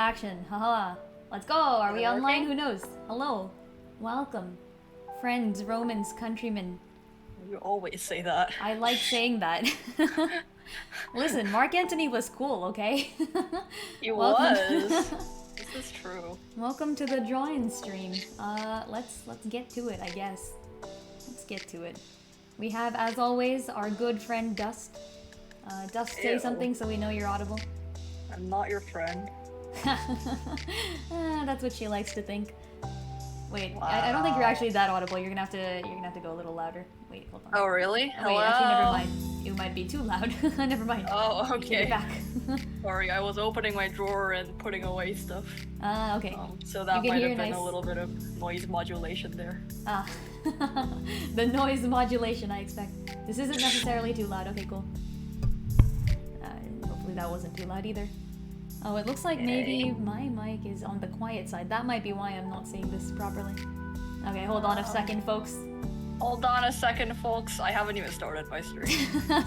action. Haha. Let's go. Are we online? working? Who knows? Hello. Welcome. Friends, Romans, countrymen. You always say that. I like saying that. Listen, Mark Antony was cool, okay? He Welcome. was. This is true. Welcome to the drawing stream. Let's get to it, I guess. Let's get to it. We have, as always, our good friend Dust. Dust, say Ew. something so we know you're audible. I'm not your friend. That's what she likes to think. Wait, I don't think you're actually that audible. You're gonna have to go a little louder. Wait, hold on. Oh, really? Oh, wait, actually, never mind. It might be too loud. Never mind. Oh, Take it okay. back. Sorry, I was opening my drawer and putting away stuff. Okay. So that You can might hear have been nice- a little bit of noise modulation there. The noise modulation, I expect. This isn't necessarily too loud. Okay, cool. Hopefully that wasn't too loud either. Oh, it looks like maybe my mic is on the quiet side. That might be why I'm not seeing this properly. Okay, hold on a second, folks. Hold on a second, folks. I haven't even started my stream.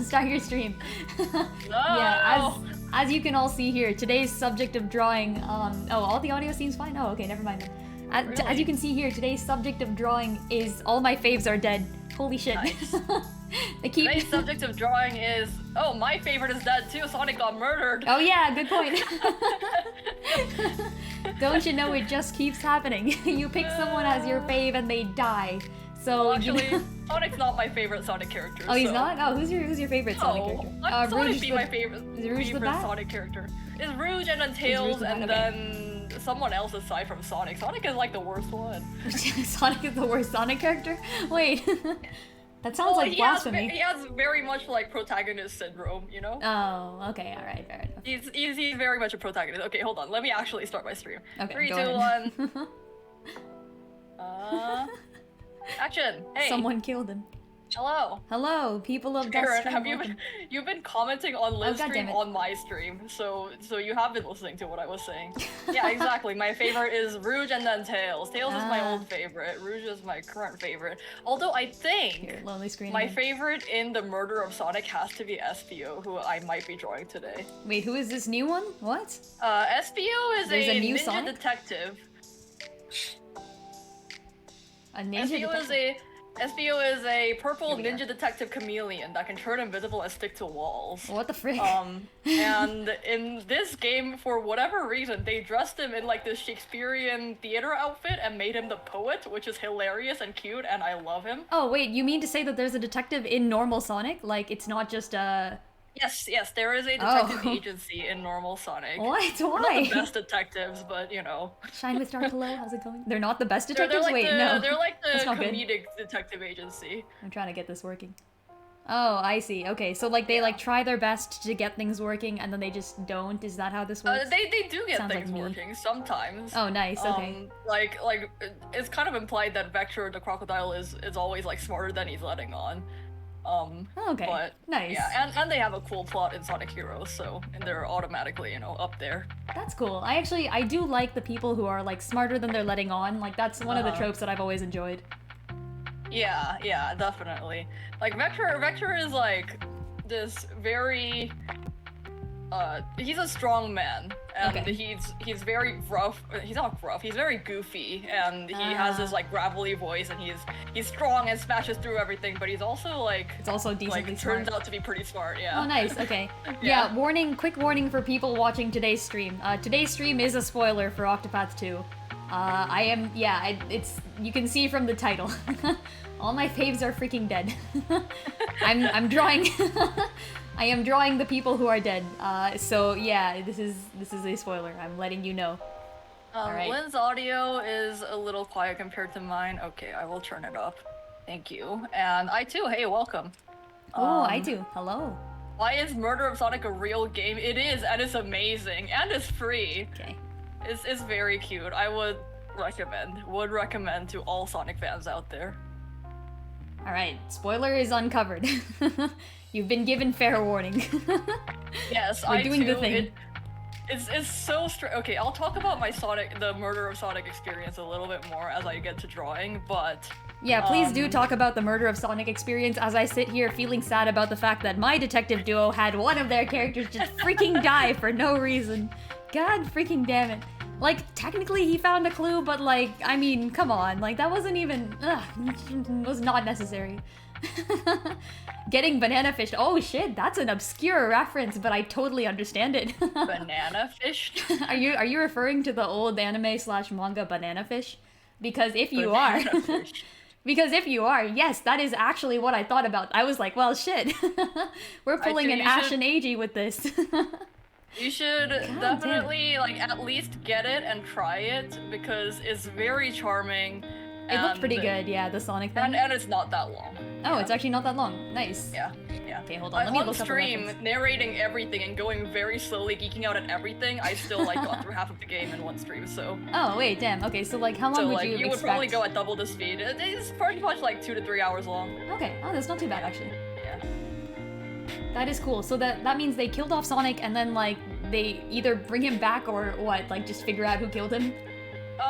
Start your stream. No! Yeah, as you can all see here, today's subject of drawing. Oh, all the audio seems fine. Oh, okay, never mind. As Really? you can see here, today's subject of drawing is all my faves are dead. Holy shit! Nice. They keep. Today's subject of drawing is... Oh, my favorite is dead too. Sonic got murdered. Oh yeah, good point. Don't you know it just keeps happening? You pick someone as your fave and they die. So Well, you actually, know- Sonic's not my favorite Sonic character. Oh, he's so- not. Oh, who's your favorite Sonic No, character? let Sonic Rouge be the- my favorite, is Rouge the favorite Bat? Sonic character. It's Rouge and then Rouge Tails the Bat, and okay. then someone else aside from Sonic. Sonic is like the worst one. Sonic is the worst Sonic character? Wait. That sounds like he has, blasphemy. he has very much like protagonist syndrome, you know? Oh, okay, alright, fair enough. He's very much a protagonist. Okay, hold on. Let me actually start my stream. Okay, 3, go 2, ahead. 1. Action! Hey! Someone killed him. Hello! Hello, people of Dust Aaron, Stream, have welcome. you've been commenting on Liv's God stream damn it. on my stream, so you have been listening to what I was saying. Yeah, exactly. My favorite is Rouge and then Tails. Tails is my Ah. old favorite. Rouge is my current favorite. Although I think Here, lonely screen. my again. favorite in the murder of Sonic has to be SPO, who I might be drawing today. Wait, who is this new one? What? SPO is There's a new ninja Sonic? detective. A ninja detective? SPO is a purple Here we ninja detective chameleon that can turn invisible and stick to walls. What the frick? And in this game, for whatever reason, they dressed him in like this Shakespearean theater outfit and made him the poet, which is hilarious and cute, and I love him. Oh, wait, you mean to say that there's a detective in normal Sonic? Like, it's not just Yes, there is a detective Oh. agency in normal Sonic. What? They're not Why? the best detectives, but you know. Shine with Dark Hello, how's it going? They're not the best They're detectives? like Wait, the, no. They're like the That's not good. comedic detective agency. I'm trying to get this working. Oh, I see. Okay, so like they like try their best to get things working and then they just don't? Is that how this works? They do get Sounds like things me. working sometimes. Oh, nice, okay. Like it's kind of implied that Vector the crocodile is always like smarter than he's letting on. Okay, But nice. yeah, and they have a cool plot in Sonic Heroes, so and they're automatically, you know, up there. That's cool. I do like the people who are like smarter than they're letting on. Like that's one of the tropes that I've always enjoyed. Yeah, definitely. Like Vector is like this very he's a strong man and Okay. he's very rough. He's not rough. He's very goofy and he has this like gravelly voice and he's strong and smashes through everything. But he's also like It's also decently like smart. turns out to be pretty smart. Yeah. Oh, nice. Okay. Yeah. Yeah. Quick warning for people watching today's stream. Today's stream is a spoiler for Octopath 2. It's you can see from the title. All my faves are freaking dead. I'm drawing. I am drawing the people who are dead. So yeah, this is a spoiler. I'm letting you know. Alright. Lynn's audio is a little quiet compared to mine. Okay, I will turn it up. Thank you. And I too. Hey, welcome. Oh, I do. Hello. Why is Murder of Sonic a real game? It is, and it's amazing, and it's free. Okay. It's very cute. I would recommend to all Sonic fans out there. All right. Spoiler is uncovered. You've been given fair warning. Yes, We're I doing too. the thing. It's so okay, I'll talk about the Murder of Sonic experience a little bit more as I get to drawing, but Yeah, please do talk about the Murder of Sonic experience as I sit here feeling sad about the fact that my detective duo had one of their characters just freaking die for no reason. God freaking damn it. Like, technically he found a clue, but like, I mean, come on. Like, that wasn't even, was not necessary. Getting banana fished. Oh shit, that's an obscure reference, but I totally understand it. Banana fished? Are you referring to the old anime slash manga Banana Fish? Because if you Banana are, fish. because if you are, yes, that is actually what I thought about. I was like, well, shit, we're pulling think an you Ash should- and Eiji with this. You should definitely like at least get it and try it because it's very charming. It looked pretty good, yeah, the Sonic thing. And it's not that long. Oh, it's actually not that long. Nice. Yeah, yeah. Okay, hold on. Let me on look up a stream, reference. narrating everything and going very slowly, geeking out at everything, I still like got through half of the game in one stream. So. Oh wait, damn. Okay, so like, how long So would like you you expect? would probably go at double the speed. It's pretty much like 2 to 3 hours long. Okay. Oh, that's not too bad actually. Yeah. That is cool. So that means they killed off Sonic and then like they either bring him back or what? Like just figure out who killed him.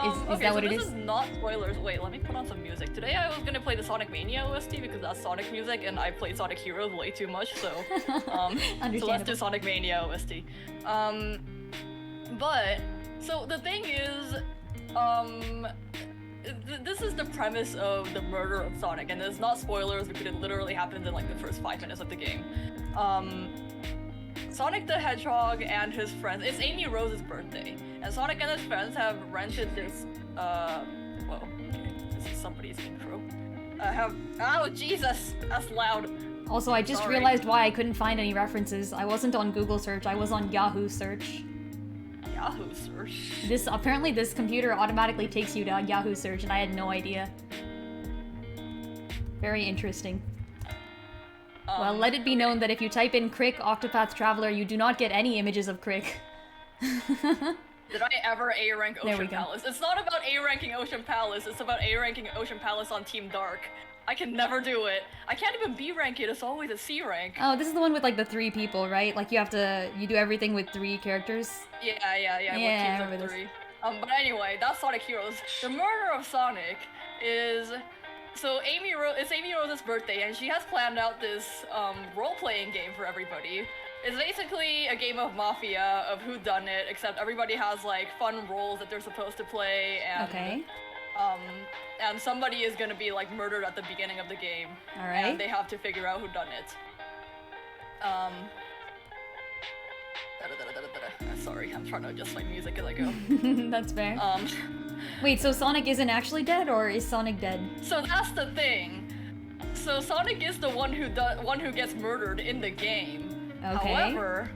Is Okay, that so what it this is? is not spoilers. Wait, let me put on some music. Today I was gonna play the Sonic Mania OST because that's Sonic music, and I played Sonic Heroes way too much. So, so let's do Sonic Mania OST. But so the thing is, this is the premise of the murder of Sonic, and it's not spoilers because it literally happens in like the first 5 minutes of the game. Sonic the Hedgehog and his friends, it's Amy Rose's birthday, and Sonic and his friends have rented this, whoa, okay, this is somebody's intro. Oh Jesus, that's loud. Also, I just Sorry. realized why I couldn't find any references. I wasn't on Google search, I was on Yahoo search. Yahoo search. Apparently this computer automatically takes you to Yahoo search and I had no idea. Very interesting. Well, let it be known that if you type in Crick Octopath Traveler, you do not get any images of Crick. Did I ever A-rank There we Ocean go. Palace? It's not about A-ranking Ocean Palace, it's about A-ranking Ocean Palace on Team Dark. I can never do it. I can't even B-rank it, it's always a C rank. Oh, this is the one with like the 3 people, right? Like you do everything with 3 characters. Yeah, Yeah, I with teams remember of this. 3. But anyway, that's Sonic Heroes. The murder of Sonic is... So it's Amy Rose's birthday, and she has planned out this role-playing game for everybody. It's basically a game of Mafia, of whodunit, except everybody has like fun roles that they're supposed to play, and Okay. and somebody is gonna be like murdered at the beginning of the game. Alright. And they have to figure out who done it. Sorry, I'm trying to adjust my music as I go. That's fair. Wait, so Sonic isn't actually dead, or is Sonic dead? So that's the thing. So Sonic is the one who gets murdered in the game. Okay. However,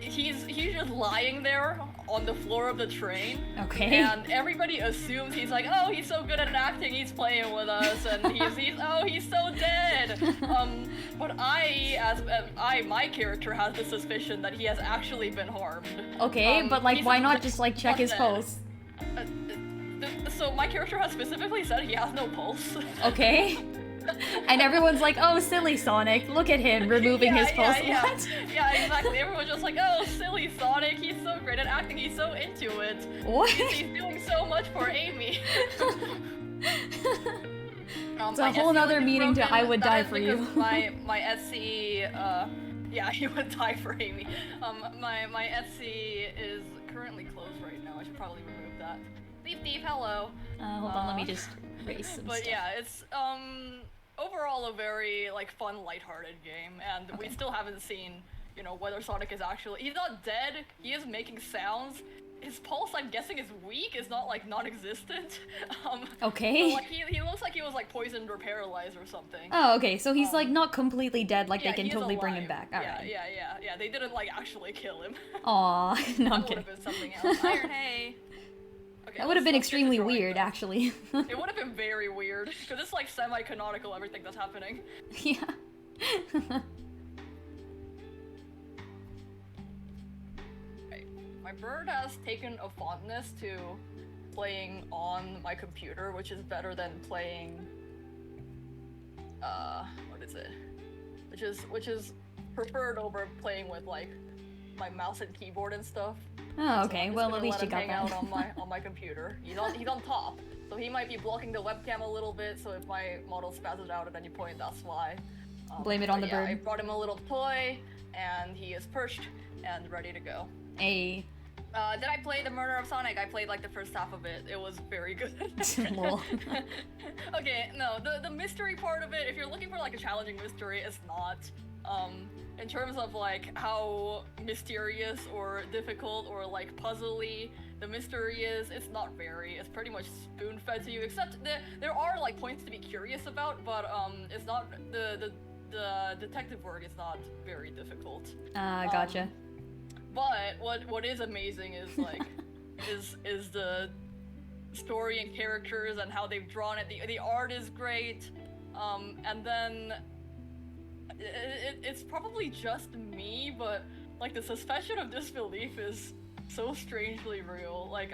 he's just lying there on the floor of the train. Okay. And everybody assumes he's like, oh, he's so good at acting, he's playing with us, and he's so dead. But my character has the suspicion that he has actually been harmed. Okay, but like, he's why a not bit just like check his dead. pulse? So my character has specifically said he has no pulse. Okay. And everyone's like, oh, silly Sonic, look at him removing his pulse. Yeah. What? Yeah, exactly. Everyone's just like, oh, silly Sonic, he's so great at acting, he's so into it. What? He's doing so much for Amy. It's a whole nother meeting to I would die for you. My Etsy, yeah, he would die for Amy. My Etsy is currently closed right now. I should probably remove that. Thief, hello. Hold on, let me just erase some But stuff. yeah, it's overall a very like fun, lighthearted game, and we still haven't seen, you know, whether Sonic is actually—he's not dead. He is making sounds. His pulse, I'm guessing, is weak. It's not like non-existent. Okay. So, like he looks like he was like poisoned or paralyzed or something. Oh, okay, so he's like not completely dead, like Yeah, they can he's totally bring alive. him back. Yeah, Alright. yeah. They didn't like actually kill him. Aw, no, I'm That would kidding. have been something else. Iron Hay. Okay, That would have been let's get extremely to drawing weird, then. actually. It would have been very weird, because it's like semi-canonical everything that's happening. Yeah. Right. My bird has taken a fondness to playing on my computer, which is better than playing what is it? Which is preferred over playing with like my mouse and keyboard and stuff. Oh, So okay, I'm just well, gonna at least let you him got hang that. out on my computer. He's on top, so he might be blocking the webcam a little bit. So if my model spazzes out at any point, that's why. Blame it on but the yeah, bird. I brought him a little toy, and he is perched and ready to go. A. Did I play The Murder of Sonic? I played like the first half of it. It was very good. Lol. Okay, no, the mystery part of it, if you're looking for like a challenging mystery, it's not. In terms of like how mysterious or difficult or like puzzly the mystery is, it's not very. It's pretty much spoon-fed to you, except there are like points to be curious about, but it's not, the detective work is not very difficult. Gotcha. But what is amazing is like is the story and characters and how they've drawn it. The art is great, and then it's probably just me, but like the suspension of disbelief is so strangely real. Like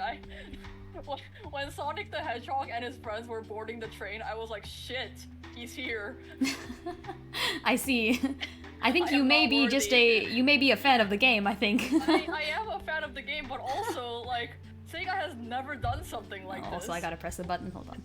when Sonic the Hedgehog and his friends were boarding the train, I was like, shit, he's here. I see. I think you may be you may be a fan of the game, I think. I am a fan of the game, but also, like, Sega has never done something like this. Also, I gotta press the button, hold on.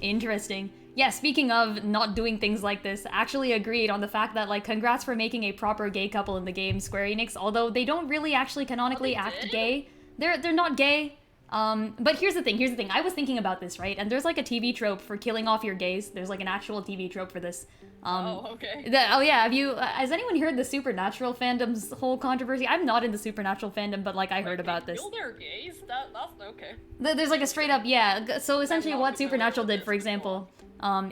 Interesting. Yeah, speaking of not doing things like this, actually agreed on the fact that, like, congrats for making a proper gay couple in the game, Square Enix, although they don't really actually canonically act gay. They're not gay. But here's the thing, I was thinking about this, right? And there's like a TV trope for killing off your gays. There's like an actual TV trope for this. Okay. Has anyone heard the Supernatural fandom's whole controversy? I'm not in the Supernatural fandom, but like I heard about this. Kill their gays? That's okay. There's like a straight up, yeah. So essentially what Supernatural did, for example,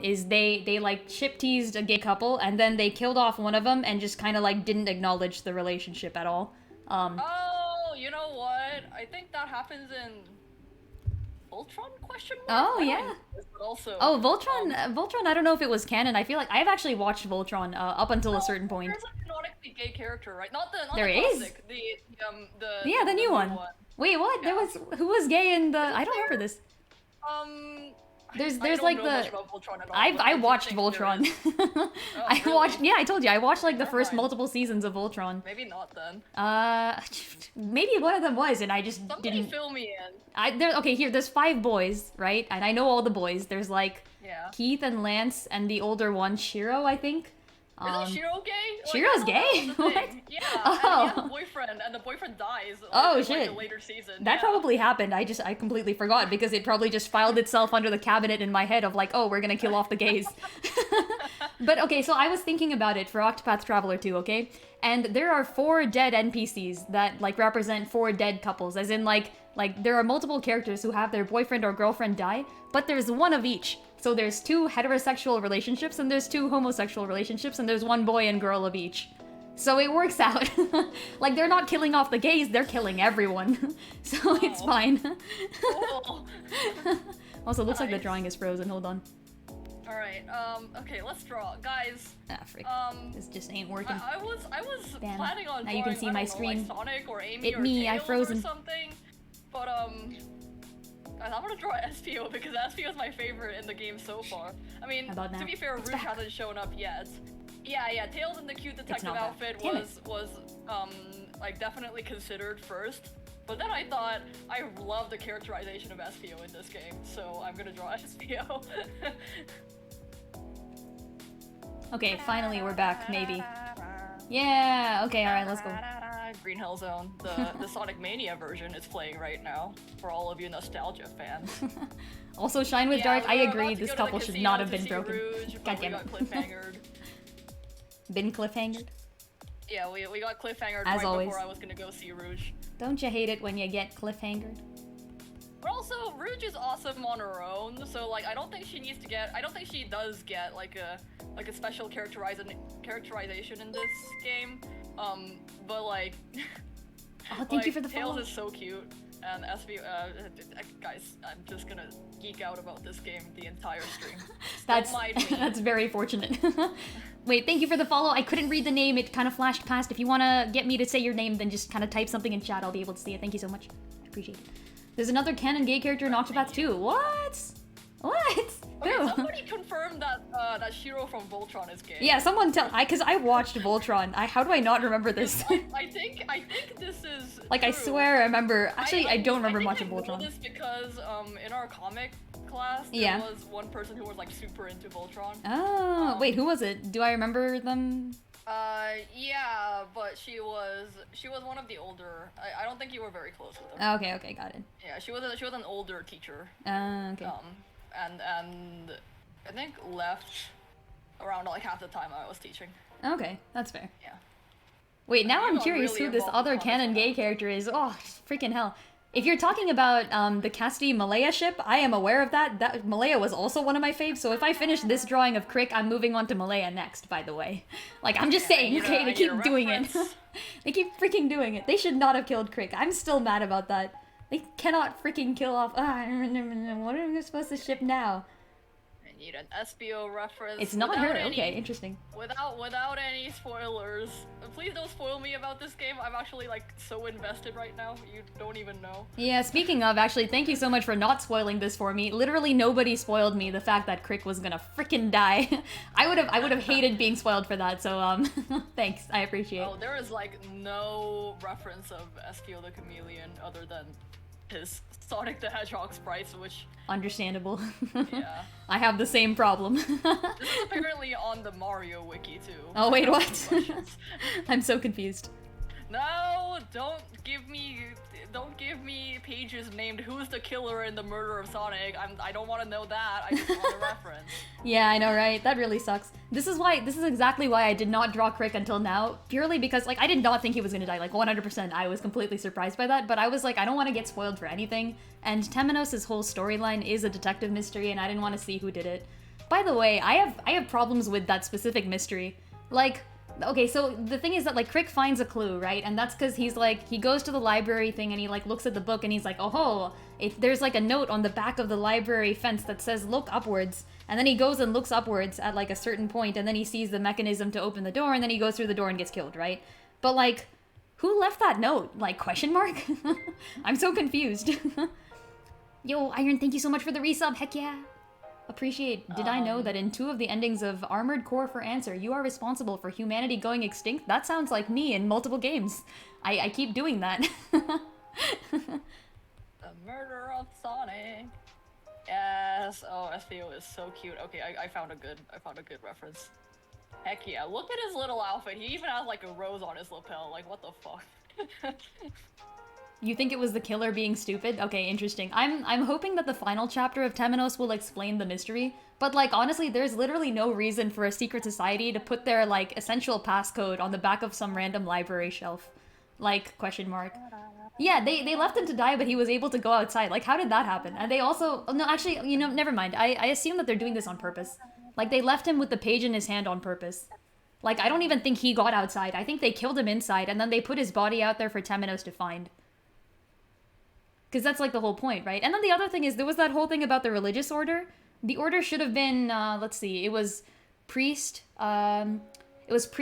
is they like ship teased a gay couple and then they killed off one of them and just kind of like didn't acknowledge the relationship at all. Oh, you know what? I think that happens in Voltron ? Oh yeah. Also, Voltron. I don't know if it was canon. I feel like I've actually watched Voltron up until a certain point. There's a canonically gay character, right? Not there the is. classic, the new one. Wait, what? Yeah. Who was gay in the? I don't remember this. There's like the. I watched Voltron. I watched. Yeah, I told you I watched like the first multiple seasons of Voltron. Maybe not then. Maybe one of them was, and I just didn't. Fill me in. There's 5 boys, right? And I know all the boys. There's like Keith and Lance and the older one, Shiro, I think. Isn't Shiro gay? Shiro's gay? What? Yeah, Oh. and he has a boyfriend, and the boyfriend dies in shit. like, the later season. That probably happened. I completely forgot because it probably just filed itself under the cabinet in my head of like, oh, we're gonna kill off the gays. But okay, so I was thinking about it for Octopath Traveler 2, okay? And there are 4 dead NPCs that like represent 4 dead couples, as in like there are multiple characters who have their boyfriend or girlfriend die, but there's one of each. So there's 2 heterosexual relationships and there's 2 homosexual relationships and there's 1 boy and girl of each. So it works out. Like they're not killing off the gays, they're killing everyone. So it's fine. Also, it looks like the drawing is frozen. Hold on. Alright, okay, let's draw. Guys, frick. This just ain't working. I was Damn. planning on Now drawing, you can see my screen. Like Sonic or Amy or I Tails frozen. or something, but guys, I'm gonna draw SPO because SPO is my favorite in the game so far. I mean, to be fair, Rouge hasn't shown up yet. Yeah, Tails in the cute detective outfit was like definitely considered first. But then I thought, I love the characterization of SPO in this game, so I'm gonna draw SPO. Okay, finally we're back, maybe. Yeah, okay, alright, let's go. Green Hill Zone, the Sonic Mania version is playing right now, for all of you nostalgia fans. Also, Shine with Dark, I agree, this couple should not have been broken. Rouge, God damn it. Cliffhangered. Been cliffhangered? Yeah, we got cliffhangered As right always. before I was gonna go see Rouge. Don't you hate it when you get cliffhangered? But also, Rouge is awesome on her own, so like I don't think she does get like a special characterization in this game. But like oh, thank you for the Tails follow. is so cute, and guys, I'm just gonna geek out about this game the entire stream. That's very fortunate. Wait, thank you for the follow. I couldn't read the name, it kind of flashed past. If you want to get me to say your name, then just kind of type something in chat, I'll be able to see it. Thank you so much. I appreciate it. There's another canon gay character in Octopath 2. What? What? Okay, somebody confirmed that Shiro from Voltron is gay. Yeah, someone because I watched Voltron. How do I not remember this? I think this is like true. I swear I remember. Actually, I don't remember much of I Voltron. know this because in our comic class there was one person who was like super into Voltron. Oh, wait, who was it? Do I remember them? Yeah, but she was one of the older. I don't think you were very close with her. Okay, okay, got it. Yeah, she was an older teacher. Okay. And I think left around like half the time I was teaching. Okay, that's fair. Yeah. Wait, now You I'm got curious really who this involved other in canon comics gay now. character is. Oh, freaking hell. If you're talking about the Cassidy Malaya ship, I am aware of that. That Malaya was also one of my faves, so if I finish this drawing of Crick, I'm moving on to Malaya next, by the way. Like, I'm just saying, okay, I they need keep a doing it. reference. They keep freaking doing it. They should not have killed Crick. I'm still mad about that. They cannot freaking kill off... what am I supposed to ship now? I need an SBO reference. It's not without her. any- Okay, interesting. Without any spoilers. Please don't spoil me about this game. I'm actually like so invested right now. You don't even know. Yeah, speaking of, actually, thank you so much for not spoiling this for me. Literally nobody spoiled me the fact that Crick was gonna freaking die. I would have hated being spoiled for that, so thanks. I appreciate it. Oh, there is like no reference of Espio the Chameleon other than his Sonic the Hedgehog sprites, which Understandable. yeah. I have the same problem. This is apparently on the Mario wiki too. Oh wait, I have what? questions. I'm so confused. No, don't give me pages named "Who's the Killer in the Murder of Sonic." I don't want to know that. I just want a reference. Yeah, I know, right? That really sucks. This is exactly why I did not draw Crick until now, purely because, like, I did not think he was gonna die, like, 100%. I was completely surprised by that, but I was like, I don't want to get spoiled for anything, and Temenos' whole storyline is a detective mystery, and I didn't want to see who did it. By the way, I have problems with that specific mystery. Like, okay, so the thing is that, like, Crick finds a clue, right? And that's because he's, like, he goes to the library thing and he, like, looks at the book and he's like, oh, there's, like, a note on the back of the library fence that says, look upwards. And then he goes and looks upwards at, like, a certain point and then he sees the mechanism to open the door and then he goes through the door and gets killed, right? But, like, who left that note? Like, question mark? I'm so confused. Yo, Iron, thank you so much for the resub. Heck yeah. Appreciate. Did I know that in 2 of the endings of Armored Core for Answer, you are responsible for humanity going extinct? That sounds like me in multiple games. I keep doing that. The Murder of Sonic. Yes. Oh, SVO is so cute. Okay, I found a good reference. Heck yeah! Look at his little outfit. He even has like a rose on his lapel. Like what the fuck? You think it was the killer being stupid? Okay, interesting. I'm hoping that the final chapter of Temenos will explain the mystery, but like honestly, there's literally no reason for a secret society to put their like essential passcode on the back of some random library shelf. Like, question mark. Yeah, they left him to die, but he was able to go outside. Like, how did that happen? And they also... No, actually, you know, never mind. I assume that they're doing this on purpose. Like, they left him with the page in his hand on purpose. Like, I don't even think he got outside. I think they killed him inside, and then they put his body out there for Temenos to find. Because that's, like, the whole point, right? And then the other thing is, there was that whole thing about the religious order. The order should have been, let's see, it was priest,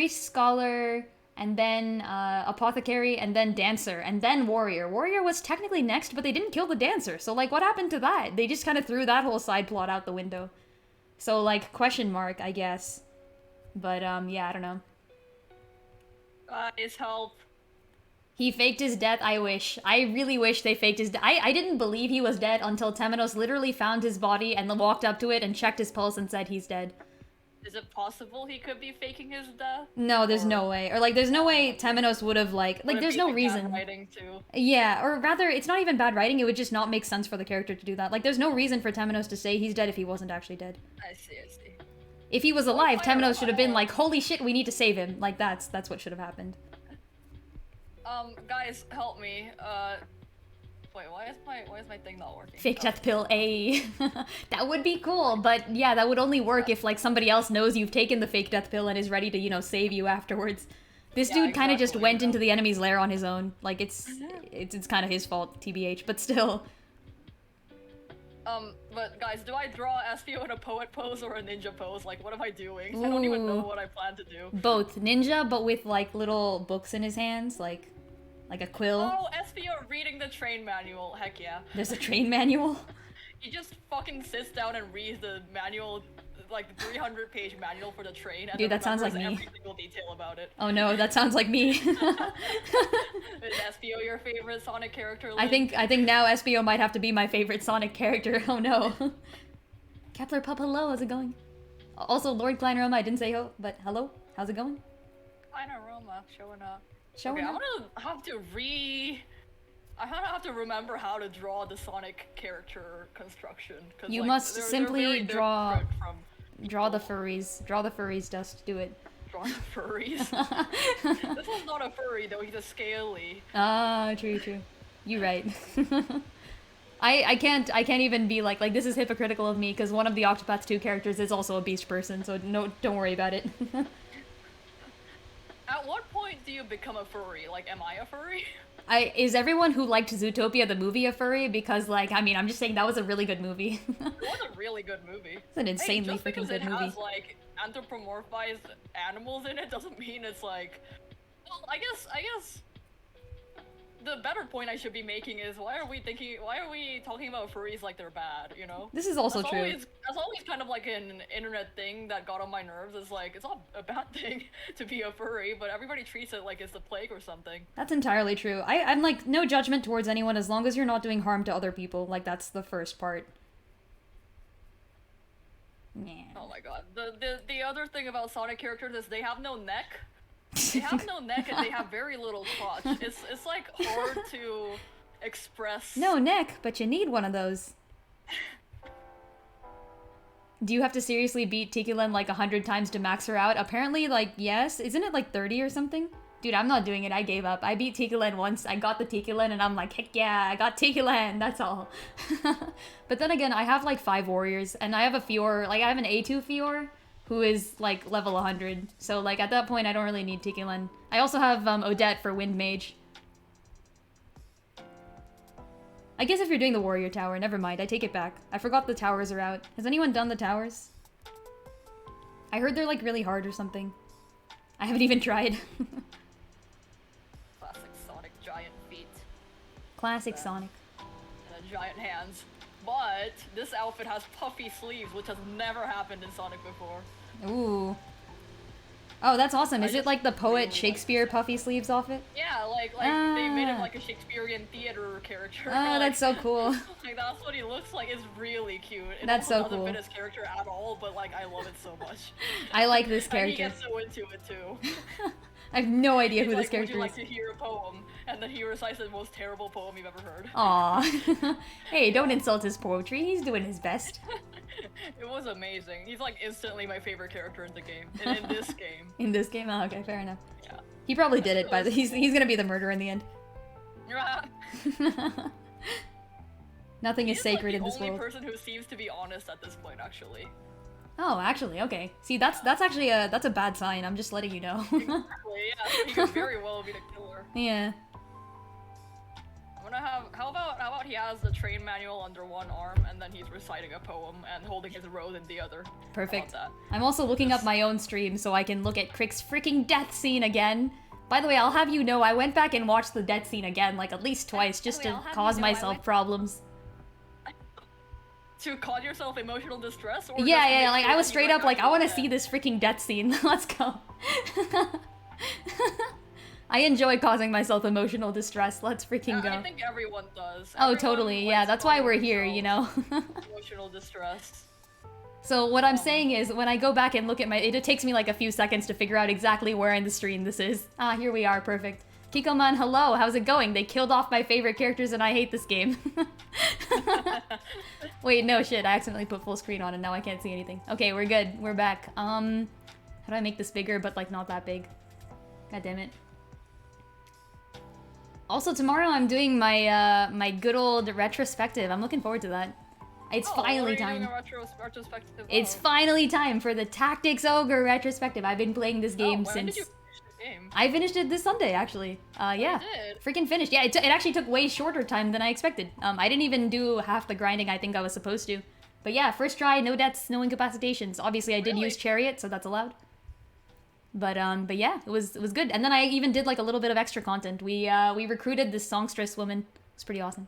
scholar, and then apothecary, and then dancer, and then warrior. Warrior was technically next, but they didn't kill the dancer. So, like, what happened to that? They just kind of threw that whole side plot out the window. So, like, question mark, I guess. But, yeah, I don't know. Guys, help. He faked his death, I wish. I really wish they faked his death. I didn't believe he was dead until Temenos literally found his body and then walked up to it and checked his pulse and said he's dead. Is it possible he could be faking his death? No, there's no way. Or, like, there's no way Temenos would have, like, Would it there's be, no like, reason. bad writing too? Yeah, or rather, it's not even bad writing, it would just not make sense for the character to do that. Like, there's no reason for Temenos to say he's dead if he wasn't actually dead. I see. If he was alive, fire Temenos should have been alive. like, holy shit, we need to save him. Like, that's what should have happened. Guys, help me. Wait, why is my thing not working? Fake death pill, A. That would be cool, but yeah, that would only work if, like, somebody else knows you've taken the fake death pill and is ready to, you know, save you afterwards. This Yeah, dude kind of just exactly, went yeah. into the enemy's lair on his own. Like, it's kind of his fault, TBH, but still. But guys, do I draw Espio in a poet pose or a ninja pose? Like, what am I doing? I don't even know Ooh. what I plan to do. Both. Ninja, but with, like, little books in his hands, like a quill. Oh, Espio reading the train manual. Heck yeah. There's a train manual. He just fucking sits down and reads the manual, like the 300-page manual for the train, and Dude, then that sounds like remembers me. every single detail about it. Oh no, that sounds like me. Is Espio your favorite Sonic character? I Lynn? think now SBO might have to be my favorite Sonic character. Oh no. Kepler Pup, hello, how's it going? Also, Lord Klein Roma, I didn't say ho, but hello, how's it going? Panorama showing up. Showing Okay, up? I'm gonna have to remember how to draw the Sonic character construction. Cause, You like, must they're simply very draw different from draw the people. furries. Draw the furries, Dust. Do it. Draw the furries. This one's not a furry though. He's a scaly. Ah, true, true. You right. I can't even be like this is hypocritical of me because one of the Octopath 2 characters is also a beast person, so no, don't worry about it. At what point do you become a furry? Like, am I a furry? Is everyone who liked Zootopia the movie a furry? Because I mean, I'm just saying that was a really good movie. It was a really good movie. It's an insanely just because freaking good it movie. has like anthropomorphized animals in it doesn't mean it's like. Well, I guess the better point I should be making is why are we talking about furries like they're bad, you know? This is also true. That's always kind of like an internet thing that got on my nerves. Is like it's not a bad thing to be a furry, but everybody treats it like it's the plague or something. That's entirely true. I'm like, no judgment towards anyone as long as you're not doing harm to other people. Like, that's the first part. Yeah. Oh my god. The other thing about Sonic characters is they have no neck. They have no neck and they have very little crotch. It's like hard to express. No neck, but you need one of those. Do you have to seriously beat Tikilen like 100 times to max her out? Apparently, yes. Isn't it like 30 or something? Dude, I'm not doing it. I gave up. I beat Tikilen once. I got the Tikilen and I'm like, heck yeah, I got Tikilen. That's all. But then again, I have like 5 warriors and I have a Fior, I have an A2 Fior who is like level 100. So at that point, I don't really need Tikilen. I also have Odette for Wind Mage. I guess if you're doing the warrior tower, never mind. I take it back. I forgot the towers are out. Has anyone done the towers? I heard they're really hard or something. I haven't even tried. Classic Sonic giant feet. Classic Sonic. And giant hands. But this outfit has puffy sleeves, which has never happened in Sonic before. Ooh. Oh, that's awesome. Is it like the poet Shakespeare puffy sleeves off it? Yeah, they made him like a Shakespearean theater character. Oh, that's so cool. That's what he looks like. It's really cute. It That's so doesn't cool. fit his character at all, but I love it so much. I like this And character. he gets so into it too. I have no idea He's who like, this character would you is. like to hear a poem? And then he recites the most terrible poem you've ever heard. Aw. Hey, don't insult his poetry. He's doing his best. It was amazing. He's instantly my favorite character in the game. In this game. In this game? Oh, okay, fair enough. Yeah. He probably did it, but he's gonna be the murderer in the end. Nothing is sacred in this He's the world. only person who seems to be honest at this point, actually. Oh, actually, okay. See, that's actually that's a bad sign. I'm just letting you know. Exactly, yeah, so he could very well be the killer. Yeah. I'm gonna have. How about he has the train manual under one arm and then he's reciting a poem and holding his rose in the other. Perfect. How about I'm also looking up my own stream so I can look at Crick's freaking death scene again. By the way, I'll have you know I went back and watched the death scene again, at least twice, just to cause myself problems. To cause yourself emotional distress? Or Yeah, just to make I sure was that straight you up I actually want to dead? see this freaking death scene. Let's go. I enjoy causing myself emotional distress. Let's freaking go. I think everyone does. Oh, Everyone totally. Yeah, likes that's why causing we're here, you know? themselves emotional distress. So what I'm saying is, when I go back and look at it takes me a few seconds to figure out exactly where in the stream this is. Ah, here we are, perfect. Kikoman, hello, how's it going? They killed off my favorite characters and I hate this game. Wait, no shit, I accidentally put full screen on and now I can't see anything. Okay, we're good, we're back. How do I make this bigger, but not that big? God damn it. Also, tomorrow I'm doing my my good old retrospective. I'm looking forward to that. It's finally time. Doing a retrospective It's of? finally time for the Tactics Ogre retrospective. I've been playing this game when since... did you finish the game? I finished it this Sunday, actually. Yeah. did? Freaking finished. Yeah, it actually took way shorter time than I expected. I didn't even do half the grinding I think I was supposed to. But yeah, first try, no deaths, no incapacitations. Obviously, I did Really? use Chariot, so that's allowed. But yeah, it was good. And then I even did a little bit of extra content. We recruited this songstress woman. It's pretty awesome.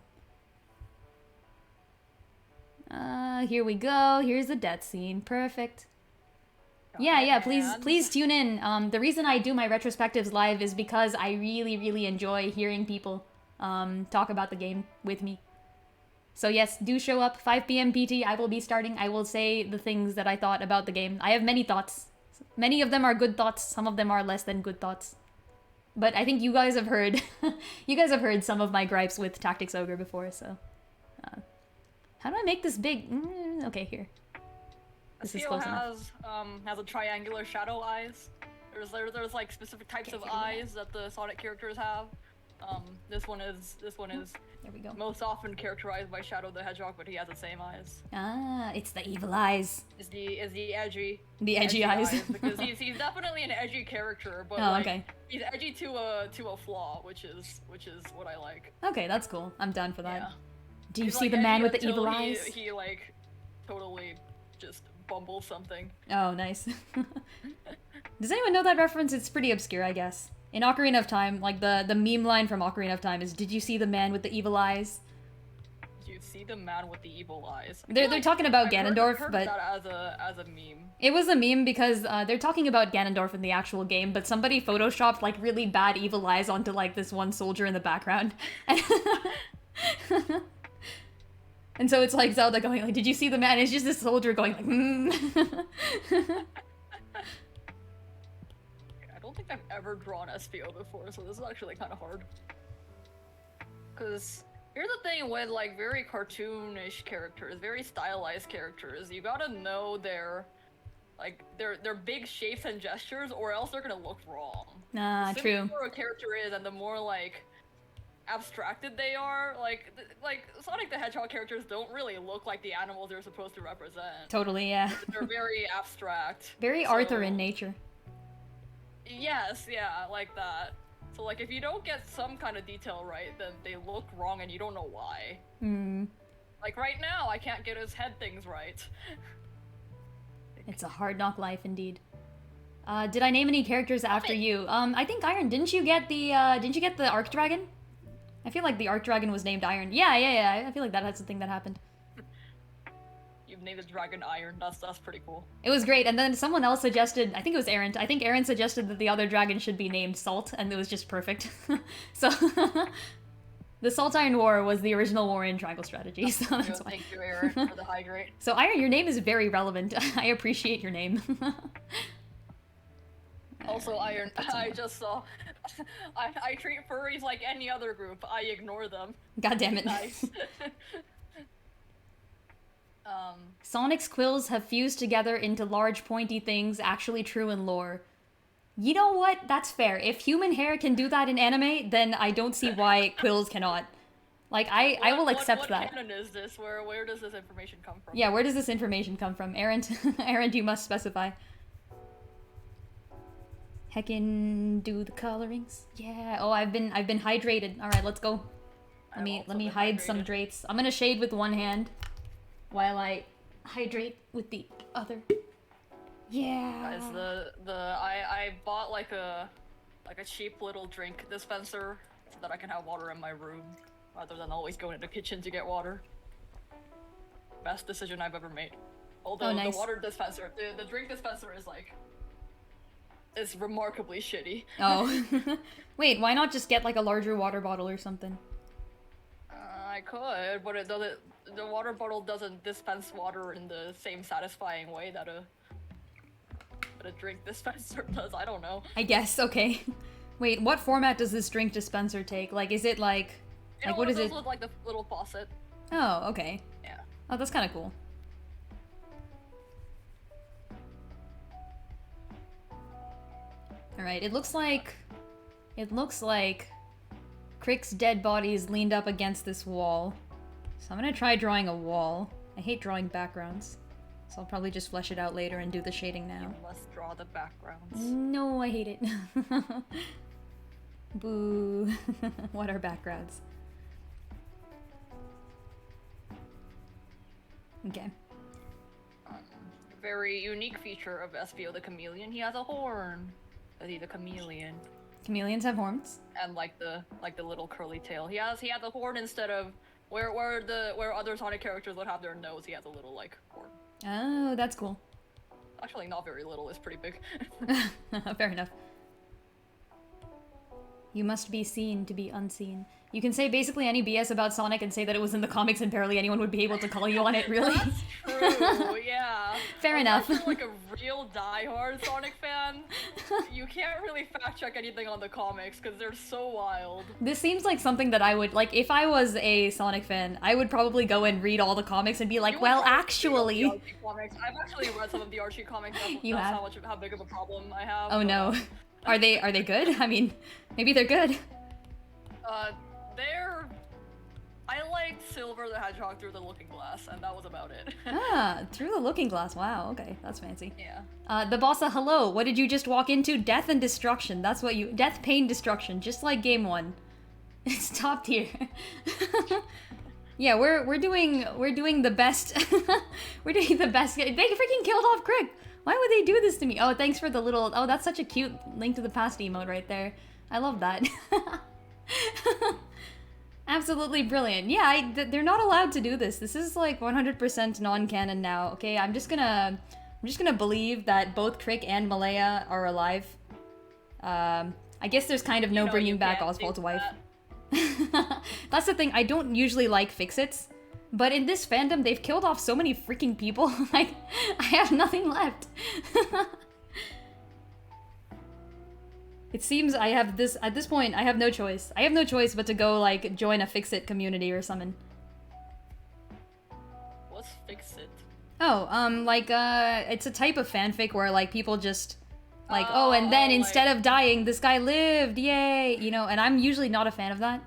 Here we go. Here's the death scene. Perfect. Yeah, please tune in. The reason I do my retrospectives live is because I really enjoy hearing people talk about the game with me. So yes, do show up, 5 p.m. PT, I will be starting. I will say the things that I thought about the game. I have many thoughts, Many of them are good thoughts, some of them are less than good thoughts. But I think you guys have heard, you guys have heard some of my gripes with Tactics Ogre before, so. How do I make this big? Okay, here. This is close enough. Has a triangular shadow eyes. There's like specific types of eyes that the Sonic characters have. This one is There we go. most often characterized by Shadow the Hedgehog, but he has the same eyes. Ah, it's the evil eyes. Is the edgy. The edgy eyes. Because he's definitely an edgy character, but okay. he's edgy to a flaw, which is what I like. Okay, that's cool. I'm down for that. Yeah. Do you He's, see like, the man edgy with the until evil eyes? He like totally just bumbles something. Oh, nice. Does anyone know that reference? It's pretty obscure, I guess. In Ocarina of Time, like the meme line from Ocarina of Time is, "Did you see the man with the evil eyes?" Do you see the man with the evil eyes? They're talking about Ganondorf, heard but that as a meme. it was a meme because they're talking about Ganondorf in the actual game, but somebody photoshopped like really bad evil eyes onto like this one soldier in the background. And so it's like Zelda going like, "Did you see the man?" It's just this soldier going like, I don't think I've ever drawn SPO before, so this is actually kind of hard. Because here's the thing with like very cartoonish characters, very stylized characters, you gotta know their big shapes and gestures, or else they're gonna look wrong. Nah, The true. simpler a character is, and the more like abstracted they are, like Sonic the Hedgehog characters don't really look like the animals they're supposed to represent. Totally, yeah. They're very abstract. Very So- Arthur in nature. Yes, yeah, like that. So like if you don't get some kind of detail right, then they look wrong and you don't know why. Hmm. Like right now, I can't get his head things right. It's a hard knock life indeed. Did I name any characters after you? I think Iron. Didn't you get the Arc Dragon? I feel like the Arc Dragon was named Iron. Yeah. I feel like that's the thing that happened. You've named the dragon Iron. That's pretty cool. It was great, and then someone else suggested, I think it was Aaron, I think Aaron suggested that the other dragon should be named Salt, and it was just perfect. So, the Salt Iron War was the original war in Triangle Strategy, so that's why. Thank you, Aaron, for the hydrate. So Iron, your name is very relevant. I appreciate your name. Also, Iron, I just saw. I treat furries like any other group. I ignore them. God damn it. Nice. Sonic's quills have fused together into large pointy things, actually true in lore. You know what? That's fair. If human hair can do that in anime, then I don't see why quills cannot. Like, I will accept that. What canon is this? Where does this information come from? Yeah, where does this information come from? Aaron, Aaron, you must specify. Heckin' do the colorings. Yeah. Oh, I've been hydrated. All right, let's go. Let me hide some drapes. I'm gonna shade with one hand while I hydrate with the other. Yeah. Guys, I bought like a cheap little drink dispenser so that I can have water in my room rather than always going to the kitchen to get water. Best decision I've ever made. Although nice. the water dispenser, the drink dispenser is remarkably shitty. Oh. Wait, why not just get like a larger water bottle or something? I could, but it doesn't. The water bottle doesn't dispense water in the same satisfying way that a drink dispenser does. I don't know. I guess, okay. Wait, what format does this drink dispenser take? Like, is it like what is it? With, like the little faucet. Oh, okay. Yeah. Oh, that's kind of cool. All right, it looks like Crick's dead body is leaned up against this wall. So I'm gonna try drawing a wall. I hate drawing backgrounds. So I'll probably just flesh it out later and do the shading now. Let's draw the backgrounds. No, I hate it. Boo. What are backgrounds? Okay. Very unique feature of Espio the Chameleon. He has a horn. He's a chameleon. Chameleons have horns. And like the little curly tail. He has a horn instead of where other Sonic characters would have their nose. He has a little like horn. Oh, that's cool. Actually, not very little. It's pretty big. Fair enough. You must be seen to be unseen. You can say basically any BS about Sonic and say that it was in the comics and barely anyone would be able to call you on it, really. That's true, yeah. Fair enough. Unless you're like a real diehard Sonic fan, you can't really fact check anything on the comics because they're so wild. This seems like something that I would, like, if I was a Sonic fan, I would probably go and read all the comics and be like, well, actually... I've actually read some of the Archie comics. You have? How big of a problem I have. Oh no. Are they good? I mean, maybe they're good. They're... I liked Silver the Hedgehog through the Looking Glass, and that was about it. Ah, through the Looking Glass. Wow, okay, that's fancy. Yeah. The bossa, hello. What did you just walk into? Death and destruction. That's what you... Death, pain, destruction. Just like game 1. It's top tier. Yeah, we're doing the best. We're doing the best. They freaking killed off Crick. Why would they do this to me? Oh, thanks for the little... Oh, that's such a cute Link to the Past emote right there. I love that. Absolutely brilliant. Yeah, they're not allowed to do this. This is like 100% non-canon now. Okay, I'm just gonna believe that both Crick and Malaya are alive. I guess there's kind of no bringing back Oswald's wife. That's the thing. I don't usually like fix-its, but in this fandom, they've killed off so many freaking people. Like, I have nothing left. It seems I have this, at this point, I have no choice. I have no choice but to go, like, join a fix-it community or something. What's fix-it? Oh, it's a type of fanfic where, like, people just, like, oh, and then instead of dying, this guy lived, yay! You know, and I'm usually not a fan of that.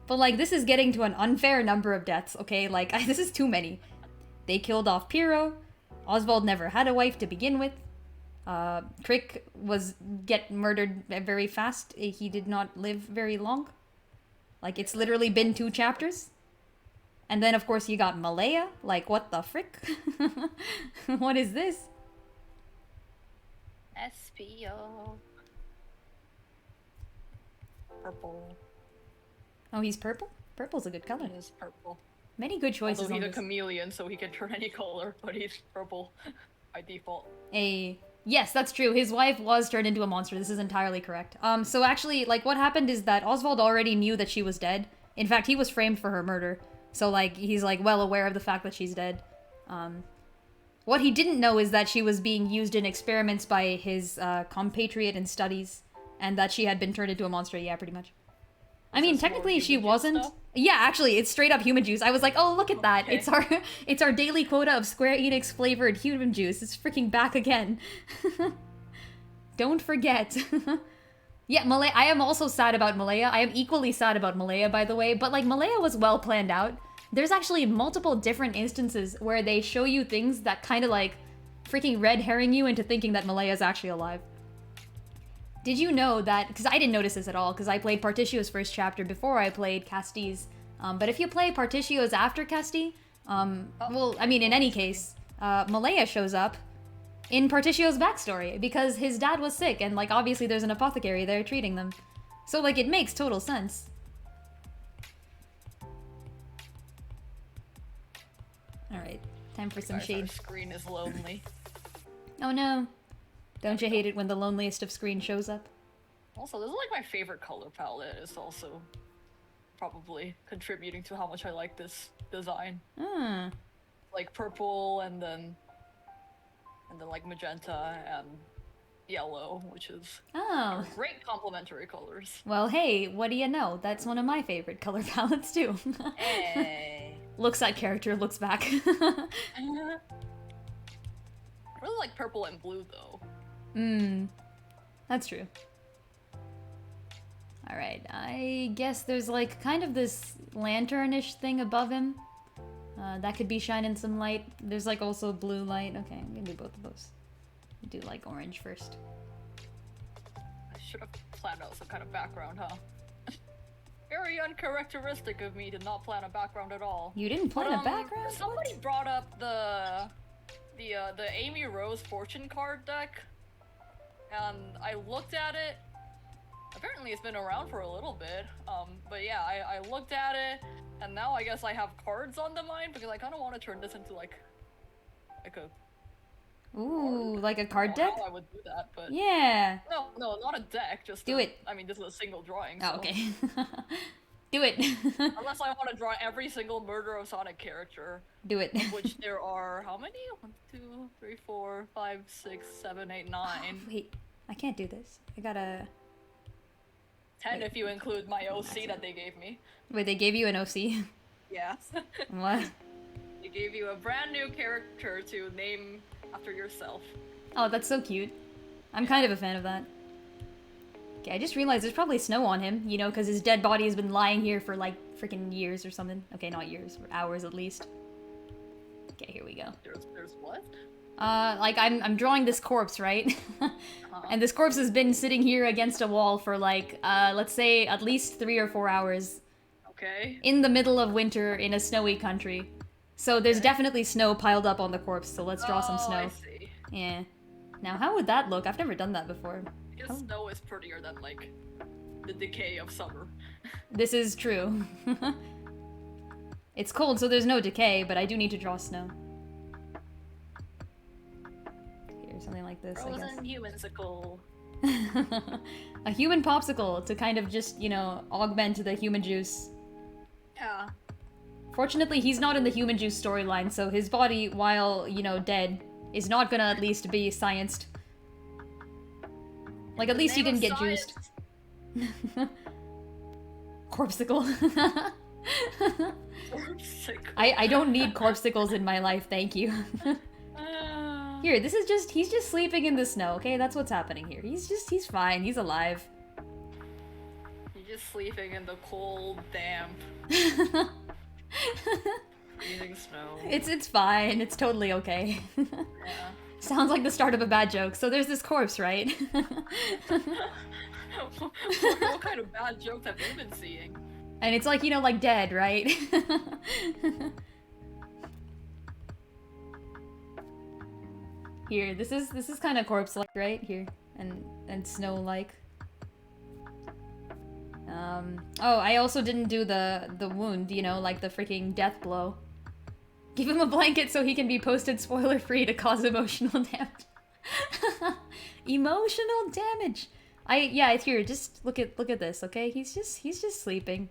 But, like, this is getting to an unfair number of deaths, okay? Like, this is too many. They killed off Pyro. Oswald never had a wife to begin with. Crick get murdered very fast. He did not live very long. Like, it's literally been 2 chapters. And then, of course, you got Malaya. Like, what the frick? What is this? SPO. Purple. Oh, he's purple? Purple's a good color. He is purple. Many good choices. Although he's a chameleon, so he can turn any color, but he's purple by default. Yes, that's true. His wife was turned into a monster. This is entirely correct. So actually, like, what happened is that Oswald already knew that she was dead. In fact, he was framed for her murder. So, like, he's, like, well aware of the fact that she's dead. What he didn't know is that she was being used in experiments by his compatriot in studies, and that she had been turned into a monster. Yeah, pretty much. I mean, technically she wasn't. Yeah, actually, it's straight up human juice. I was like, oh, look at that. Okay. It's our daily quota of Square Enix flavored human juice. It's freaking back again. Don't forget. Yeah, Malaya. I am also sad about Malaya. I am equally sad about Malaya, by the way. But, like, Malaya was well planned out. There's actually multiple different instances where they show you things that kind of, like, freaking red herring you into thinking that Malaya is actually alive. Did you know that, because I didn't notice this at all, because I played Partitio's first chapter before I played Casti's, but if you play Partitio's after Casti, well, I mean, in any case, Malaya shows up in Partitio's backstory, because his dad was sick, and, like, obviously there's an apothecary there treating them. So, like, it makes total sense. Alright, time for some shade. Our screen is lonely. Oh no. Don't you hate it when the loneliest of screen shows up? Also, this is like my favorite color palette. It's also probably contributing to how much I like this design. Like purple and then like magenta and yellow, which is great complementary colors. Well, hey, what do you know? That's one of my favorite color palettes too. Hey. Looks at character, looks back. I really like purple and blue though. That's true. Alright, I guess there's like kind of this lanternish thing above him. That could be shining some light. There's like also blue light. Okay, I'm gonna do both of those. Do like orange first. I should have planned out some kind of background, huh? Very uncharacteristic of me to not plan a background at all. You didn't plan a background? Somebody brought up the Amy Rose fortune card deck. And I looked at it. Apparently it's been around for a little bit. But yeah, I looked at it, and now I guess I have cards on the mind because I kind of want to turn this into like a Ooh, like a I card don't know deck? how I would do that, but Yeah. no, not a deck. Just Do it. I mean, this is a single drawing. Oh, So. okay. Do it. Unless I want to draw every single Murder of Sonic character, Do it. of which there are how many? 1, 2, 3, 4, 5, 6, 7, 8, 9. Wait, I can't do this. I gotta. 10 Wait. if you include my OC that they gave me. Wait, they gave you an OC? Yeah. What? They gave you a brand new character to name after yourself. Oh, that's so cute. I'm kind of a fan of that. Okay, I just realized there's probably snow on him, you know, because his dead body has been lying here for like freaking years or something. Okay, not years, or hours at least. Okay, here we go. There's what? Like I'm drawing this corpse, right? And this corpse has been sitting here against a wall for like, let's say at least 3 or 4 hours. Okay. In the middle of winter in a snowy country. So there's definitely snow piled up on the corpse, so let's draw some snow. I see. Yeah. Now, how would that look? I've never done that before. Because snow is prettier than, like, the decay of summer. This is true. It's cold, so there's no decay, but I do need to draw snow. Here, something like this, I guess. Frozen humansicle. A human popsicle to kind of just, you know, augment the human juice. Yeah. Fortunately, he's not in the human juice storyline, so his body, while, you know, dead, is not gonna at least be scienced. Like, at least he didn't get juiced. Corpsicle. Corpsicle. I don't need corpsicles in my life, thank you. Here, this is just, he's just sleeping in the snow, okay? That's what's happening here. He's fine, he's alive. He's just sleeping in the cold, damp, freezing snow. It's fine, it's totally okay. Yeah. Sounds like the start of a bad joke. So there's this corpse, right? What kind of bad jokes have you been seeing? And it's like, you know, like dead, right? Here, this is kind of corpse-like, right? Here, and snow-like. Oh, I also didn't do the wound, you know, like the freaking death blow. Give him a blanket so he can be posted spoiler-free to cause emotional damage. Emotional damage! Yeah, it's here, just look at this, okay? He's just sleeping.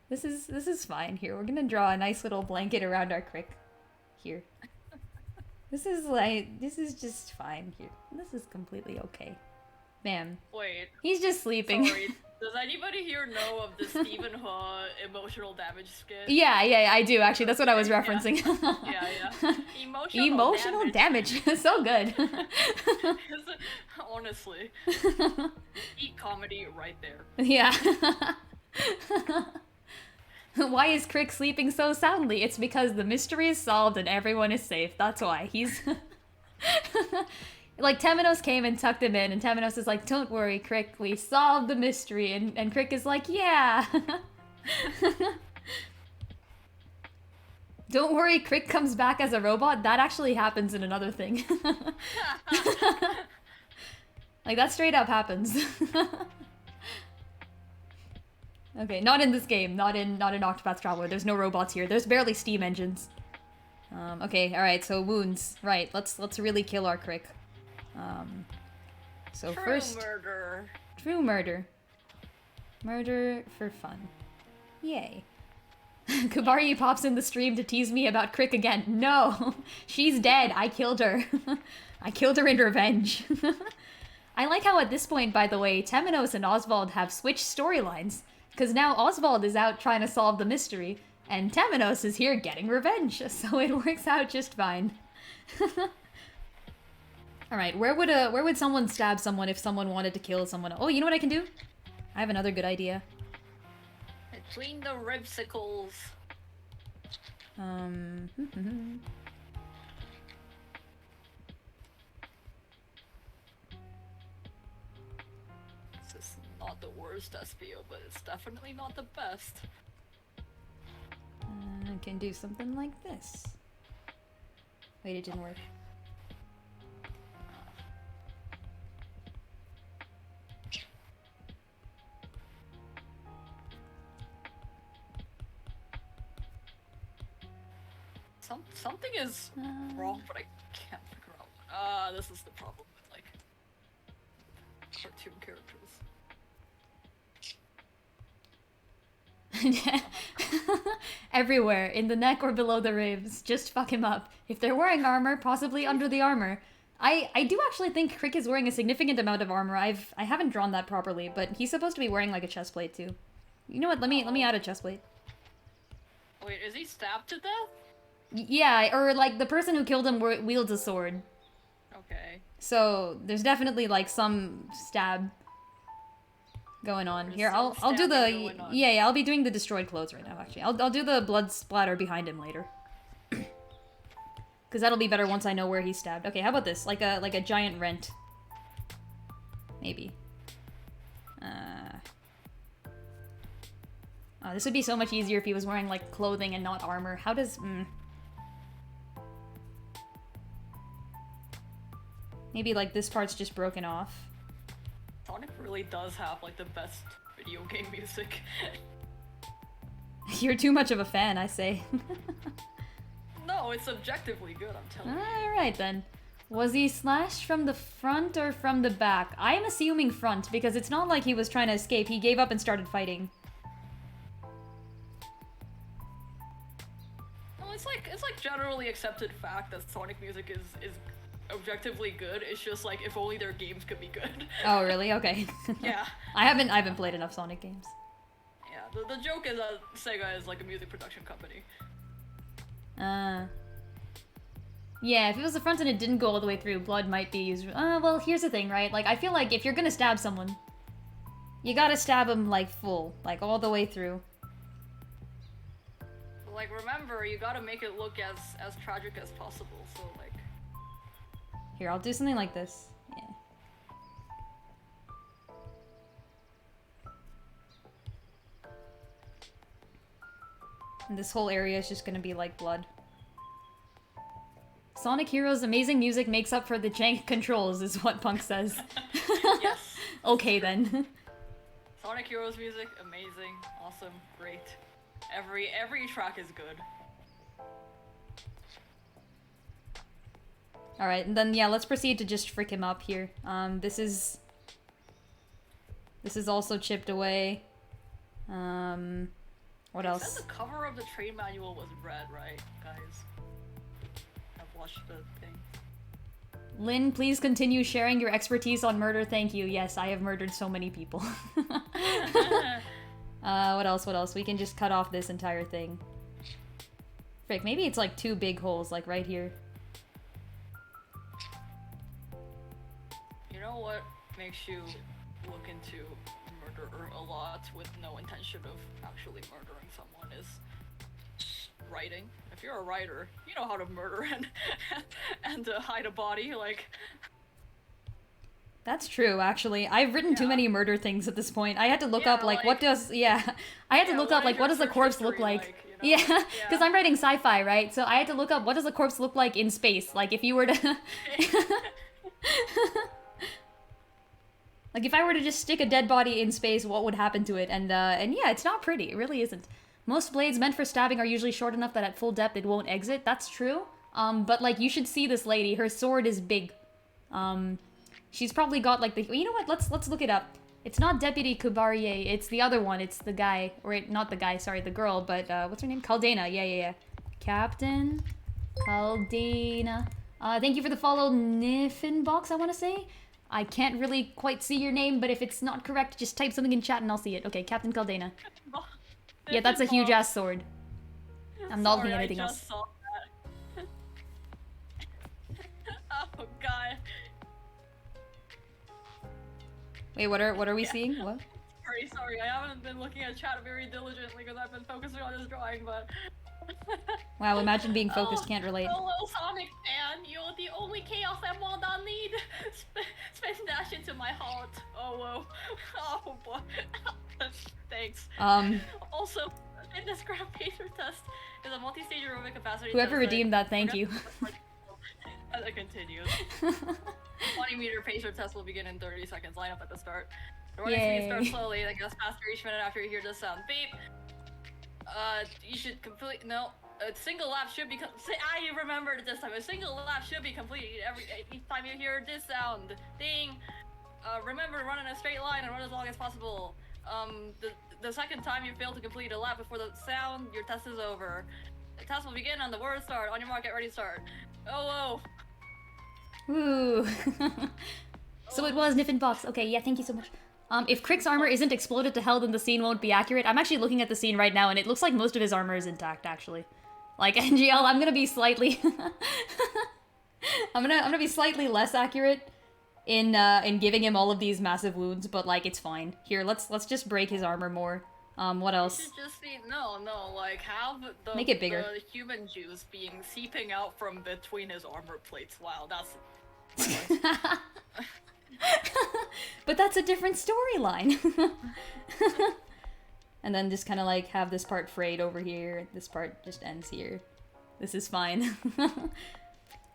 This is fine. Here, we're gonna draw a nice little blanket around our crick. Here. This is just fine here. This is completely okay. Man. Wait. He's just sleeping. Sorry. Does anybody here know of the Stephen Haw emotional damage skit? Yeah, I do actually. That's what I was referencing. Yeah. Emotional damage. So good. Honestly. Peak comedy right there. Yeah. Why is Crick sleeping so soundly? It's because the mystery is solved and everyone is safe. That's why. He's... Like, Temenos came and tucked him in, and Temenos is like, don't worry, Crick, we solved the mystery. And Crick is like, yeah. Don't worry, Crick comes back as a robot. That actually happens in another thing. Like, that straight up happens. Okay, not in this game. Not in Octopath Traveler. There's no robots here. There's barely steam engines. Okay, alright, so wounds. Right, let's really kill our Crick. So True first... murder. True murder. Murder for fun. Yay. Kabari pops in the stream to tease me about Crick again. No! She's dead. I killed her. I killed her in revenge. I like how at this point, by the way, Temenos and Oswald have switched storylines. Because now Oswald is out trying to solve the mystery, and Temenos is here getting revenge, so it works out just fine. Alright, where would someone stab someone if someone wanted to kill someone? Oh, you know what I can do? I have another good idea. Between the ribsicles. This is not the worst SPO, but it's definitely not the best. I can do something like this. Wait, it didn't work. Something is wrong, but I can't figure This is the problem with, like, cartoon characters. Everywhere, in the neck or below the ribs. Just fuck him up. If they're wearing armor, possibly under the armor. I do actually think Crick is wearing a significant amount of armor. I haven't drawn that properly, but he's supposed to be wearing like a chest plate too. You know what? Let me add a chest plate. Wait, is he stabbed to death? Yeah, or like the person who killed him wields a sword. Okay. So there's definitely like some stab going on. Here, I'll do the yeah, I'll be doing the destroyed clothes right now. Actually, I'll do the blood splatter behind him later. Because that'll be better once I know where he's stabbed. Okay, how about this? Like a giant rent. Maybe. Oh, this would be so much easier if he was wearing, like, clothing and not armor. How does... Maybe, like, this part's just broken off. Sonic really does have, like, the best video game music. You're too much of a fan, I say. No, it's objectively good, I'm telling you. Alright then. Was he slashed from the front or from the back? I'm assuming front, because it's not like he was trying to escape. He gave up and started fighting. Well, it's like generally accepted fact that Sonic music is objectively good. It's just like, if only their games could be good. Oh, really? Okay. Yeah. I haven't played enough Sonic games. Yeah, the joke is that Sega is like a music production company. Yeah, if it was the front and it didn't go all the way through, blood might be used. Well, here's the thing, right? Like, I feel like if you're gonna stab someone, you gotta stab him, like, full. Like, all the way through. Like, remember, you gotta make it look as tragic as possible, so, like... Here, I'll do something like this. Yeah. And this whole area is just gonna be like blood. Sonic Heroes' amazing music makes up for the jank controls, is what Punk says. Yes. Okay then. Sonic Heroes music, amazing, awesome, great. Every track is good. Alright, and then yeah, let's proceed to just frick him up here. This is also chipped away. What else? It said the cover of the train manual was red, right, guys? I've watched the thing. Lynn, please continue sharing your expertise on murder. Thank you. Yes, I have murdered so many people. What else? We can just cut off this entire thing. Frick, maybe it's like 2 big holes, like right here. You know what makes you look into murder a lot with no intention of actually murdering someone is writing. If you're a writer, you know how to murder and hide a body, like... That's true, actually. I've written too many murder things at this point. I had to look up, like, what does... Yeah. I had to look up, like, what does a corpse look like? You know? Yeah, because I'm writing sci-fi, right? So I had to look up, what does a corpse look like in space? Like, if you were to... Like, if I were to just stick a dead body in space, what would happen to it? And yeah, it's not pretty. It really isn't. Most blades meant for stabbing are usually short enough that at full depth it won't exit. That's true. But, like, you should see this lady. Her sword is big. She's probably got, like, the... You know what? Let's look it up. It's not Deputy Kubarier. It's the other one. It's the guy. Or, not the guy, sorry, the girl. But, what's her name? Caldena. Yeah. Captain Caldena. Thank you for the follow, Niffinbox, I want to say. I can't really quite see your name, but if it's not correct, just type something in chat and I'll see it. Okay, Captain Caldena. Yeah, that's a huge-ass sword. I'm not looking at anything else. Saw that. Oh, God. Wait, what are we seeing? What? Sorry, I haven't been looking at chat very diligently because I've been focusing on this drawing, but... Wow, imagine being focused, can't relate. Hello, Sonic fan, you're the only chaos emerald I need. Spend dash into my heart. Oh, whoa. Oh, boy. Thanks. Also, in this graph pacer test is a multi-stage aerobic capacity Whoever test redeemed that, thank you. As it continues. 20-meter pacer test will begin in 30 seconds. Line up at the start. The running speed starts slowly, then goes faster each minute after you hear this sound. Beep. You should complete. No. A single lap should be. I remembered this time. A single lap should be completed each time you hear this sound. Ding. Remember, run in a straight line and run as long as possible. The second time you fail to complete a lap before the sound, your test is over. The test will begin on the word start. On your mark, get ready, start. Oh, whoa. Ooh. So it was Nip and Box. Okay, yeah, thank you so much. If Crick's armor isn't exploded to hell, then the scene won't be accurate. I'm actually looking at the scene right now, and it looks like most of his armor is intact, actually. Like, NGL, I'm gonna be slightly... I'm gonna be slightly less accurate in giving him all of these massive wounds, but, like, it's fine. Here, let's just break his armor more. What else? You should just see, like, have the, Make it bigger. The human juice seeping out from between his armor plates. Wow, that's... But that's a different storyline. And then just kind of like have this part frayed over here. This part just ends here. This is fine.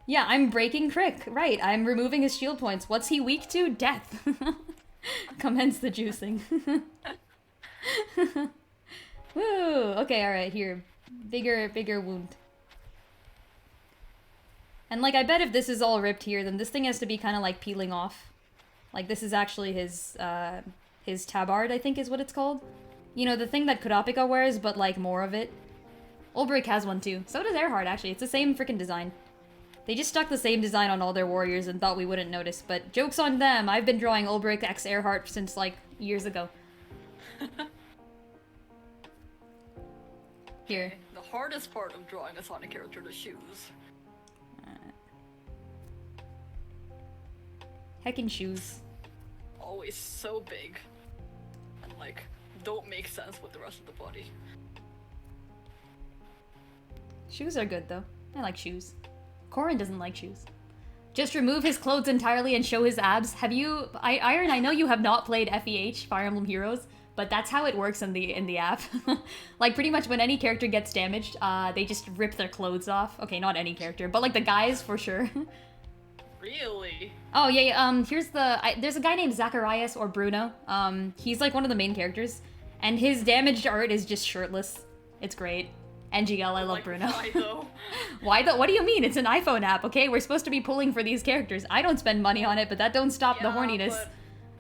Yeah, I'm breaking Crick. Right, I'm removing his shield points. What's he weak to? Death. Commence the juicing. Woo! Okay, alright, here. Bigger wound. And like, I bet if this is all ripped here, then this thing has to be kind of like peeling off. Like, this is actually his tabard, I think is what it's called. You know, the thing that Kurapika wears, but like more of it. Ulbrich has one too. So does Earhart, actually. It's the same freaking design. They just stuck the same design on all their warriors and thought we wouldn't notice, but joke's on them. I've been drawing Ulbrich x Earhart since like years ago. Here. Okay. The hardest part of drawing a Sonic character, the shoes. Heckin' shoes. Always so big. And like, don't make sense with the rest of the body. Shoes are good though. I like shoes. Corrin doesn't like shoes. Just remove his clothes entirely and show his abs. Have you... Iron, I know you have not played FEH, Fire Emblem Heroes, but that's how it works in the app. Like, pretty much when any character gets damaged, they just rip their clothes off. Okay, not any character, but like the guys for sure. Really? Oh, yeah, here's the... there's a guy named Zacharias or Bruno. He's like one of the main characters, and his damaged art is just shirtless. It's great. NGL, I love like, Bruno. Why though? Why though? What do you mean? It's an iPhone app, okay? We're supposed to be pulling for these characters. I don't spend money on it, but that don't stop the horniness.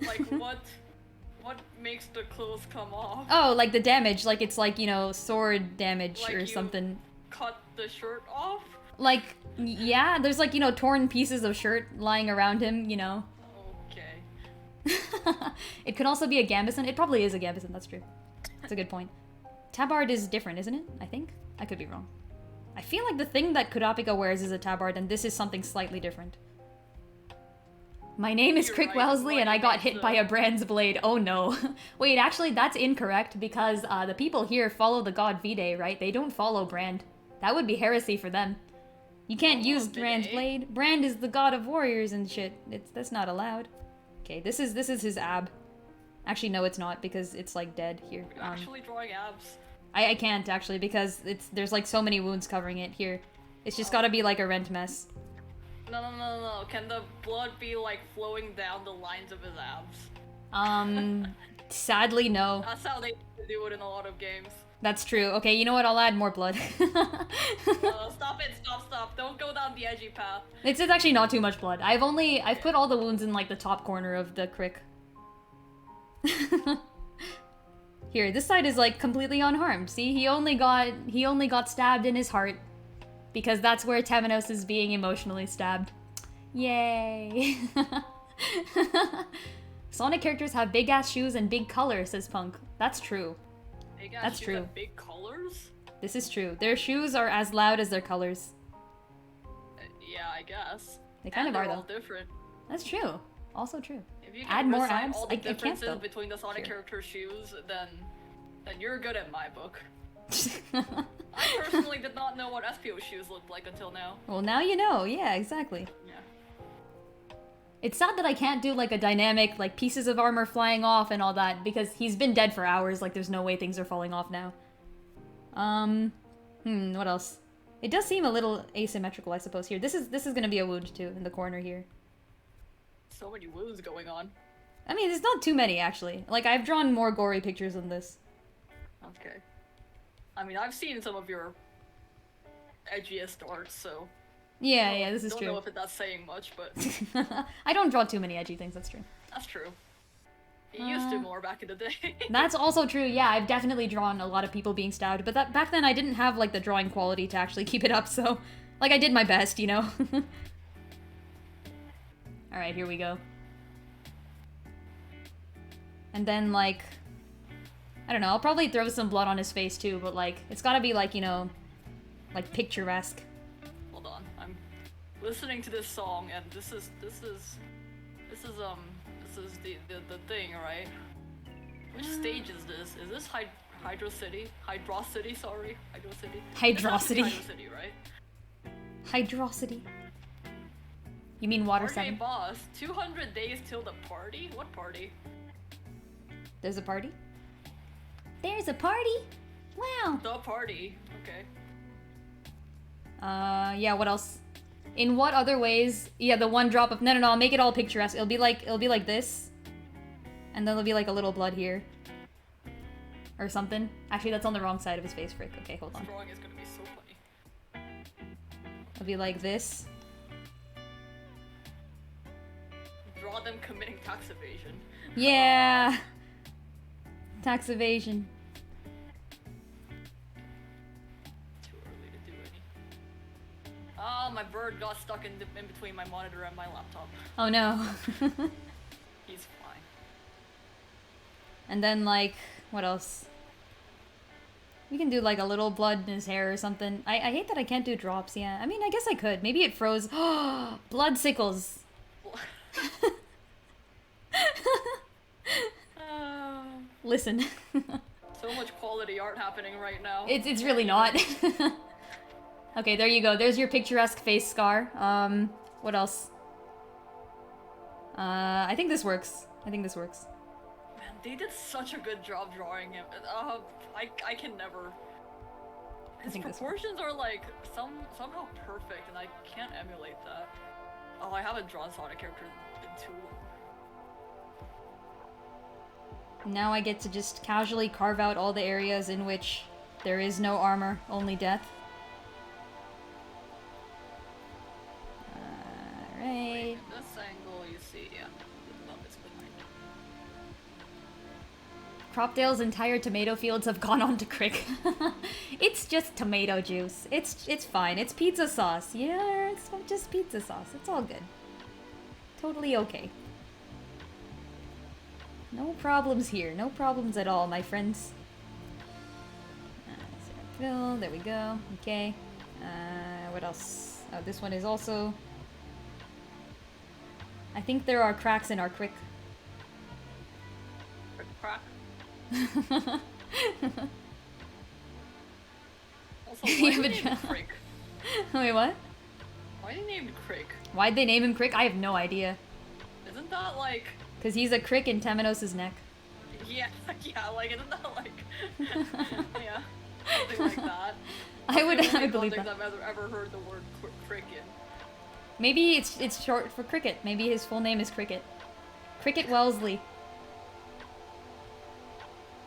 But, like, what makes the clothes come off? Oh, like the damage. Like, it's like, you know, sword damage like or something. Cut the shirt off? Like, yeah, there's like, you know, torn pieces of shirt lying around him, you know. Okay. It could also be a Gambison. It probably is a Gambison, that's true. That's a good point. Tabard is different, isn't it? I think? I could be wrong. I feel like the thing that Kurapika wears is a tabard, and this is something slightly different. My name is Crick Wellesley, and I got hit by a brand's blade. Oh no. Wait, actually, that's incorrect, because the people here follow the god Vide, right? They don't follow Brand. That would be heresy for them. You can't use Brand's blade. Brand is the god of warriors and shit. That's not allowed. Okay, this is his ab. Actually, no, it's not, because it's like dead here. You're actually drawing abs. I can't actually, because there's like so many wounds covering it here. It's just gotta be like a rent mess. No. Can the blood be like flowing down the lines of his abs? Sadly, no. That's how they do it in a lot of games. That's true. Okay, you know what? I'll add more blood. Stop it, stop. Don't go down the edgy path. It's actually not too much blood. I've put all the wounds in like the top corner of the crick. Here, this side is like completely unharmed. See, he only got stabbed in his heart because that's where Temenos is being emotionally stabbed. Yay! Sonic characters have big ass shoes and big color, says Punk. That's true. Big ass That's shoes true. and big colors? This is true. Their shoes are as loud as their colors. Yeah, I guess. They kind of are all though. different. That's true. Also true. If you Add can more recite abs? all the I can't differences though. between the Sonic character shoes, then you're good at my book. I personally did not know what Espio shoes looked like until now. Well, now you know. Yeah, exactly. Yeah. It's sad that I can't do like a dynamic, like pieces of armor flying off and all that, because he's been dead for hours. Like, there's no way things are falling off now. What else? It does seem a little asymmetrical, I suppose. Here, this is gonna be a wound too in the corner here. So many wounds going on. I mean, there's not too many actually. Like, I've drawn more gory pictures than this. Okay. I mean, I've seen some of your edgiest art, so Yeah, this is don't true. know if that's saying much, but I don't draw too many edgy things, that's true. that's true. You used to more back in the day. That's also true, yeah, I've definitely drawn a lot of people being stabbed, but that back then I didn't have, like, the drawing quality to actually keep it up, so, like, I did my best, you know? Alright, here we go. And then, like, I don't know, I'll probably throw some blood on his face, too, but, like, it's gotta be, like, you know, like, picturesque. Hold on, I'm listening to this song, and this is the thing, right? Which stage is this? Is this Hydro City? Sorry. Hydro City? Hydrocity. Hydro City, right? Hydrocity. You mean Water RJ 7? Boss, 200 days till the party? What party? There's a party? There's a party? Wow. The party. Okay. Yeah, what else? In what other ways? Yeah, the one drop of... No, I'll make it all picturesque. It'll be like this. And then there'll be like a little blood here. Or something. Actually, that's on the wrong side of his face, frick. Okay, hold on. This drawing is gonna be so funny. It'll be like this. Draw them committing tax evasion. Yeah! Tax evasion. Too early to do any. Oh, my bird got stuck in between my monitor and my laptop. Oh no. He's fine. And then, like, what else? We can do, like, a little blood in his hair or something. I hate that I can't do drops, yeah. I mean, I guess I could. Maybe it froze. Blood sickles. Listen. So much quality art happening right now. It's really not. Okay, there you go. There's your picturesque face scar. What else? I think this works. Man, they did such a good job drawing him. I can never. His proportions are like somehow perfect, and I can't emulate that. Oh, I haven't drawn Sonic characters in too long. Now I get to just casually carve out all the areas in which there is no armor, only death. Alright. In this angle, you see, yeah, the bump is behind. Cropdale's entire tomato fields have gone on to Crick. It's just tomato juice. It's fine. It's pizza sauce. Yeah, it's just pizza sauce. It's all good. Totally okay. No problems here. No problems at all, my friends. Fill. There we go. Okay. What else? Oh, this one is also... I think there are cracks in our Crick. Crack. Also, why did they name him Crick? Wait, what? Why did they name him Crick? Why'd they name him Crick? I have no idea. Isn't that like... Because he's a crick in Temenos' neck. Yeah, like, isn't that like... yeah, something like that. I would I've believe that. I've ever heard the word crick in. Maybe it's short for Cricket. Maybe his full name is Cricket. Cricket Wellesley.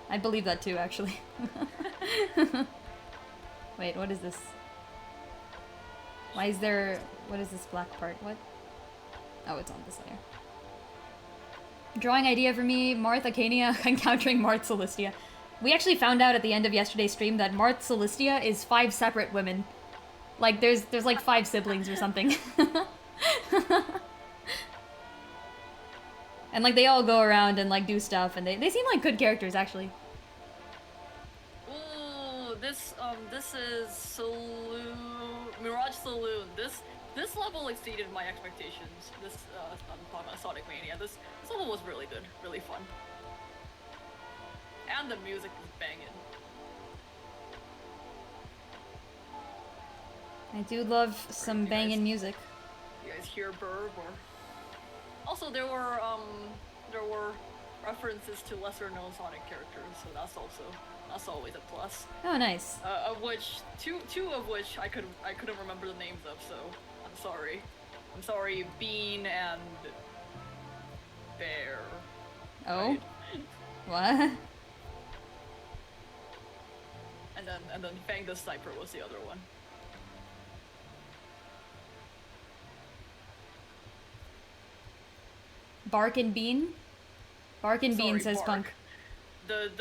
I believe that too, actually. Wait, what is this? Why is there... What is this black part? What? Oh, it's on this layer. Drawing idea for me, Marth Acania encountering Marth Celestia. We actually found out at the end of yesterday's stream that Marth Celestia is 5 separate women. Like, there's like 5 siblings or something. And like, they all go around and like do stuff, and they seem like good characters, actually. Ooh, this is Mirage Saloon. This level exceeded my expectations. I'm talking about Sonic Mania. This level was really good, really fun. And the music was banging. I do love some banging music. You guys hear Burb or... Also, there were references to lesser known Sonic characters, so that's always a plus. Oh, nice. Of which two of which I couldn't remember the names of, so I'm sorry. I'm sorry, Bean and Bear. Oh? Right? What? And then Fang the Sniper was the other one. Bark and Bean? Bark and Bean, Sorry, says Bark. Punk. The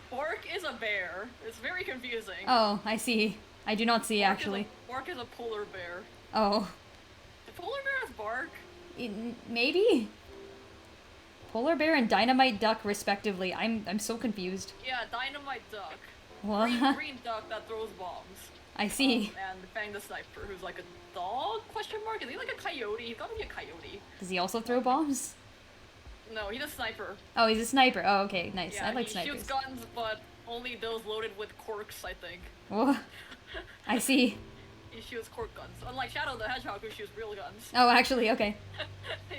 Bark is a bear. It's very confusing. Oh, I see. I do not see, actually. Bark is a polar bear. Oh. The polar bear is Bark? Maybe? Polar bear and dynamite duck, respectively. I'm so confused. Yeah, dynamite duck. What? Green duck that throws bombs. I see. And Fang the sniper, who's like a dog? Question mark? Is he like a coyote? He's gotta be a coyote. Does he also throw bombs? No, he's a sniper. Oh, he's a sniper. Oh, okay, nice. Yeah, I like he snipers. shoots guns, but only those loaded with corks, I think. Whoa. I see. He shoots cork guns. Unlike Shadow the Hedgehog, who shoots real guns. Oh, actually, okay.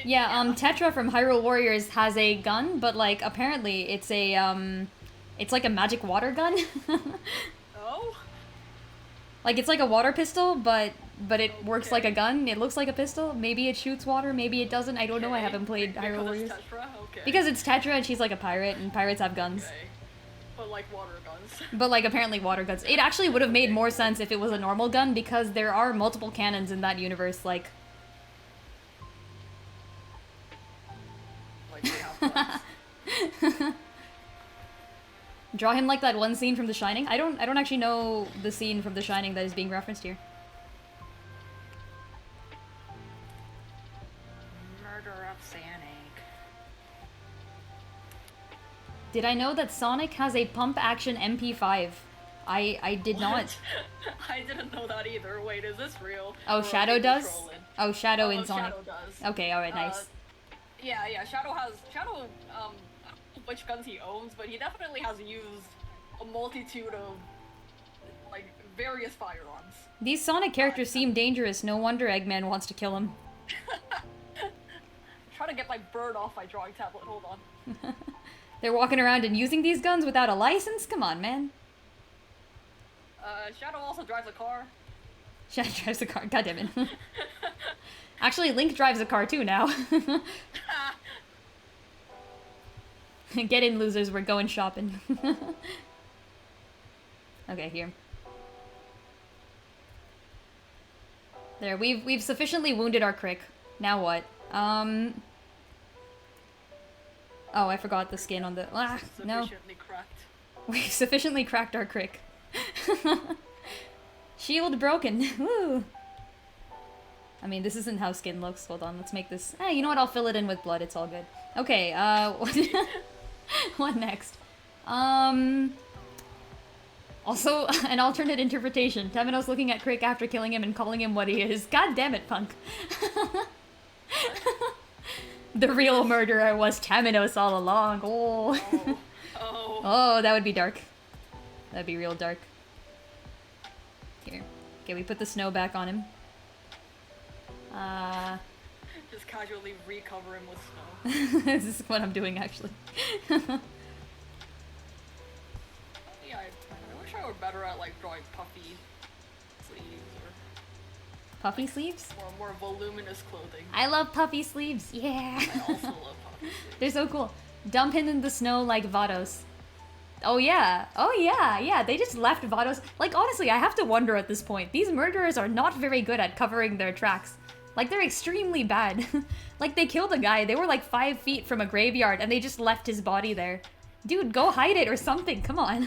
Yeah, Tetra from Hyrule Warriors has a gun, but, like, apparently it's a, it's like a magic water gun. Oh? Like, it's like a water pistol, but it works like a gun. It looks like a pistol. Maybe it shoots water, maybe it doesn't. I don't know, I haven't played Hyrule Warriors. Tetra? Okay. Because it's Tetra and she's like a pirate, and pirates have guns. Okay. But like water guns. But, like, apparently water guns. It actually would have made more sense if it was a normal gun, because there are multiple cannons in that universe, like... Like they have guns. Draw him like that one scene from The Shining? I don't actually know the scene from The Shining that is being referenced here. Murder of Sonic. Did I know that Sonic has a pump-action MP5? I did not. I didn't know that either. Wait, is this real? Oh, Or Shadow are they does? trolling? Oh, Shadow in Sonic. Shadow does. Okay, alright, nice. Yeah, Shadow, I don't know which guns he owns, but he definitely has used a multitude of, like, various firearms. These Sonic characters seem dangerous. No wonder Eggman wants to kill him. Trying to get my bird off my drawing tablet, hold on. They're walking around and using these guns without a license? Come on, man. Shadow also drives a car. Shadow drives a car. God damn it. Actually, Link drives a car too now. Get in, losers. We're going shopping. Okay, here. There, we've sufficiently wounded our crick. Now what? Oh, I forgot the skin on the... Ah, no. Sufficiently cracked. We've sufficiently cracked our crick. Shield broken. Woo! I mean, this isn't how skin looks. Hold on, let's make this... you know what? I'll fill it in with blood. It's all good. Okay, what next? Also, an alternate interpretation. Temenos looking at Crick after killing him and calling him what he is. God damn it, Punk. The real murderer was Temenos all along. Oh. Oh, that would be dark. That'd be real dark. Here. Okay, we put the snow back on him. Just casually recover him with snow. This is what I'm doing, actually. Yeah, I wish I were better at, like, drawing puffy sleeves or... Puffy sleeves? Or more voluminous clothing. I love puffy sleeves, yeah! I also love puffy sleeves. They're so cool. Dump him in the snow like Vados. Oh yeah, yeah, they just left Vados. Like, honestly, I have to wonder at this point. These murderers are not very good at covering their tracks. Like, they're extremely bad. Like, they killed a guy, they were like 5 feet from a graveyard, and they just left his body there. Dude, go hide it or something, come on.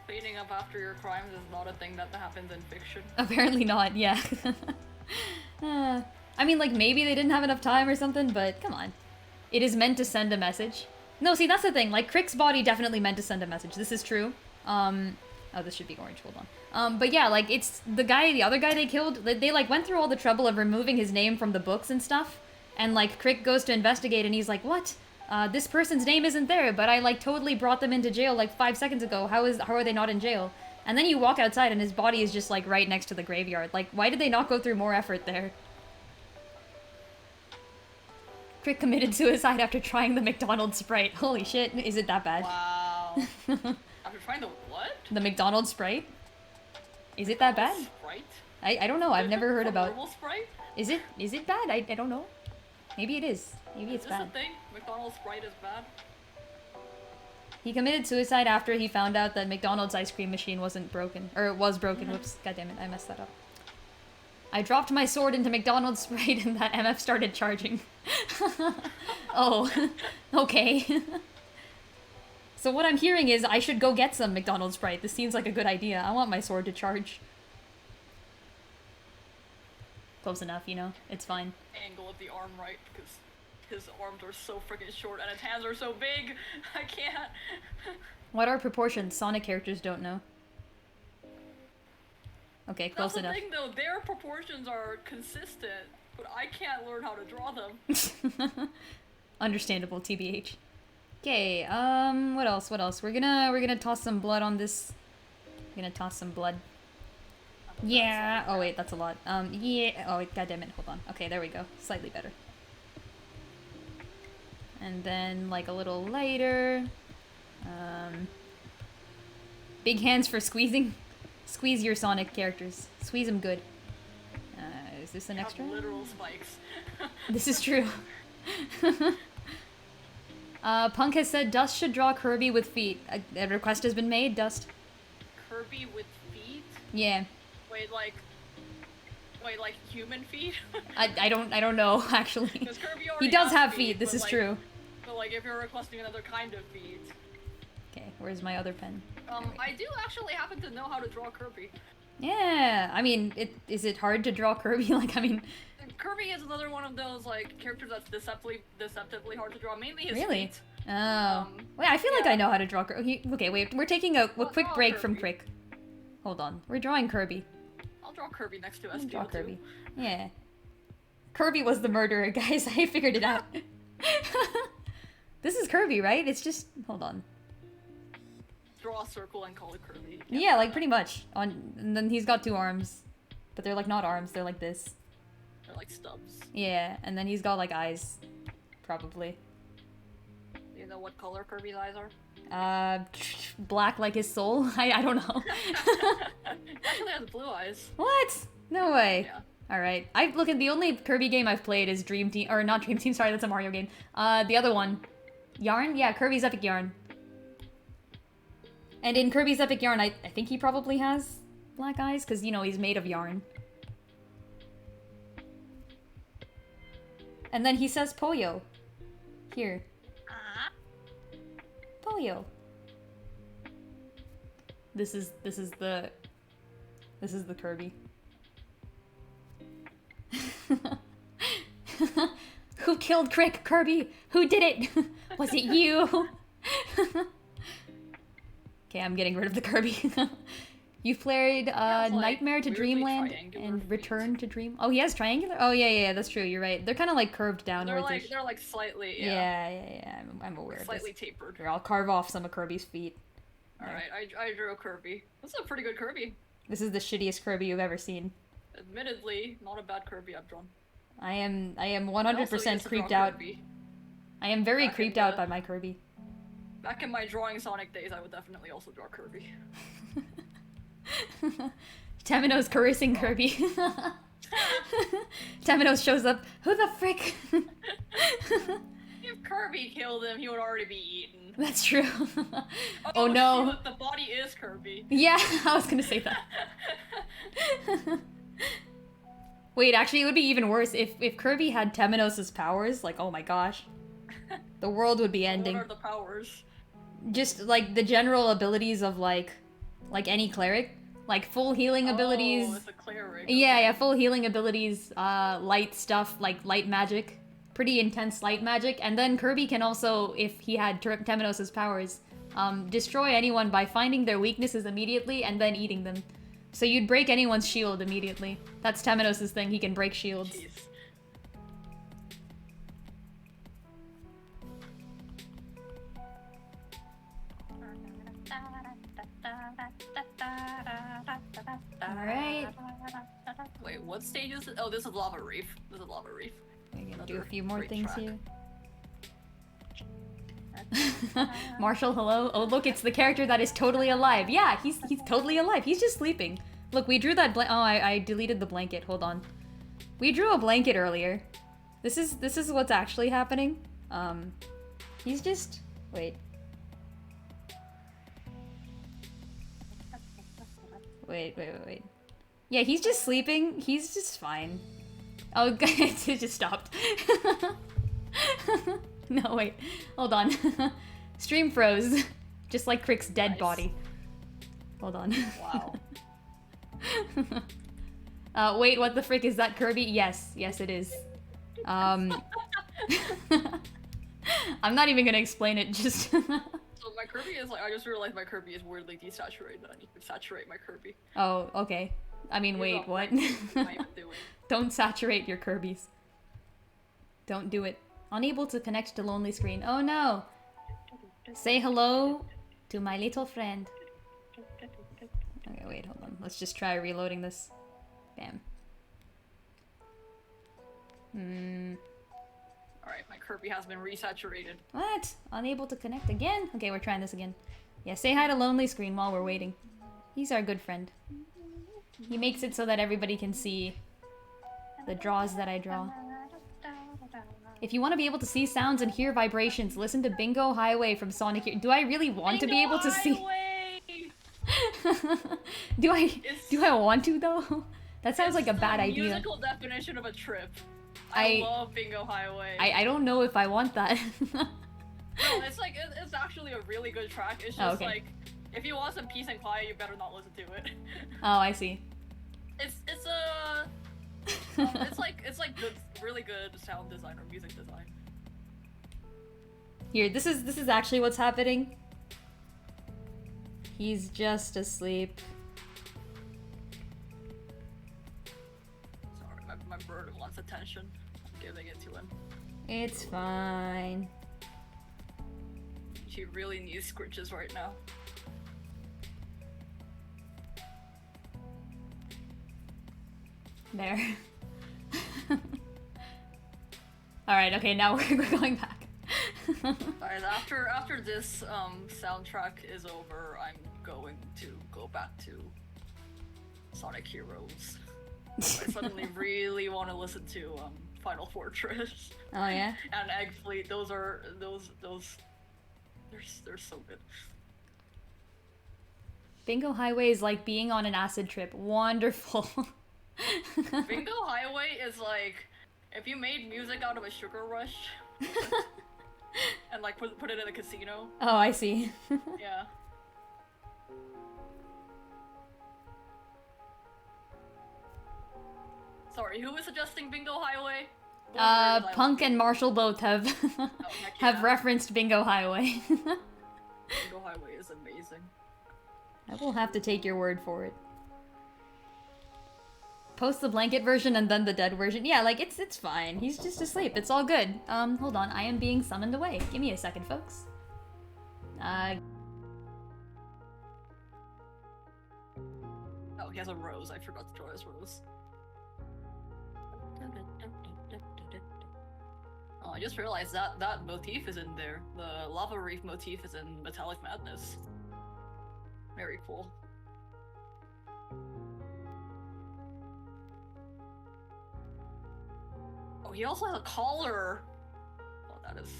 Cleaning up after your crimes is not a thing that happens in fiction. Apparently not, yeah. I mean, like, maybe they didn't have enough time or something, but come on. It is meant to send a message. No, see, that's the thing. Like, Crick's body definitely meant to send a message. This is true. Oh, this should be orange. Hold on. But yeah, like, it's the other guy they killed, they like, went through all the trouble of removing his name from the books and stuff. And, like, Crick goes to investigate, and he's like, what? This person's name isn't there, but I, like, totally brought them into jail, like, 5 seconds ago. How are they not in jail? And then you walk outside, and his body is just, like, right next to the graveyard. Like, why did they not go through more effort there? Crick committed suicide after trying the McDonald's Sprite. Holy shit, is it that bad? Wow. After trying the what? The McDonald's Sprite? Is it that bad? Sprite? I don't know, I've never heard about... Normal Sprite? Is it bad? I don't know. Maybe it is. Maybe it's bad. Is this a thing? McDonald's Sprite is bad? He committed suicide after he found out that McDonald's ice cream machine wasn't broken. Or it was broken. Whoops. God damn it, I messed that up. I dropped my sword into McDonald's Sprite and that MF started charging. Oh, okay. So what I'm hearing is I should go get some McDonald's Sprite. This seems like a good idea. I want my sword to charge. Close enough, you know? It's fine. Angle of the arm right, because his arms are so freaking short and his hands are so big. I can't. What are proportions? Sonic characters don't know. Okay, close That's the enough. thing though, their proportions are consistent, but I can't learn how to draw them. Understandable, TBH. Okay, what else? What else? We're gonna toss some blood on this. We're gonna toss some blood. Yeah. Oh wait, that's a lot. Yeah. Oh wait, goddammit. Hold on. Okay, there we go. Slightly better. And then like a little lighter. Big hands for squeezing. Squeeze your Sonic characters. Squeeze them good. Is this an Have extra? literal spikes. This is true. Punk has said Dust should draw Kirby with feet. A request has been made, Dust. Kirby with feet? Yeah. Wait, like human feet? I don't know, actually. Because Kirby He already does has have feet, this but, is like, true. But like, if you're requesting another kind of feet. Okay, where's my other pen? I do actually happen to know how to draw Kirby. Yeah, I mean, is it hard to draw Kirby? Like, I mean... Kirby is another one of those, like, characters that's deceptively hard to draw, mainly his Really? feet. Oh. Wait, I feel like yeah. I know how to draw Kirby. Okay, wait, we're taking a quick draw break from Kirby. Crick. Hold on, we're drawing Kirby. I'll draw Kirby next to I'll SPO2. draw Kirby. Yeah. Kirby was the murderer, guys. I figured it out. This is Kirby, right? It's just... Hold on. Draw a circle and call it Kirby. Yeah, like pretty much. And then he's got two arms. But they're like not arms, they're like this. They're like stubs. Yeah, and then he's got like eyes. Probably. Do you know what color Kirby's eyes are? Black like his soul? I don't know. Actually has blue eyes. What? No way. Yeah. Alright. Look at the only Kirby game I've played is Dream Team, or not Dream Team, sorry, that's a Mario game. The other one. Yarn? Yeah, Kirby's Epic Yarn. And in Kirby's Epic Yarn, I think he probably has black eyes, because, you know, he's made of yarn. And then he says Poyo. Here. Poyo. This is the Kirby. Who killed Crick, Kirby? Who did it? Was it you? Okay, I'm getting rid of the Kirby. You've played has, like, Nightmare to weirdly Dreamland triangular and feet. Return to Dream. Oh, he has triangular. Oh yeah, that's true. You're right. They're kind of like curved downwards. They're like slightly, Yeah. I'm aware of slightly this. tapered. Here, I'll carve off some of Kirby's feet. Alright, I drew a Kirby. This is a pretty good Kirby. This is the shittiest Kirby you've ever seen. Admittedly, not a bad Kirby I've drawn. I am I also 100% used to draw creeped out. Kirby. I am very Back in creeped out the- by my Kirby. Back in my drawing Sonic days, I would definitely also draw Kirby. Tamino's caressing Kirby. Tamino shows up. Who the frick? If Kirby killed him, he would already be eaten. That's true. Oh no. Shoot, the body is Kirby. Yeah, I was gonna say that. Wait, actually, it would be even worse if Kirby had Temenos' powers. Like, oh my gosh, the world would be ending. What are the powers? Just like the general abilities of like any cleric, like full healing abilities. Oh, it's a cleric. Yeah, full healing abilities, light stuff, like light magic. Pretty intense light magic. And then Kirby can also, if he had Temenos' powers, destroy anyone by finding their weaknesses immediately and then eating them. So you'd break anyone's shield immediately. That's Temenos' thing, he can break shields. Jeez. Alright. Wait, what stage is it? Oh, this is Lava Reef. This is Lava Reef. We're gonna do a Another few more great things track. here. Marshall, hello. Oh, look, it's the character that is totally alive. Yeah, he's totally alive. He's just sleeping. Look, we drew that oh, I deleted the blanket. Hold on. We drew a blanket earlier. This is what's actually happening. He's just... Wait. Wait. Yeah, he's just sleeping. He's just fine. Oh, it just stopped. No, wait. Hold on. Stream froze. Just like Crick's dead body. Hold on. Wow. Wait, what the frick? Is that Kirby? Yes. Yes, it is. I'm not even gonna explain it, just... So my Kirby is like, I just realized my Kirby is weirdly desaturated. I need to saturate my Kirby. Oh, okay. I mean, wait, what? Don't saturate your Kirby's. Don't do it. Unable to connect to lonely screen. Oh no! Say hello to my little friend. Okay, wait, hold on. Let's just try reloading this. Bam. Alright, my Kirby has been resaturated. What? Unable to connect again? Okay, we're trying this again. Yeah, say hi to lonely screen while we're waiting. He's our good friend. He makes it so that everybody can see the draws that I draw. If you want to be able to see sounds and hear vibrations, listen to Bingo Highway from Sonic Hero. Do I really want to be able to see? Do I want to though? That sounds like a bad idea. Musical definition of a trip. I love Bingo Highway. I don't know if I want that. No, it's like it's actually a really good track. It's just like if you want some peace and quiet, you better not listen to it. Oh, I see. It's like good, really good sound design or music design. Here, this is actually what's happening. He's just asleep. Sorry, my bird wants attention. I'm giving it to him. It's fine. She really needs scritches right now. There. Alright, okay, now we're going back. Alright, after this soundtrack is over, I'm going to go back to Sonic Heroes. I suddenly really want to listen to Final Fortress. Oh yeah? And Egg Fleet, those they're so good. Bingo Highway is like being on an acid trip. Wonderful. Bingo Highway is like if you made music out of a sugar rush and like put it in a casino. Oh, I see. Yeah. Sorry, who was suggesting Bingo Highway? Punk and Marshall both have have referenced Bingo Highway. Bingo Highway is amazing. I will have to take your word for it. Post the blanket version and then the dead version. Yeah, like it's fine. He's just asleep. It's all good. Hold on. I am being summoned away. Give me a second, folks. Oh, he has a rose. I forgot to draw his rose. Oh, I just realized that motif is in there. The lava reef motif is in Metallic Madness. Very cool. Oh, he also has a collar. Oh, that is.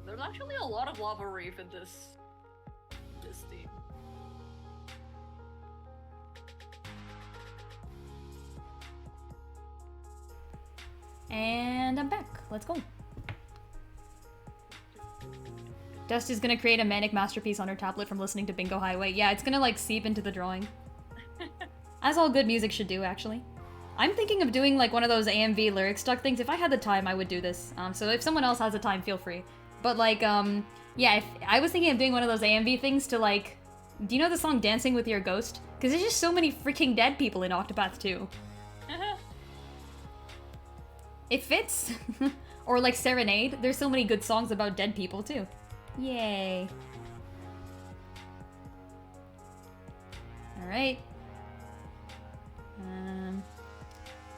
There's actually a lot of lava reef in this theme. And I'm back. Let's go. Dust is gonna create a manic masterpiece on her tablet from listening to Bingo Highway. Yeah, it's gonna like seep into the drawing. As all good music should do, actually. I'm thinking of doing like one of those AMV lyric stuck things. If I had the time, I would do this. So if someone else has the time, feel free. But like, yeah, if I was thinking of doing one of those AMV things to like, do you know the song Dancing with Your Ghost? Because there's just so many freaking dead people in Octopath 2. It fits. Or like Serenade. There's so many good songs about dead people too. Yay. Alright.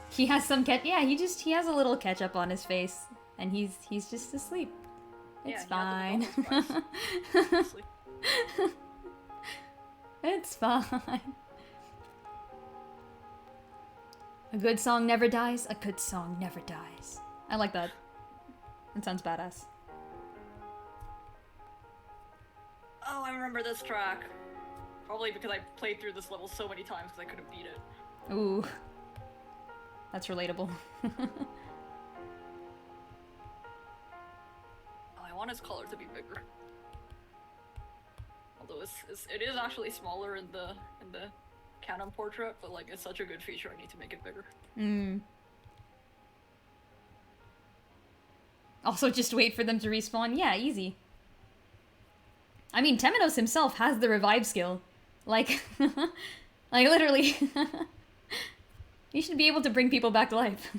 He has some yeah, he has a little ketchup on his face. And he's just asleep. It's fine. It's fine. A good song never dies. A good song never dies. I like that. That sounds badass. Oh, I remember this track. Probably because I played through this level so many times because I couldn't beat it. Ooh. That's relatable. I want his color to be bigger. Although it is actually smaller in the Canon portrait, but like it's such a good feature, I need to make it bigger. Also, just wait for them to respawn. Yeah, easy. I mean, Temenos himself has the revive skill. Like, like literally. You should be able to bring people back to life.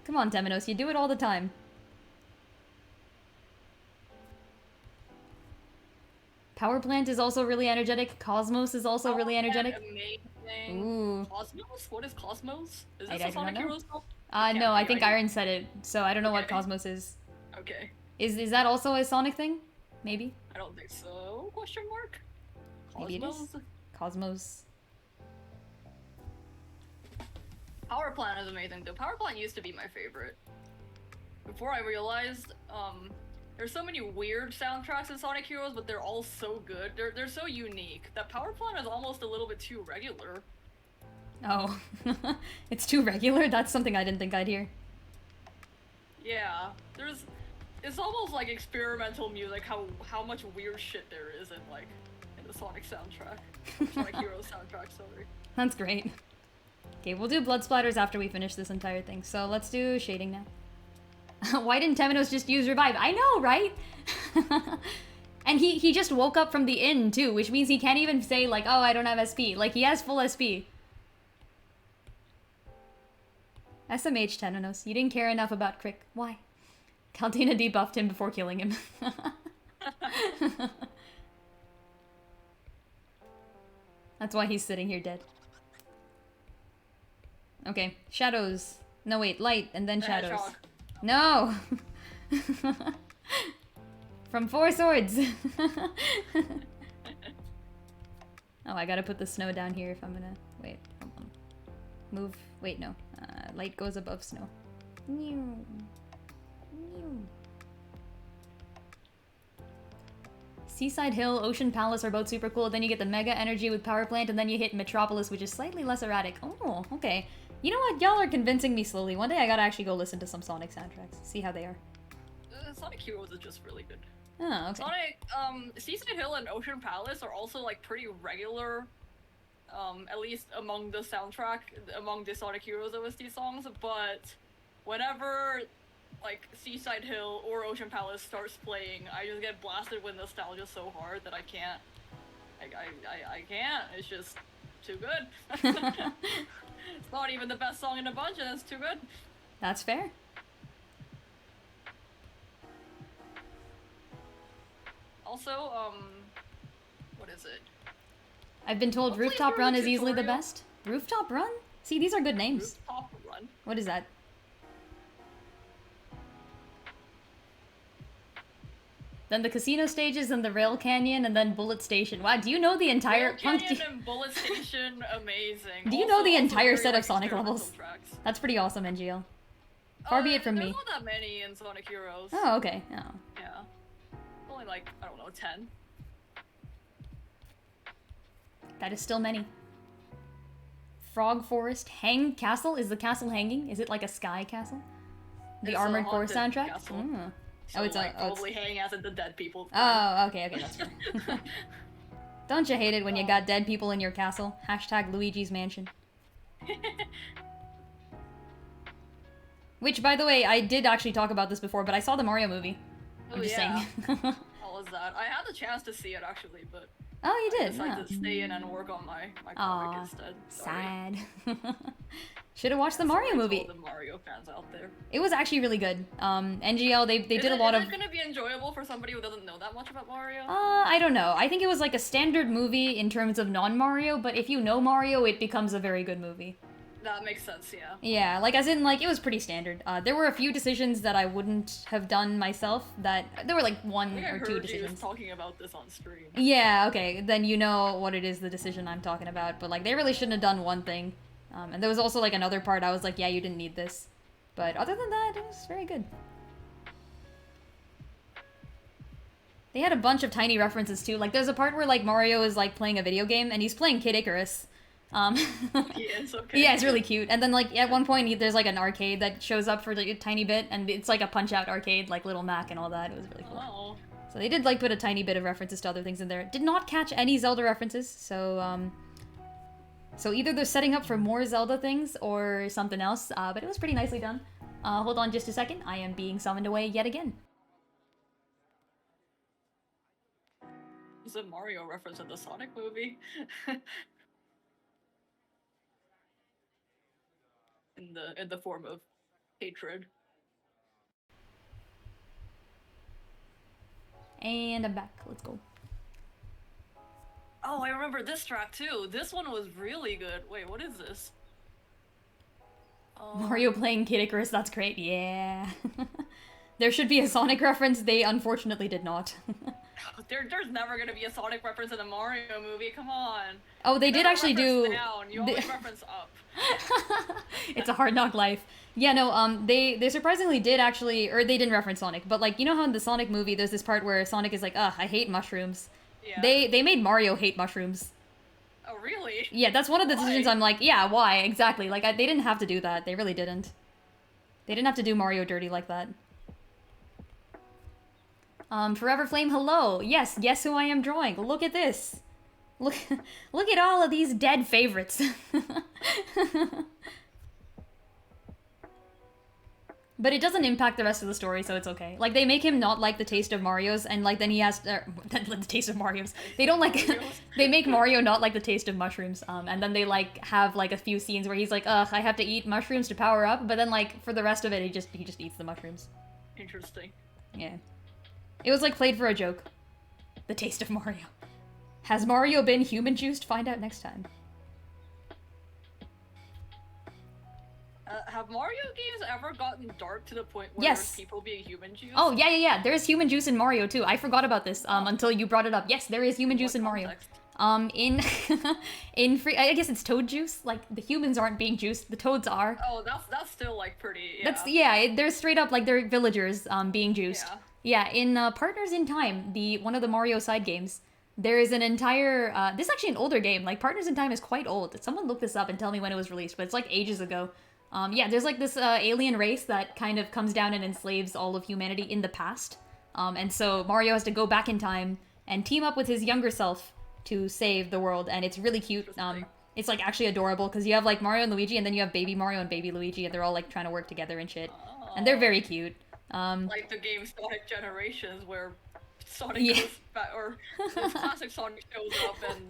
Come on, Temenos, you do it all the time. Power Plant is also really energetic. Cosmos is also really energetic. Amazing. Ooh. Cosmos? What is Cosmos? Is I this a do Sonic not know. Heroes song? No, I think Iron said it, so I don't know what Okay. Cosmos is. Okay. Is that also a Sonic thing? Maybe? I don't think so. Question mark? Maybe it is. Cosmos. Power Plant is amazing though. Power Plant used to be my favorite. Before I realized, there's so many weird soundtracks in Sonic Heroes, but they're all so good. They're so unique that Power Plant is almost a little bit too regular. Oh. It's too regular? That's something I didn't think I'd hear. Yeah, it's almost like experimental music, how much weird shit there is in the Sonic soundtrack. Sonic Heroes soundtrack, sorry. That's great. Okay, we'll do blood splatters after we finish this entire thing, so let's do shading now. Why didn't Temenos just use revive? I know, right? And he just woke up from the inn too, which means he can't even say like, oh, I don't have SP. Like, he has full SP. SMH Temenos, you didn't care enough about Crick. Why? Caldina debuffed him before killing him. That's why he's sitting here dead. Okay, shadows. No, wait, light, and then shadows. No! From Four Swords! Oh, I gotta put the snow down here if I'm gonna... Wait, hold on. Move... Wait, no. Light goes above snow. Seaside Hill, Ocean Palace are both super cool. Then you get the Mega Energy with Power Plant, and then you hit Metropolis, which is slightly less erratic. Oh, okay. You know what? Y'all are convincing me slowly. One day I gotta actually go listen to some Sonic soundtracks. See how they are. Sonic Heroes is just really good. Oh, okay. Sonic, Seaside Hill and Ocean Palace are also like pretty regular, at least among the soundtrack, among the Sonic Heroes OST songs, but whenever like Seaside Hill or Ocean Palace starts playing, I just get blasted with nostalgia so hard that I can't. I can't. It's just too good. It's not even the best song in the bunch, and it's too good. That's fair. Also, what is it? I've been told Hopefully Rooftop through Run the is easily the tutorial. best. Rooftop Run? See, these are good names. Rooftop Run. What is that? Then the casino stages, and the Rail Canyon, and then Bullet Station. Wow, do you know the entire... Rail Canyon and Bullet Station, amazing. Do you know the Also entire very, set of like, Sonic experimental levels? tracks. That's pretty awesome, NGL. Far be it from me. There's not that many in Sonic Heroes. Oh, okay. Oh. Yeah. Only like, I don't know, 10. That is still many. Frog Forest. Hang Castle? Is the castle hanging? Is it like a sky castle? The It's a Armored Core haunted soundtrack? castle. Mm. So, Oh, it's like, a... Oh, it's... probably hang as in the dead people. Oh, okay, that's fair. Don't you hate it when you got dead people in your castle? Hashtag Luigi's Mansion. Which, by the way, I did actually talk about this before, but I saw the Mario movie. I'm just saying. How was that? I had the chance to see it actually, but Oh, you I did? decided Yeah. to stay in and work on my comic Aw, instead. Sorry. sad. Should have watched the Mario Sorry to movie. all the Mario fans out there. It was actually really good. NGL, they did a lot Is of... it gonna be enjoyable for somebody who doesn't know that much about Mario? I don't know. I think it was like a standard movie in terms of non-Mario, but if you know Mario, it becomes a very good movie. That makes sense, yeah. Yeah, like as in, like, it was pretty standard. There were a few decisions that I wouldn't have done myself, that... There were like I one think I or heard two you decisions. talking about this on stream. Yeah, okay, then you know what it is, the decision I'm talking about, but like, they really shouldn't have done one thing. And there was also like another part I was like, yeah, you didn't need this. But other than that, it was very good. They had a bunch of tiny references too. Like there's a part where like Mario is like playing a video game and he's playing Kid Icarus. Um, Yes, okay. yeah, it's really cute. And then like at one point there's like an arcade that shows up for like a tiny bit, and it's like a Punch Out arcade, like Little Mac and all that. It was really cool. Oh. So they did like put a tiny bit of references to other things in there. Did not catch any Zelda references, so so either they're setting up for more Zelda things or something else. But it was pretty nicely done. Hold on just a second. I am being summoned away yet again. There's a Mario reference in the Sonic movie. in the form of hatred. And I'm back. Let's go. Oh, I remember this track too. This one was really good. Wait, what is this? Mario playing Kid Icarus, that's great. Yeah. There should be a Sonic reference. They unfortunately did not. There's never gonna be a Sonic reference in a Mario movie. Come on. Oh, they did Never actually reference do. Down. You always reference up. It's a hard knock life. Yeah, no, they surprisingly did actually, or they didn't reference Sonic, but like, you know how in the Sonic movie there's this part where Sonic is like, ugh, I hate mushrooms. Yeah. They made Mario hate mushrooms. Oh, really? Yeah, that's one of the Why? decisions I'm like, yeah, why? Exactly. Like, they didn't have to do that. They really didn't. They didn't have to do Mario dirty like that. Forever Flame, hello. Yes, guess who I am drawing? Look at this. Look, look at all of these dead favorites. But it doesn't impact the rest of the story, so it's okay. Like, they make him not like the taste of Mario's, and like then he has the taste of Mario's. They don't like. They make Mario not like the taste of mushrooms. And then they like have like a few scenes where he's like, ugh, I have to eat mushrooms to power up. But then like for the rest of it, he just eats the mushrooms. Interesting. Yeah. It was like played for a joke. The taste of Mario. Has Mario been human juiced? Find out next time. Have Mario games ever gotten dark to the point where Yes. there's people being human juice? Oh, yeah. There's human juice in Mario, too. I forgot about this until you brought it up. Yes, there is human juice in Mario. Context? In free... I guess it's toad juice. Like, the humans aren't being juiced. The toads are. Oh, that's still, like, pretty, yeah. They're straight up, like, they're villagers being juiced. Yeah, in Partners in Time, one of the Mario side games, there is an entire... this is actually an older game. Like, Partners in Time is quite old. Someone look this up and tell me when it was released, but it's, like, ages ago. Yeah, there's like this alien race that kind of comes down and enslaves all of humanity in the past. And so Mario has to go back in time and team up with his younger self to save the world, and it's really cute. It's like actually adorable because you have like Mario and Luigi, and then you have baby Mario and baby Luigi, and they're all like trying to work together and shit. And they're very cute. Like the game Sonic Generations, where Sonic Yeah. goes back, or this classic Sonic shows up, and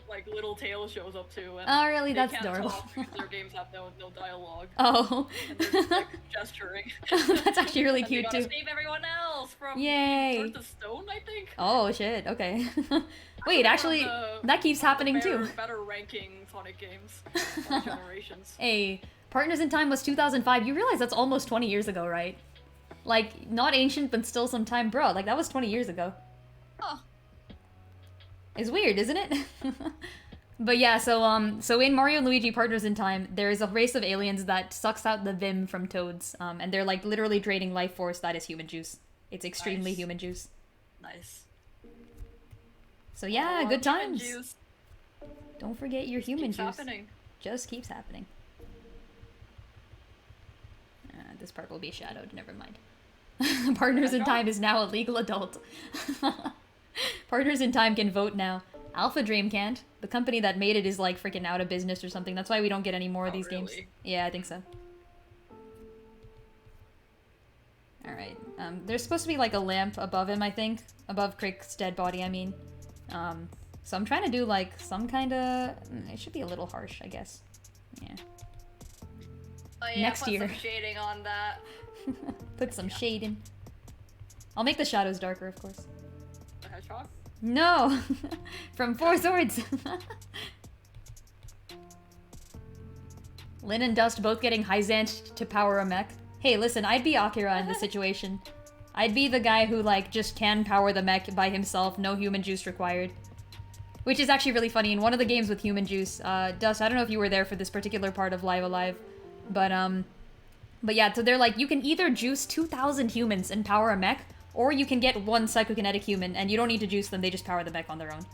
like little Tails shows up too. And Oh, really? they That's can't adorable. talk because their games have no dialogue. Oh. And they're just like gesturing. That's actually really And cute they gotta too. save everyone else from Yay. being turned to stone, I think. Oh shit, okay. Wait, One of actually, the- that keeps happening too. Better ranking Sonic games, Sonic Generations. Hey, Partners in Time was 2005. You realize that's almost 20 years ago, right? Like, not ancient, but still some time. Bro, like, that was 20 years ago. Huh. It's weird, isn't it? But yeah, so in Mario and Luigi Partners in Time, there is a race of aliens that sucks out the vim from toads. And they're, like, literally draining life force that is human juice. It's extremely Nice. human juice. Nice. So yeah, Oh, good human times. juice. Don't forget your human Keeps juice. happening. Just keeps happening. This part will be shadowed, never mind. Partners in Time is now a legal adult. Partners in Time can vote now. Alpha Dream can't. The company that made it is like freaking out of business or something. That's why we don't get any more of Oh, these games. really? Yeah, I think so. Alright. There's supposed to be like a lamp above him, I think. Above Crick's dead body, I mean. So I'm trying to do like some kind of... It should be a little harsh, I guess. Yeah. Oh, yeah, Next put year. some shading on that. Put some shade in. I'll make the shadows darker, of course. The hedgehog? No! From Four Swords! Lynn and Dust both getting Hyzant to power a mech. Hey, listen, I'd be Akira in this situation. I'd be the guy who, like, just can power the mech by himself, no human juice required. Which is actually really funny. In one of the games with human juice, Dust, I don't know if you were there for this particular part of Live Alive, but yeah, so they're like, you can either juice 2,000 humans and power a mech, or you can get one psychokinetic human, and you don't need to juice them, they just power the mech on their own.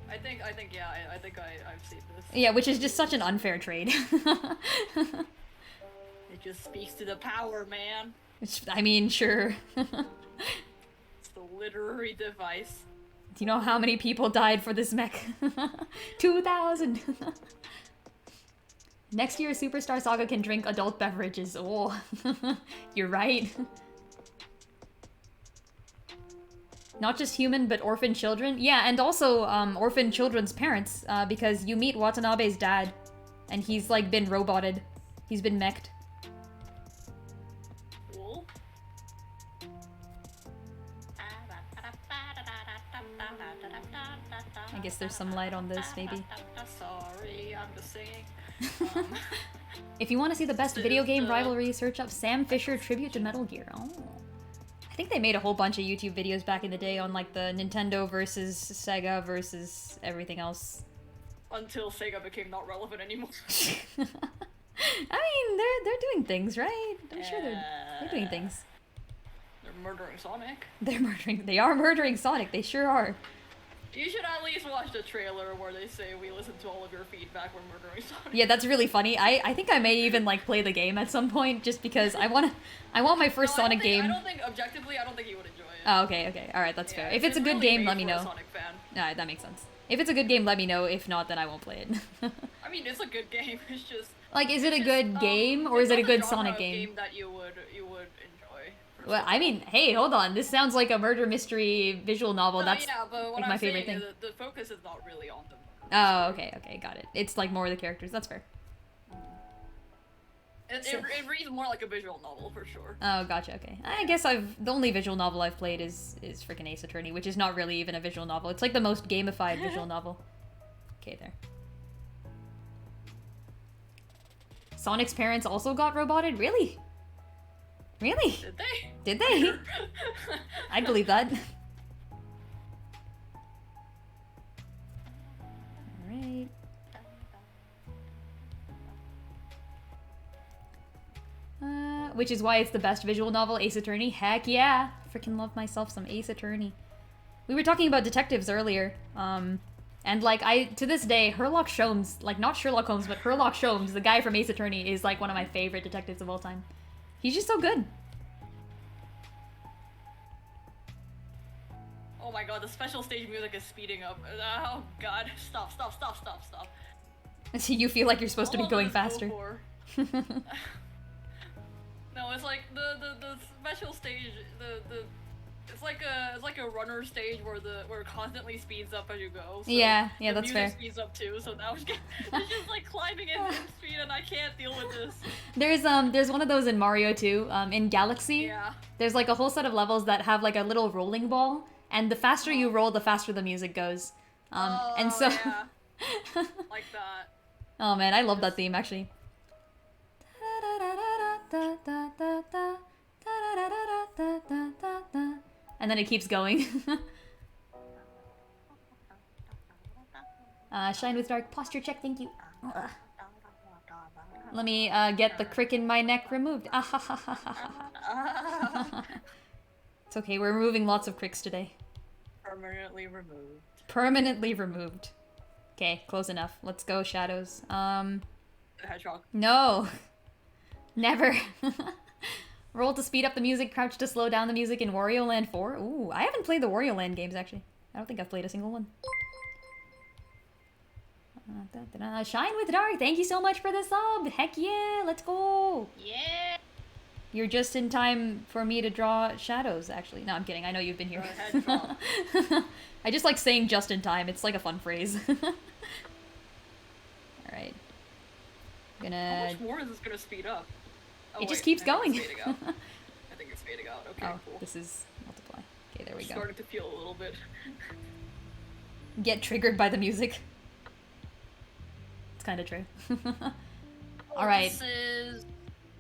I think, yeah, I think I've seen this. Yeah, which is just such an unfair trade. It just speaks to the power, man. I mean, sure. It's the literary device. Do you know how many people died for this mech? 2,000! Next year, Superstar Saga can drink adult beverages. Oh, you're right. Not just human, but orphan children. Yeah, and also orphan children's parents, because you meet Watanabe's dad, and he's like been roboted. He's been meched. Cool. I guess there's some light on this, maybe. Sorry, I'm just singing. If you want to see the best video game rivalry, search up Sam Fisher Tribute to Metal Gear. Oh. I think they made a whole bunch of YouTube videos back in the day on like the Nintendo versus Sega versus everything else. Until Sega became not relevant anymore. I mean, they're doing things, right? I'm sure they're doing things. They're murdering Sonic. They are murdering Sonic, they sure are. You should at least watch the trailer where they say we listen to all of your feedback when murdering Sonic. Yeah, that's really funny. I think I may even like play the game at some point just because I want my first Sonic game. I don't think objectively, I don't think you would enjoy it. Oh, okay. All right, that's fair. If it's a good game, let me know. Sonic fan. Alright, that makes sense. If it's a good game, let me know. If not, then I won't play it. I mean, it's a good game. It's just like, is it a good game or is it a good Sonic game? That you would enjoy. Well, I mean, hey, hold on. This sounds like a murder mystery visual novel. That's yeah, but what like my favorite thing. The focus is not really on the murder. Oh, okay, got it. It's like more of the characters. That's fair. It reads more like a visual novel for sure. Oh, gotcha. Okay, I guess the only visual novel I've played is freaking Ace Attorney, which is not really even a visual novel. It's like the most gamified visual novel. Okay, there. Sonic's parents also got roboted? Really? Really? Did they? Did they? I'd believe that. Alright. Which is why it's the best visual novel, Ace Attorney. Heck yeah! Freaking love myself some Ace Attorney. We were talking about detectives earlier, and like to this day, Sherlock Sholmes, like not Sherlock Holmes, but Sherlock Sholmes, the guy from Ace Attorney, is like one of my favorite detectives of all time. He's just so good. Oh my god, the special stage music is speeding up. Oh god, stop. So you feel like you're supposed to be going faster. No, it's like the special stage, it's like a runner stage where it constantly speeds up as you go. So yeah, that's fair. The music speeds up too, so now it's just like climbing in speed, and I can't deal with this. There's one of those in Mario 2, in Galaxy. Yeah. There's like a whole set of levels that have like a little rolling ball, and the faster you roll, the faster the music goes. And so. Yeah. Like that. Oh man, I love that theme actually. And then it keeps going. Shine with dark posture check, thank you. Let me get the crick in my neck removed. It's okay, we're removing lots of cricks today. Permanently removed. Permanently removed. Okay, close enough. Let's go, shadows. The hedgehog. No. Never. Roll to speed up the music, crouch to slow down the music in Wario Land 4. Ooh, I haven't played the Wario Land games, actually. I don't think I've played a single one. Shine with Dark, thank you so much for the sub. Heck yeah, let's go. Yeah. You're just in time for me to draw shadows, actually. No, I'm kidding. I know you've been here. I just like saying just in time. It's like a fun phrase. Alright. How much more is this gonna speed up? Oh, it just keeps going. I think it's fading out. Okay, cool. This is multiply. Okay, there we go. Starting to feel a little bit. Get triggered by the music. It's kind of true. All right.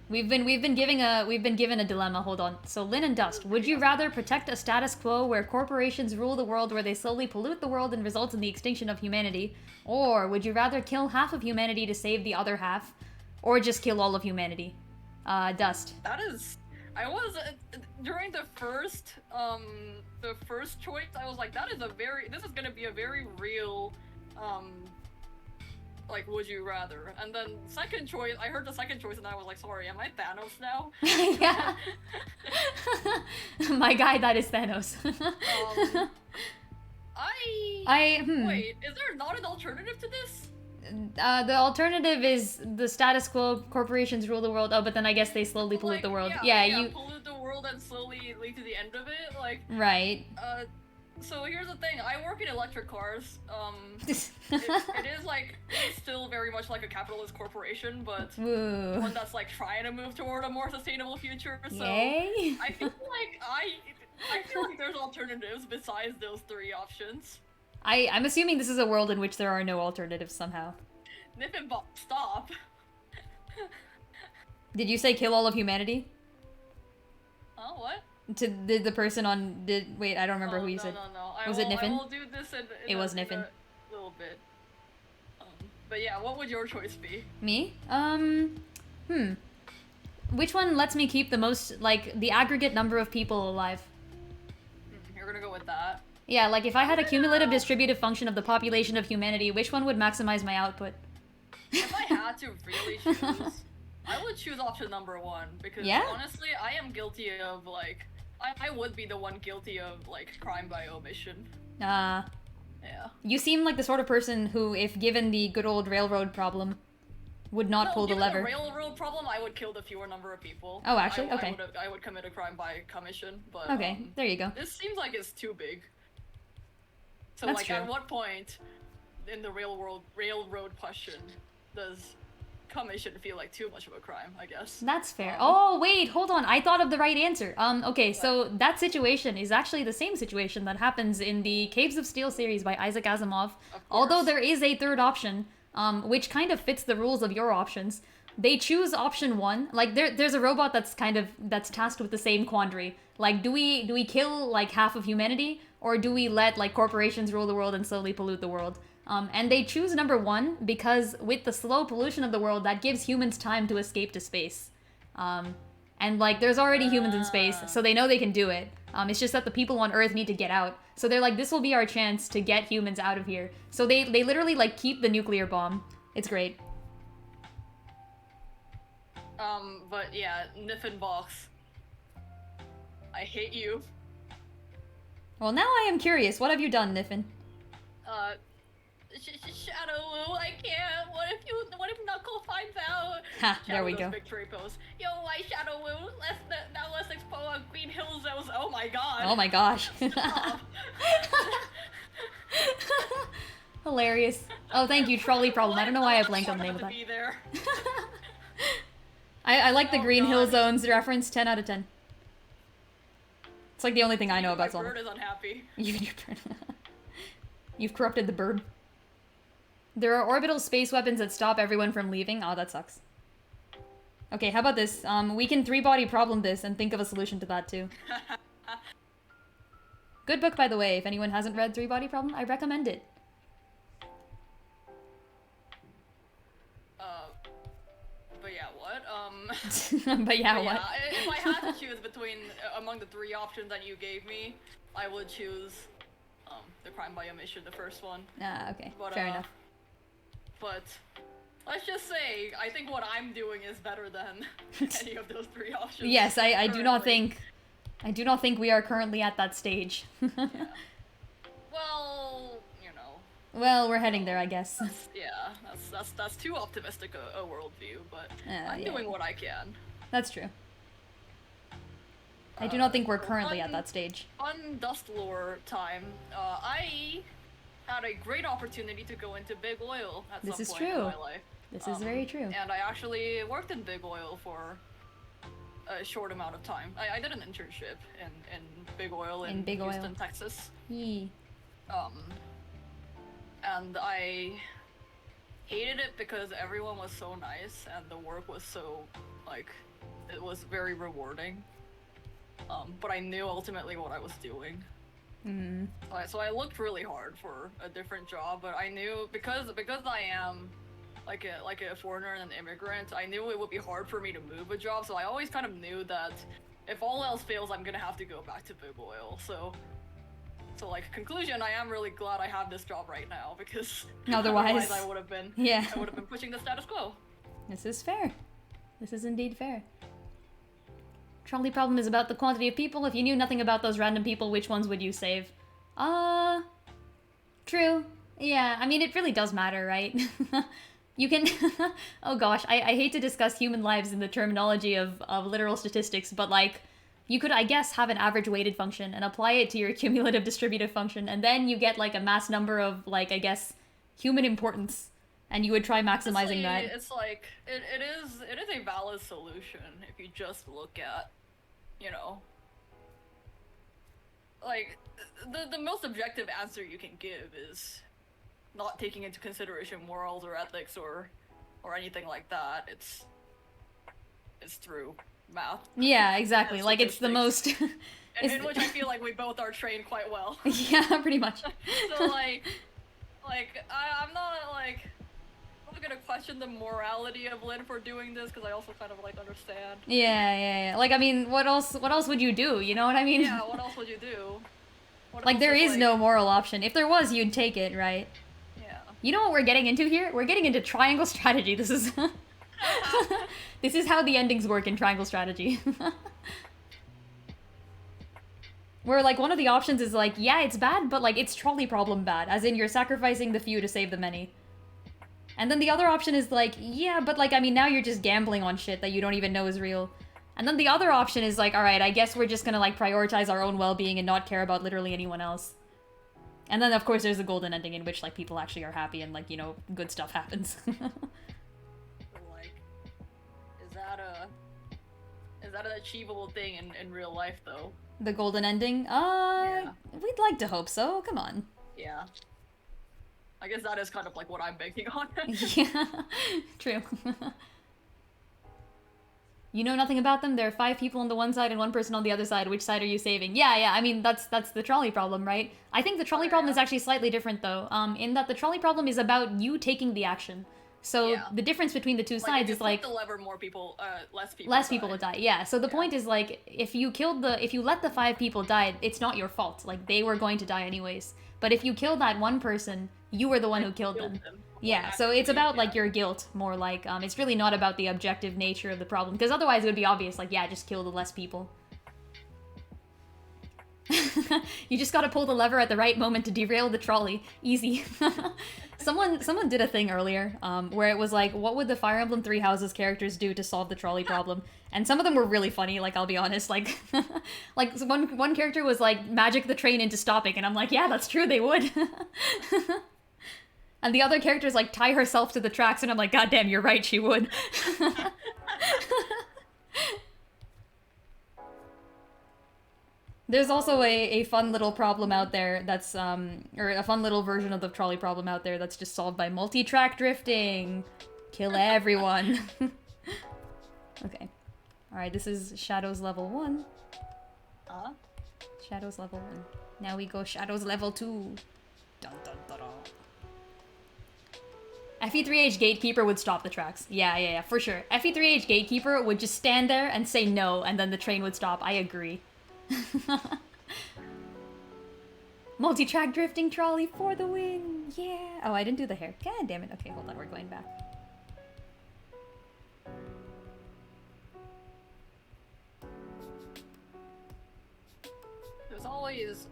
We've been given a dilemma. Hold on. So Lynn and Dust, would you rather protect a status quo where corporations rule the world, where they slowly pollute the world and result in the extinction of humanity, or would you rather kill half of humanity to save the other half, or just kill all of humanity? Dust. That is, I was during the first choice. I was like, this is gonna be a very real, like, would you rather? And then second choice, I heard the second choice, and I was like, sorry, am I Thanos now? Yeah. My guy, that is Thanos. Wait, is there not an alternative to this? The alternative is the status quo, corporations rule the world. Oh, but then I guess they slowly pollute the world. Yeah, you pollute the world and slowly lead to the end of it, like. Right. So here's the thing. I work in electric cars. it is like it's still very much like a capitalist corporation, but Ooh. one that's like trying to move toward a more sustainable future. So Yay. I feel like there's alternatives besides those three options. I'm assuming this is a world in which there are no alternatives somehow. Nip and Bob, stop. Did you say kill all of humanity? Huh? What? To the person on wait, I don't remember who you said. No. Was it Niffin? I will do this it was Niffin. In a little bit. But yeah, what would your choice be? Me? Which one lets me keep the most, like, the aggregate number of people alive? You're gonna go with that? Yeah, like if I had a cumulative distributive function of the population of humanity, which one would maximize my output? If I had to really choose, I would choose option number one, because honestly, I am guilty of, like, I would be the one guilty of, like, crime by omission. Yeah. You seem like the sort of person who, if given the good old railroad problem, would not pull the lever. The railroad problem, I would kill the fewer number of people. Oh, actually? Okay. I would commit a crime by commission, but okay, there you go. This seems like it's too big. So That's like, true. At what point in the railroad question does commission feel like too much of a crime? I guess. That's fair. Oh wait, hold on. I thought of the right answer. Okay, so that situation is actually the same situation that happens in the Caves of Steel series by Isaac Asimov. Although there is a third option, which kind of fits the rules of your options. They choose option one. Like there's a robot that's tasked with the same quandary. Like, do we kill like half of humanity, or do we let like corporations rule the world and slowly pollute the world? And they choose number one because with the slow pollution of the world, that gives humans time to escape to space. And like there's already humans in space, so they know they can do it. It's just that the people on Earth need to get out. So they're like, this will be our chance to get humans out of here. So they literally like keep the nuclear bomb. It's great. But yeah, Niffin Box. I hate you. Well, now I am curious. What have you done, Niffin? Shadow, I can't. What if Knuckle finds out? Ha, there we go. Victory pose. Yo, why Shadow? Let's expose Green Hill Zones. Oh my god. Oh my gosh. Hilarious. Oh, thank you, Trolley Problem. I don't know why I blanked on the name of that. I like the Green Hill Zones reference. 10 out of 10. It's like the only thing I know about Zelda. My bird is unhappy. Even your bird. You've corrupted the bird. There are orbital space weapons that stop everyone from leaving. Oh, that sucks. Okay, how about this? We can three-body problem this and think of a solution to that too. Good book, by the way. If anyone hasn't read Three-Body Problem, I recommend it. But yeah, what? But yeah, what? If I had to choose between among the three options that you gave me, I would choose the crime by omission, the first one. Ah, okay. But, fair enough. But let's just say I think what I'm doing is better than any of those three options. Yes, I do not think we are currently at that stage. Yeah. Well, you know. Well, we're heading there, I guess. That's too optimistic a worldview, but I'm doing what I can. That's true. I do not think we're currently at that stage. On Dust Lore time, I had a great opportunity to go into Big Oil at some point in my life. This is very true. And I actually worked in Big Oil for a short amount of time. I did an internship in Big Oil in Houston, Texas. Yee. And I hated it because everyone was so nice and the work was so, like, it was very rewarding. But I knew ultimately what I was doing. Mm-hmm. So I looked really hard for a different job, but I knew because I am like a foreigner and an immigrant, I knew it would be hard for me to move a job. So I always kind of knew that if all else fails, I'm gonna have to go back to big oil. So like conclusion, I am really glad I have this job right now because Otherwise I would have been pushing the status quo. This is fair. This is indeed fair. Trolley problem is about the quantity of people. If you knew nothing about those random people, which ones would you save? True. Yeah, I mean, it really does matter, right? You can... oh gosh, I hate to discuss human lives in the terminology of literal statistics, but like, you could, I guess, have an average weighted function and apply it to your cumulative distributive function, and then you get like a mass number of, like, I guess, human importance, and you would try maximizing that. It's like, it is a valid solution if you just look at, you know, like, the most objective answer you can give is not taking into consideration morals or ethics or anything like that. It's through math. Yeah, exactly. Like, it's the most... in which I feel like we both are trained quite well. Yeah, pretty much. So, like, I'm not, like... I'm not gonna question the morality of Lynn for doing this, because I also kind of, like, understand. Yeah. Like, I mean, what else would you do? You know what I mean? Yeah, what else would you do? Like, there is no moral option. If there was, you'd take it, right? Yeah. You know what we're getting into here? We're getting into triangle strategy. This is... this is how the endings work in triangle strategy. Where, like, one of the options is, like, yeah, it's bad, but, like, it's trolley problem bad. As in, you're sacrificing the few to save the many. And then the other option is, like, yeah, but, like, I mean, now you're just gambling on shit that you don't even know is real. And then the other option is, like, alright, I guess we're just gonna, like, prioritize our own well-being and not care about literally anyone else. And then, of course, there's the golden ending in which, like, people actually are happy and, like, you know, good stuff happens. Like, is that an achievable thing in real life, though? The golden ending? Yeah. We'd like to hope so. Come on. Yeah. I guess that is kind of, like, what I'm banking on. Yeah, true. You know nothing about them? There are 5 people on the one side and 1 person on the other side. Which side are you saving? Yeah, I mean, that's the trolley problem, right? I think the trolley problem is actually slightly different, though, in that the trolley problem is about you taking the action. So the difference between the two sides is, like... If you the lever, more people, less people would die, yeah. So the point is, like, if you let the 5 people die, it's not your fault. Like, they were going to die anyways. But if you kill that one person, you were the one who killed them. Yeah, so it's about, like, your guilt, more like, it's really not about the objective nature of the problem, because otherwise it would be obvious, like, yeah, just kill the less people. You just gotta pull the lever at the right moment to derail the trolley. Easy. Someone did a thing earlier, where it was like, what would the Fire Emblem Three Houses characters do to solve the trolley problem? And some of them were really funny, like, I'll be honest, like, like, one character was like, magic the train into stopping, and I'm like, yeah, that's true, they would. And the other character's like, tie herself to the tracks, and I'm like, god damn, you're right, she would. There's also a fun little problem out there that's, or a fun little version of the trolley problem out there that's just solved by multi-track drifting. Kill everyone. Okay. Alright, this is Shadows level 1. Shadows level 1. Now we go Shadows level 2. Dun dun dun dun. FE3H Gatekeeper would stop the tracks. Yeah, for sure. FE3H Gatekeeper would just stand there and say no, and then the train would stop. I agree. Multi-track drifting trolley for the win! Yeah! Oh, I didn't do the hair. God damn it. Okay, hold on, we're going back. There's always,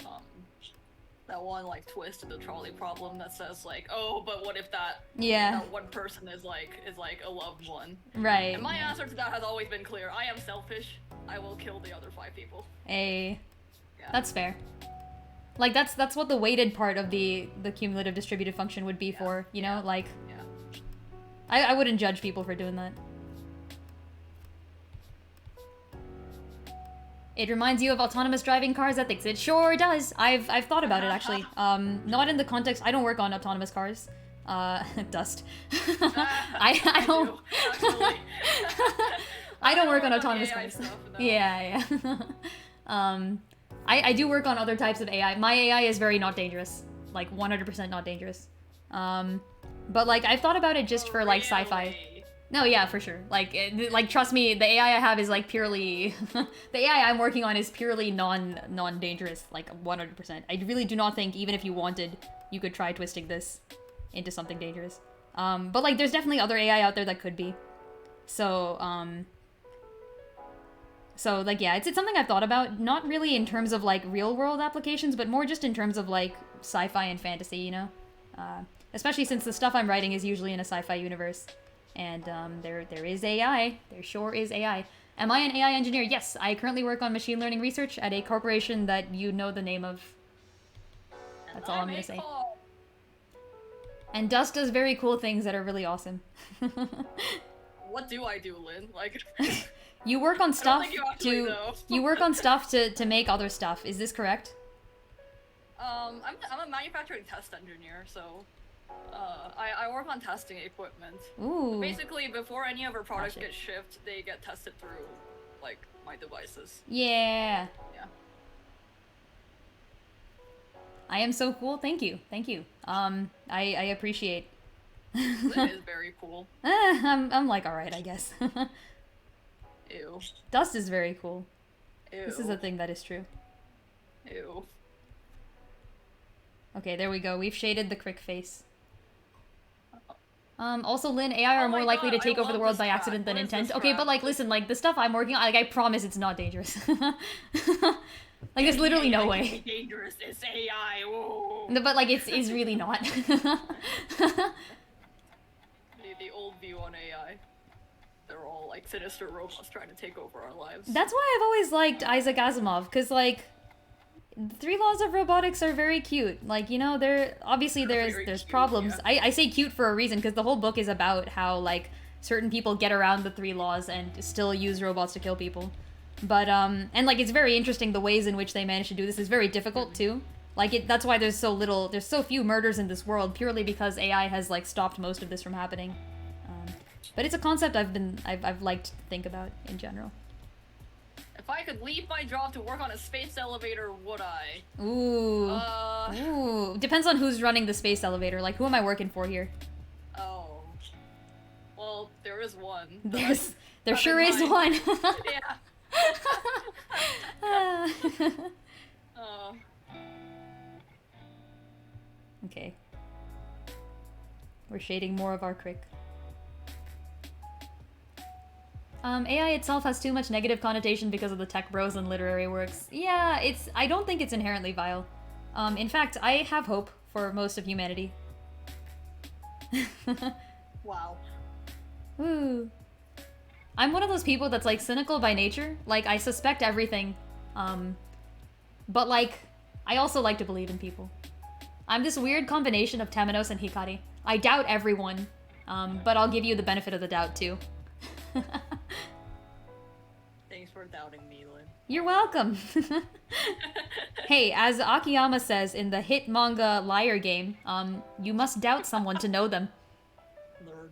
that one, like, twist to the trolley problem that says, like, oh, but what if that one person is like a loved one? Right. And my answer to that has always been clear. I am selfish. I will kill the other 5 people. Yeah. That's fair. Like, that's what the weighted part of the cumulative distributive function would be for, you know? Like, I wouldn't judge people for doing that. It reminds you of autonomous driving cars ethics. It sure does. I've thought about it, actually. Not in the context... I don't work on autonomous cars. Dust. I don't... I don't work on autonomous cars. Stuff, no. Yeah. I do work on other types of AI. My AI is very not dangerous. Like, 100% not dangerous. But, like, I've thought about it just for, like, sci-fi. No, yeah, for sure. Like trust me, the AI I have is like purely the AI I'm working on is purely non-dangerous, like 100%. I really do not think even if you wanted, you could try twisting this into something dangerous. But like there's definitely other AI out there that could be. So, so like yeah, it's something I've thought about, not really in terms of like real world applications, but more just in terms of like sci-fi and fantasy, you know? Especially since the stuff I'm writing is usually in a sci-fi universe. And there is AI. There sure is AI. Am I an AI engineer? Yes, I currently work on machine learning research at a corporation that you know the name of. That's all I'm gonna say. And Dust does very cool things that are really awesome. What do I do, Lynn? Like, you work on stuff you work on stuff to make other stuff. Is this correct? I'm a manufacturing test engineer, so I work on testing equipment. Ooh. Basically, before any of our products get shipped, they get tested through, like, my devices. Yeah. Yeah. I am so cool. Thank you. Thank you. I appreciate. Lynn is very cool. I'm like alright, I guess. Ew. Dust is very cool. Ew. This is a thing that is true. Ew. Okay, there we go. We've shaded the crick face. Also, Lynn, AI are more likely to take over the world by accident than intent. Okay, but like, listen, like, the stuff I'm working on, like, I promise it's not dangerous. Like, there's literally no way. Dangerous, it's AI. Whoa. No, but like, it's really not. The old view on AI. They're all like sinister robots trying to take over our lives. That's why I've always liked Isaac Asimov, because like, the 3 laws of robotics are very cute. Like, you know, there's cute, problems. yeah. I say cute for a reason, because the whole book is about how like certain people get around the 3 laws and still use robots to kill people. But and like it's very interesting the ways in which they manage to do this is very difficult too. Like that's why there's so few murders in this world, purely because AI has like stopped most of this from happening. But it's a concept I've liked to think about in general. If I could leave my job to work on a space elevator, would I? Ooh. Ooh. Depends on who's running the space elevator. Like, who am I working for here? Oh. Well, there is one. There sure is one. Yeah. Okay. We're shading more of our crick. AI itself has too much negative connotation because of the tech bros and literary works. Yeah, I don't think it's inherently vile. In fact, I have hope for most of humanity. Wow. Woo. I'm one of those people that's like cynical by nature. Like, I suspect everything. But like, I also like to believe in people. I'm this weird combination of Temenos and Hikari. I doubt everyone, but I'll give you the benefit of the doubt too. Thanks for doubting me, Lynn. You're welcome. Hey, as Akiyama says in the hit manga Liar Game, you must doubt someone to know them. Nerd.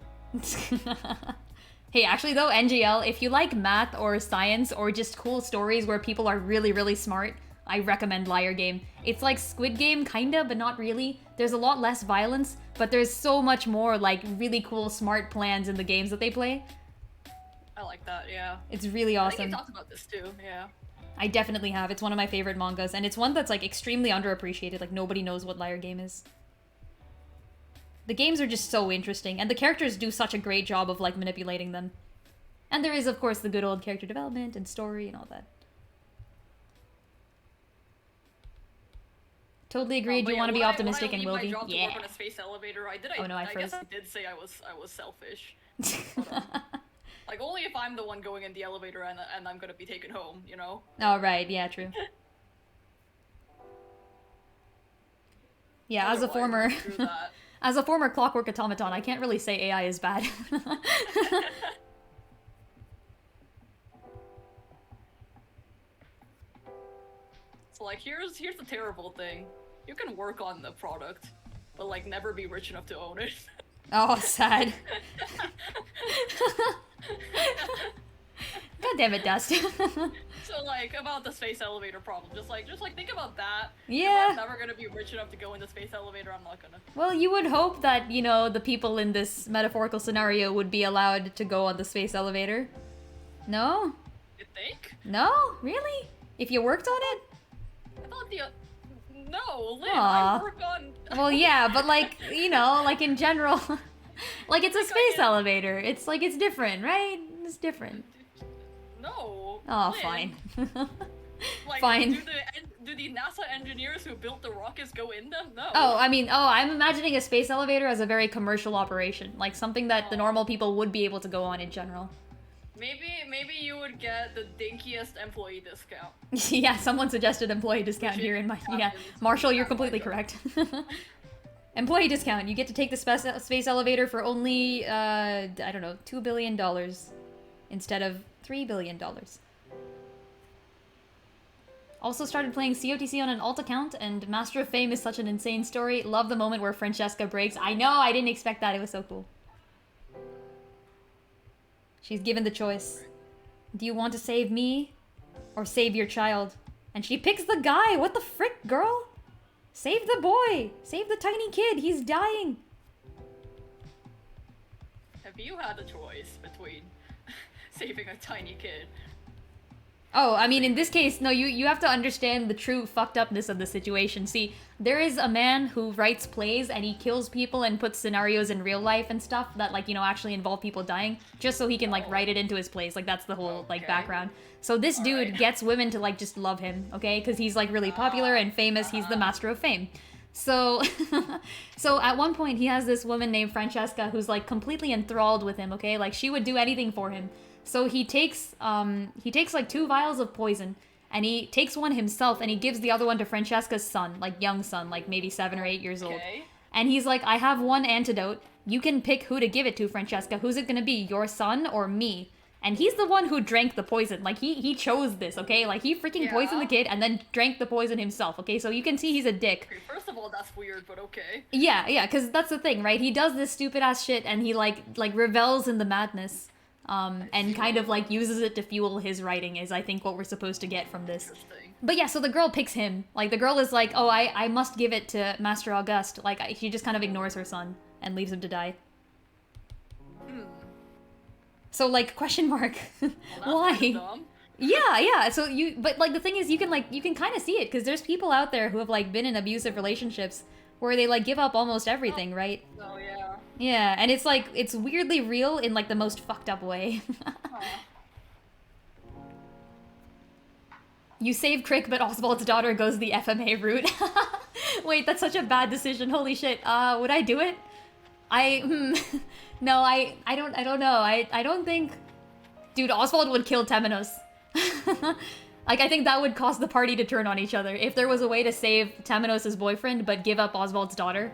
Hey, actually though, NGL, if you like math or science or just cool stories where people are really, really smart, I recommend Liar Game. It's like Squid Game, kinda, but not really. There's a lot less violence, but there's so much more, like, really cool, smart plans in the games that they play. I like that, yeah. It's really awesome. I think you talked about this too, yeah. I definitely have. It's one of my favorite mangas, and it's one that's, like, extremely underappreciated. Like, nobody knows what Liar Game is. The games are just so interesting, and the characters do such a great job of, like, manipulating them. And there is, of course, the good old character development and story and all that. Totally agreed. You want to be optimistic and will be. Yeah. To work on a space elevator, I guess I did say I was selfish. Like, only if I'm the one going in the elevator and I'm gonna be taken home, you know? Oh, right. Yeah, true. Yeah, Otherwise, as a former Clockwork automaton, I can't really say AI is bad. So, like, here's the terrible thing. You can work on the product, but, like, never be rich enough to own it. Oh, sad. God damn it, Dust. So like about the space elevator problem, just like think about that. Yeah. If I'm never gonna be rich enough to go in the space elevator, I'm not gonna. Well, you would hope that, you know, the people in this metaphorical scenario would be allowed to go on the space elevator. No? You think? No? Really? If you worked on it? I thought the. No, Lynn, Aw. I work on. Well, yeah, but like, you know, like in general, like it's a space elevator. It's like, it's different, right? It's different. No. Oh, Lynn. fine. Like, Fine. Do the NASA engineers who built the rockets go in them? No. Oh, I mean, I'm imagining a space elevator as a very commercial operation, like something that the normal people would be able to go on in general. Maybe you would get the dinkiest employee discount. Yeah, someone suggested employee discount here in my... Yeah, Marshall, you're completely correct. Employee discount. You get to take the space elevator for only, I don't know, $2 billion instead of $3 billion. Also started playing COTC on an alt account, and Master of Fame is such an insane story. Love the moment where Francesca breaks. I know, I didn't expect that. It was so cool. She's given the choice. Do you want to save me or save your child? And she picks the guy. What the frick, girl? Save the boy. Save the tiny kid. He's dying. Have you had a choice between saving a tiny kid? Oh, I mean, in this case, no, you have to understand the true fucked upness of the situation. See, there is a man who writes plays and he kills people and puts scenarios in real life and stuff that, like, you know, actually involve people dying, just so he can, like, write it into his plays. Like, that's the whole, like, background. So this dude gets women to, like, just love him, okay? Because he's, like, really popular and famous. He's the Master of Fame. So, so at one point, he has this woman named Francesca who's, like, completely enthralled with him, okay? Like, she would do anything for him. So he takes like 2 vials of poison, and he takes one himself, and he gives the other one to Francesca's son, like young son, like maybe 7 or 8 years old. And he's like, I have one antidote. You can pick who to give it to, Francesca. Who's it gonna be, your son or me? And he's the one who drank the poison. Like, he chose this, okay? Like, he freaking poisoned the kid and then drank the poison himself, okay? So you can see he's a dick. Okay, first of all, that's weird, but okay. Yeah, because that's the thing, right? He does this stupid-ass shit, and he, like revels in the madness. And kind of, like, uses it to fuel his writing is, I think, what we're supposed to get from this. But yeah, so the girl picks him. Like, the girl is like, oh, I must give it to Master August. Like, she just kind of ignores her son and leaves him to die. So, like, question mark. Well, why? Yeah, so but, like, the thing is, you can kind of see it, because there's people out there who have, like, been in abusive relationships where they, like, give up almost everything, right? Oh, yeah. Yeah, and it's, like, it's weirdly real in, like, the most fucked up way. You save Crick, but Oswald's daughter goes the FMA route. Wait, that's such a bad decision. Holy shit. Would I do it? No, I don't know. I don't think... Dude, Oswald would kill Temenos. Like, I think that would cause the party to turn on each other. If there was a way to save Temenos' boyfriend, but give up Oswald's daughter.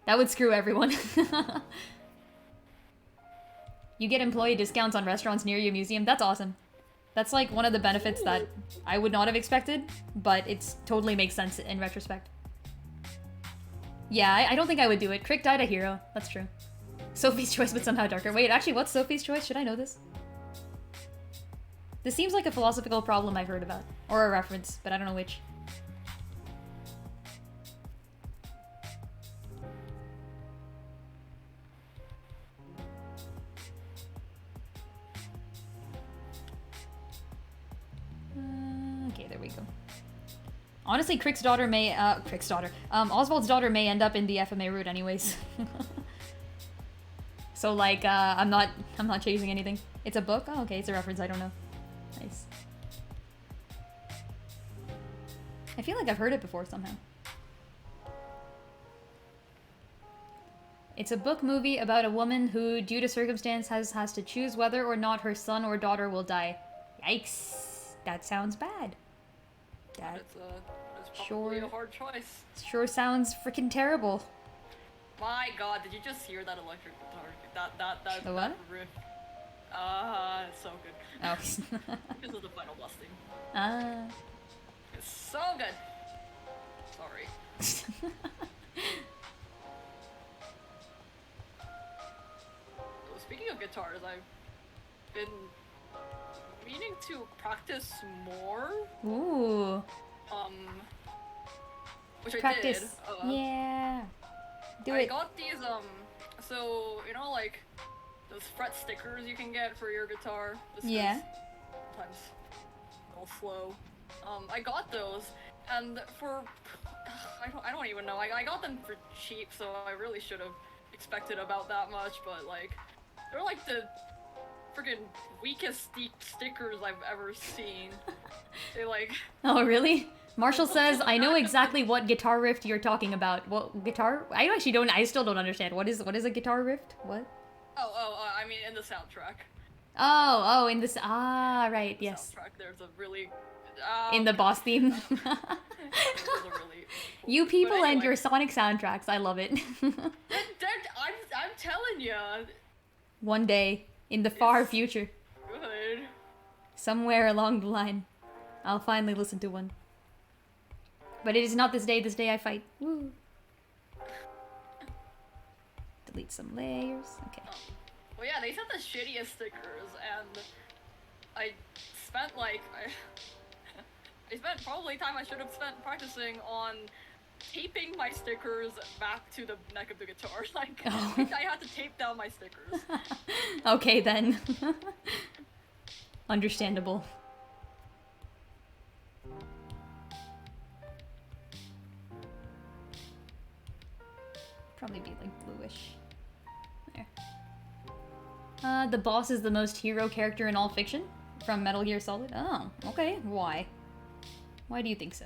That would screw everyone. You get employee discounts on restaurants near your museum. That's awesome. That's, like, one of the benefits that I would not have expected, but it totally makes sense in retrospect. Yeah, I don't think I would do it. Crick died a hero. That's true. Sophie's choice, but somehow darker. Wait, actually, what's Sophie's choice? Should I know this? This seems like a philosophical problem I've heard about. Or a reference, but I don't know which. Okay, there we go. Honestly, Crick's daughter may, Oswald's daughter may end up in the FMA route anyways. So, like, I'm not chasing anything. It's a book? Oh, okay, it's a reference, I don't know. Nice. I feel like I've heard it before somehow. It's a book movie about a woman who, due to circumstance, has to choose whether or not her son or daughter will die. Yikes. That sounds bad. It's probably a hard choice. Sure sounds freaking terrible. My god, did you just hear that electric guitar? That The what? riff. It's so good. Oh. Because of the final busting. Ah. It's so good. Sorry. So, speaking of guitars, I've been meaning to practice more. Ooh. Which I Practice. did. Yeah. Do I it. got these so you know like those fret stickers you can get for your guitar. This Yeah. is sometimes a little slow. I got those, and for I don't even know. I got them for cheap, so I really should have expected about that much. But like, they're like the freaking weakest stickers I've ever seen. They like. Oh, really? Marshall says, I know exactly what guitar riff you're talking about. What guitar? I still don't understand. What is a guitar riff? What? I mean, in the soundtrack. Oh, in this, right, The yes. soundtrack, there's a really. In the boss theme. There's a really. You people But and anyway. your Sonic soundtracks, I love it. I'm telling ya. One day, in the far It's future, good. somewhere along the line, I'll finally listen to one. But it is not this day I fight. Woo. Delete some layers. Okay. Well, yeah, they sent the shittiest stickers, and I spent like I spent probably time I should have spent practicing on taping my stickers back to the neck of the guitar. Like Oh. I had to tape down my stickers. Okay then. Understandable. Probably be like bluish. There. The boss is the most hero character in all fiction from Metal Gear Solid. Oh, okay. Why? Why do you think so?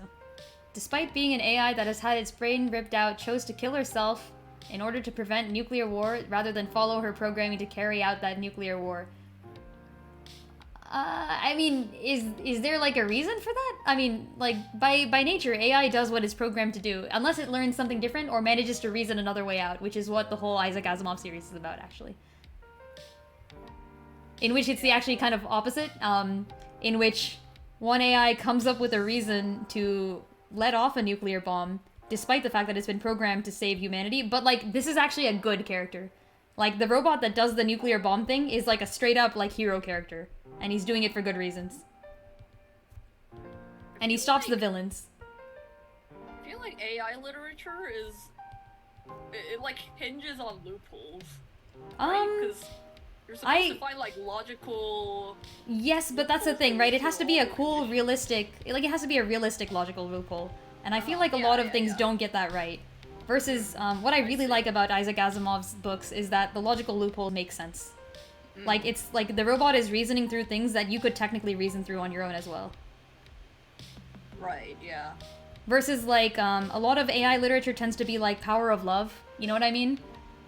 Despite being an AI that has had its brain ripped out, chose to kill herself in order to prevent nuclear war rather than follow her programming to carry out that nuclear war. I mean, is there like a reason for that? I mean, like by nature, AI does what it's programmed to do, unless it learns something different or manages to reason another way out, which is what the whole Isaac Asimov series is about, actually. In which it's the actually kind of opposite, in which one AI comes up with a reason to let off a nuclear bomb, despite the fact that it's been programmed to save humanity, but like, this is actually a good character. Like, the robot that does the nuclear bomb thing is like a straight up, like, hero character. And he's doing it for good reasons. And he stops the villains. I feel like AI literature is it like hinges on loopholes. Right? Because you're supposed to find like logical. Yes, but that's the thing, right? It has to be a cool, realistic, like it has to be a realistic logical loophole. And I feel like a lot of things don't get that right. Versus, what I really like about Isaac Asimov's books is that the logical loophole makes sense. Like, it's like the robot is reasoning through things that you could technically reason through on your own as well. Right, yeah. Versus, like, a lot of AI literature tends to be like power of love. You know what I mean?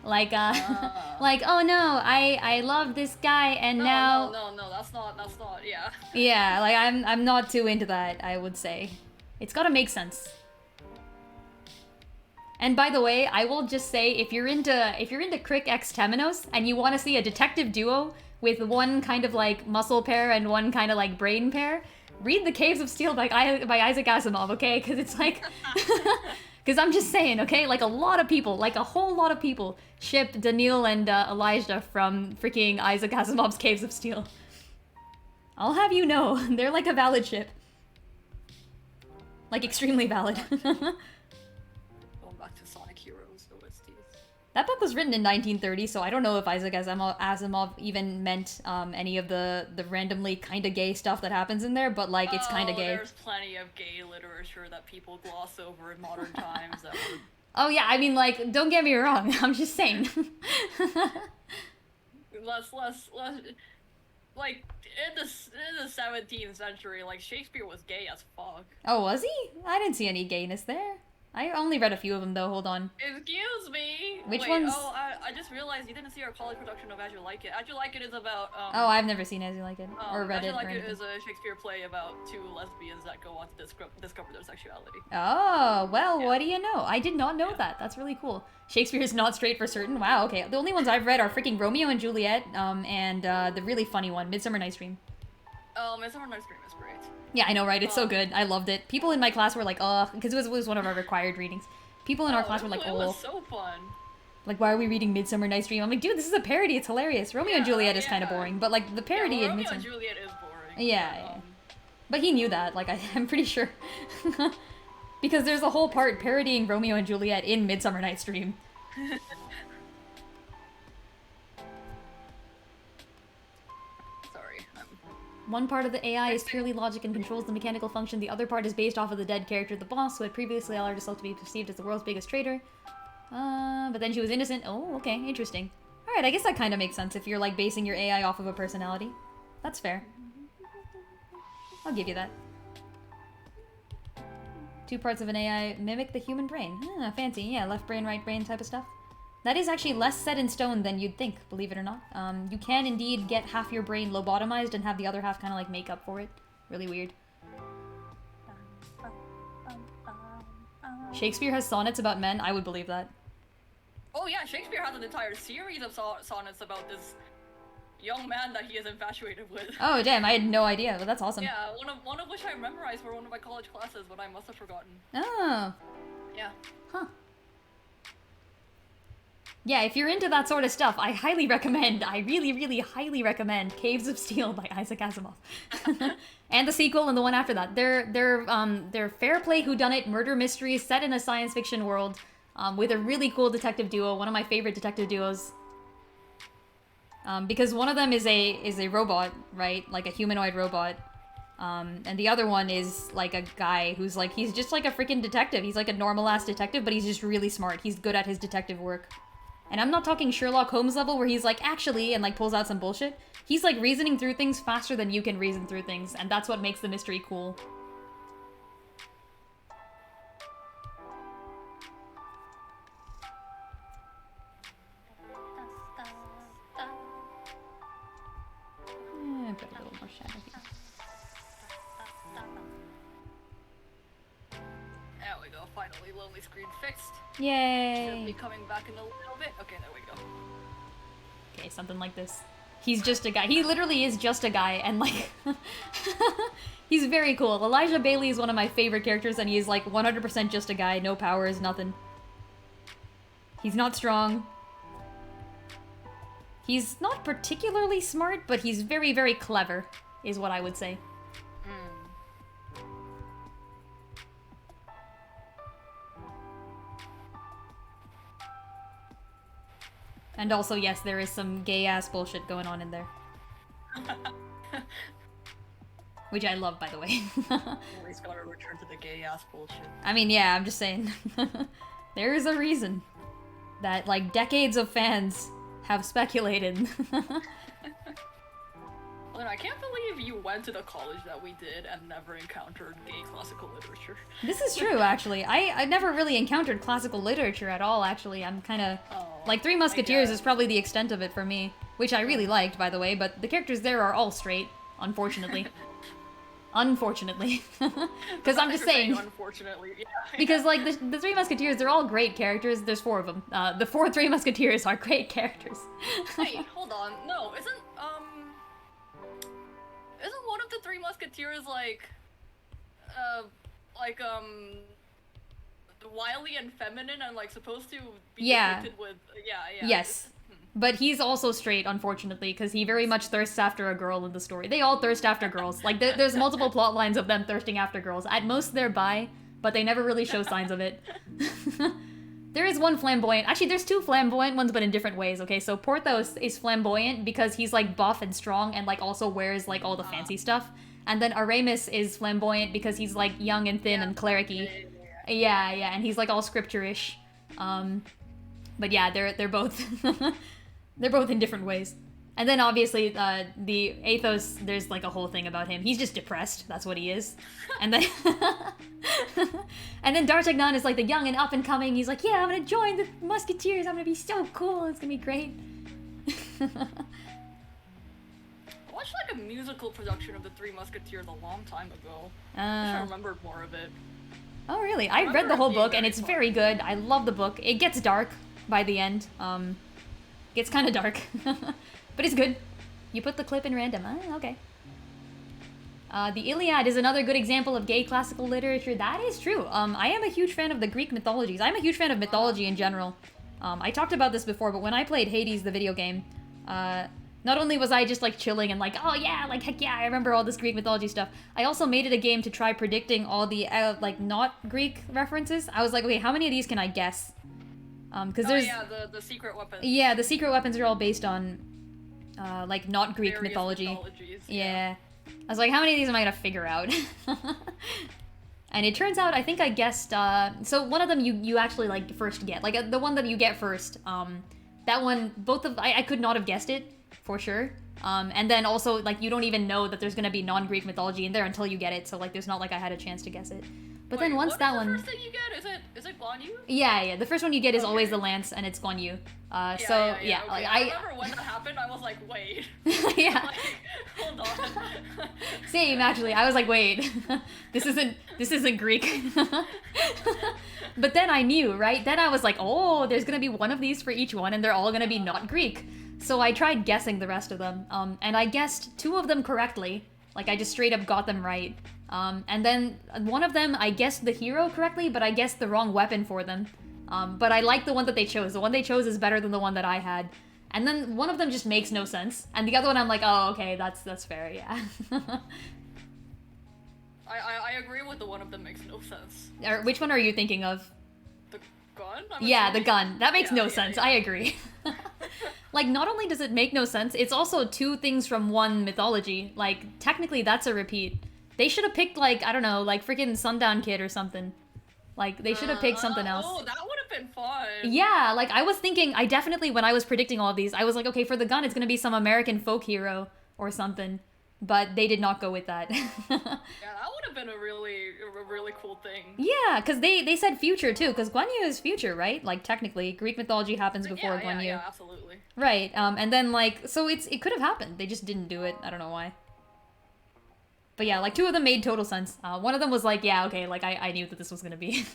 Like, like, oh no, I love this guy and now... No, that's not, yeah. Yeah, like, I'm not too into that, I would say. It's gotta make sense. And by the way, I will just say, if you're into Crick X Temenos and you want to see a detective duo with one kind of like muscle pair and one kind of like brain pair, read The Caves of Steel by Isaac Asimov, okay? Because it's like, because I'm just saying, okay? Like a lot of people, like a whole lot of people, ship Daniil and Elijah from freaking Isaac Asimov's Caves of Steel. I'll have you know, they're like a valid ship. Like extremely valid. Back to Sonic Heroes OSTs. That book was written in 1930, so I don't know if Isaac Asimov even meant any of the randomly kind of gay stuff that happens in there, but like it's kind of gay. There's plenty of gay literature that people gloss over in modern times. That would... Oh yeah, I mean like, don't get me wrong, I'm just saying. less like in the 17th century, like Shakespeare was gay as fuck. Oh, was he? I didn't see any gayness there. I only read a few of them though, hold on. Excuse me! Which Wait, ones? Oh, I just realized you didn't see our college production of As You Like It. As You Like It is about, Oh, I've never seen As You Like It, or read As You it. Like or It anything. is a Shakespeare play about two lesbians that go on to discover their sexuality. Oh, well, Yeah. what do you know? I did not know that. That's really cool. Shakespeare is not straight for certain. Wow, okay. The only ones I've read are freaking Romeo and Juliet, and the really funny one, Midsummer Night's Dream. Midsummer Night's Dream is great. Yeah, I know, right? It's so good. I loved it. People in my class were like, ugh, because it was one of our required readings. People in our class were like, it oh. was so fun. Like, why are we reading Midsummer Night's Dream? I'm like, dude, this is a parody. It's hilarious. Romeo and Juliet is kind of boring, but like the parody yeah, in Romeo Midsummer. and Juliet is boring. Yeah. But he knew that. Like, I'm pretty sure. Because there's a whole part parodying Romeo and Juliet in Midsummer Night's Dream. Sorry. One part of the AI is purely logic and controls the mechanical function. The other part is based off of the dead character, the boss, who had previously allowed herself to be perceived as the world's biggest traitor. But then she was innocent. Oh, okay, interesting. Alright, I guess that kind of makes sense if you're, like, basing your AI off of a personality. That's fair. I'll give you that. 2 parts of an AI mimic the human brain. Ah, fancy. Yeah, left brain, right brain type of stuff. That is actually less set in stone than you'd think, believe it or not. You can indeed get half your brain lobotomized and have the other half kind of like make up for it. Really weird. Shakespeare has sonnets about men? I would believe that. Oh yeah, Shakespeare has an entire series of sonnets about this young man that he is infatuated with. Oh damn, I had no idea. Well, that's awesome. Yeah, one of which I memorized for one of my college classes, but I must have forgotten. Oh. Yeah. Huh. Yeah, if you're into that sort of stuff, I highly recommend, I really, really highly recommend Caves of Steel by Isaac Asimov. And the sequel and the one after that. They're fair play whodunit murder mysteries set in a science fiction world with a really cool detective duo, one of my favorite detective duos. Because one of them is a robot, right? Like a humanoid robot. And the other one is like a guy who's like, he's just like a freaking detective. He's like a normal-ass detective, but he's just really smart. He's good at his detective work. And I'm not talking Sherlock Holmes level where he's like, actually, and like pulls out some bullshit. He's like reasoning through things faster than you can reason through things, and that's what makes the mystery cool. Put a little more shadow here. There we go, finally lonely screen fixed. Yay! Should be coming back in a little bit. Okay, there we go. Okay, something like this. He's just a guy. He literally is just a guy, and like... he's very cool. Elijah Bailey is one of my favorite characters, and he's like 100% just a guy. No powers, nothing. He's not strong. He's not particularly smart, but he's very, very clever, is what I would say. And also, yes, there is some gay-ass bullshit going on in there. Which I love, by the way. Always gotta return to the gay-ass bullshit. I mean, yeah, I'm just saying. There is a reason that, like, decades of fans have speculated. Lynn, I can't believe you went to the college that we did and never encountered gay classical literature. This is true, actually. I never really encountered classical literature at all, actually. I'm kind of... like, Three Musketeers is probably the extent of it for me. Which I really liked, by the way, but the characters there are all straight, unfortunately. Unfortunately. Because I'm just saying... Unfortunately, yeah. Because, like, the Three Musketeers, they're all great characters. There's 4 of them. The 4 Three Musketeers are great characters. Wait, hold on. No, isn't one of the Three Musketeers, like, wily and feminine and, like, supposed to be depicted with... Yeah. Yes. But he's also straight, unfortunately, because he very much thirsts after a girl in the story. They all thirst after girls. Like, there's multiple plot lines of them thirsting after girls. At most, they're bi, but they never really show signs of it. There is one flamboyant... Actually, there's 2 flamboyant ones, but in different ways, okay? So Porthos is flamboyant because he's, like, buff and strong and, like, also wears, like, all the fancy stuff. And then Aramis is flamboyant because he's, like, young and thin and clericy. Yeah, and he's, like, all scripture-ish. But yeah, they're both... they're both in different ways. And then, obviously, the Athos, there's, like, a whole thing about him. He's just depressed. That's what he is. And then... and then D'Artagnan is, like, the young and up-and-coming. He's like, yeah, I'm gonna join the Musketeers. I'm gonna be so cool. It's gonna be great. I watched, like, a musical production of the Three Musketeers a long time ago. I wish I remembered more of it. Oh, really? I read the whole book, and it's very good. I love the book. It gets dark by the end. Gets kind of dark. But it's good. You put the clip in random. Okay. The Iliad is another good example of gay classical literature. That is true. I am a huge fan of the Greek mythologies. I'm a huge fan of mythology in general. I talked about this before, but when I played Hades, the video game, not only was I just like chilling and like, oh yeah, like heck yeah, I remember all this Greek mythology stuff. I also made it a game to try predicting all the like not Greek references. I was like, okay, how many of these can I guess? Because there's the secret weapons. Yeah, the secret weapons are all based on like not Greek Various mythology. mythologies, Yeah. I was like, how many of these am I gonna figure out? And it turns out I think I guessed so one of them you actually like first get. Like the one that you get first, that one I could not have guessed it for sure. And then also like you don't even know that there's gonna be non-Greek mythology in there until you get it, so like there's not like I had a chance to guess it. But Wait, then once that what one, is the first thing you get? Is it Guan Yu? yeah, the first one you get is Okay. always the lance, and it's Guan Yu. Okay. Like I remember when that happened. I was like, wait. yeah, Like, hold on. same actually. I was like, wait, this isn't Greek. But then I knew, right? Then I was like, oh, there's gonna be one of these for each one, and they're all gonna be not Greek. So I tried guessing the rest of them, and I guessed 2 of them correctly. Like I just straight up got them right. And then one of them, I guessed the hero correctly, but I guessed the wrong weapon for them. But I like the one that they chose. The one they chose is better than the one that I had. And then one of them just makes no sense. And the other one I'm like, oh, okay, that's fair, yeah. I agree with the one of them makes no sense. Which one are you thinking of? The gun? Yeah, the gun. That makes no Yeah, sense. yeah. I agree. Like, not only does it make no sense, it's also 2 things from one mythology. Like, technically that's a repeat. They should have picked, like, I don't know, like freaking Sundown Kid or something. Like, they should have picked something else. Oh, that would have been fun. Yeah, like, I was thinking, I definitely, when I was predicting all of these, I was like, okay, for the gun, it's gonna be some American folk hero or something. But they did not go with that. Yeah, that would have been a really cool thing. Yeah, because they said future, too, because Guan Yu is future, right? Like, technically, Greek mythology happens before Guan Yu. Yeah, absolutely. Right, and then, like, so it could have happened. They just didn't do it. I don't know why. But yeah, like, 2 of them made total sense. One of them was like, yeah, okay, like, I knew that this was gonna be.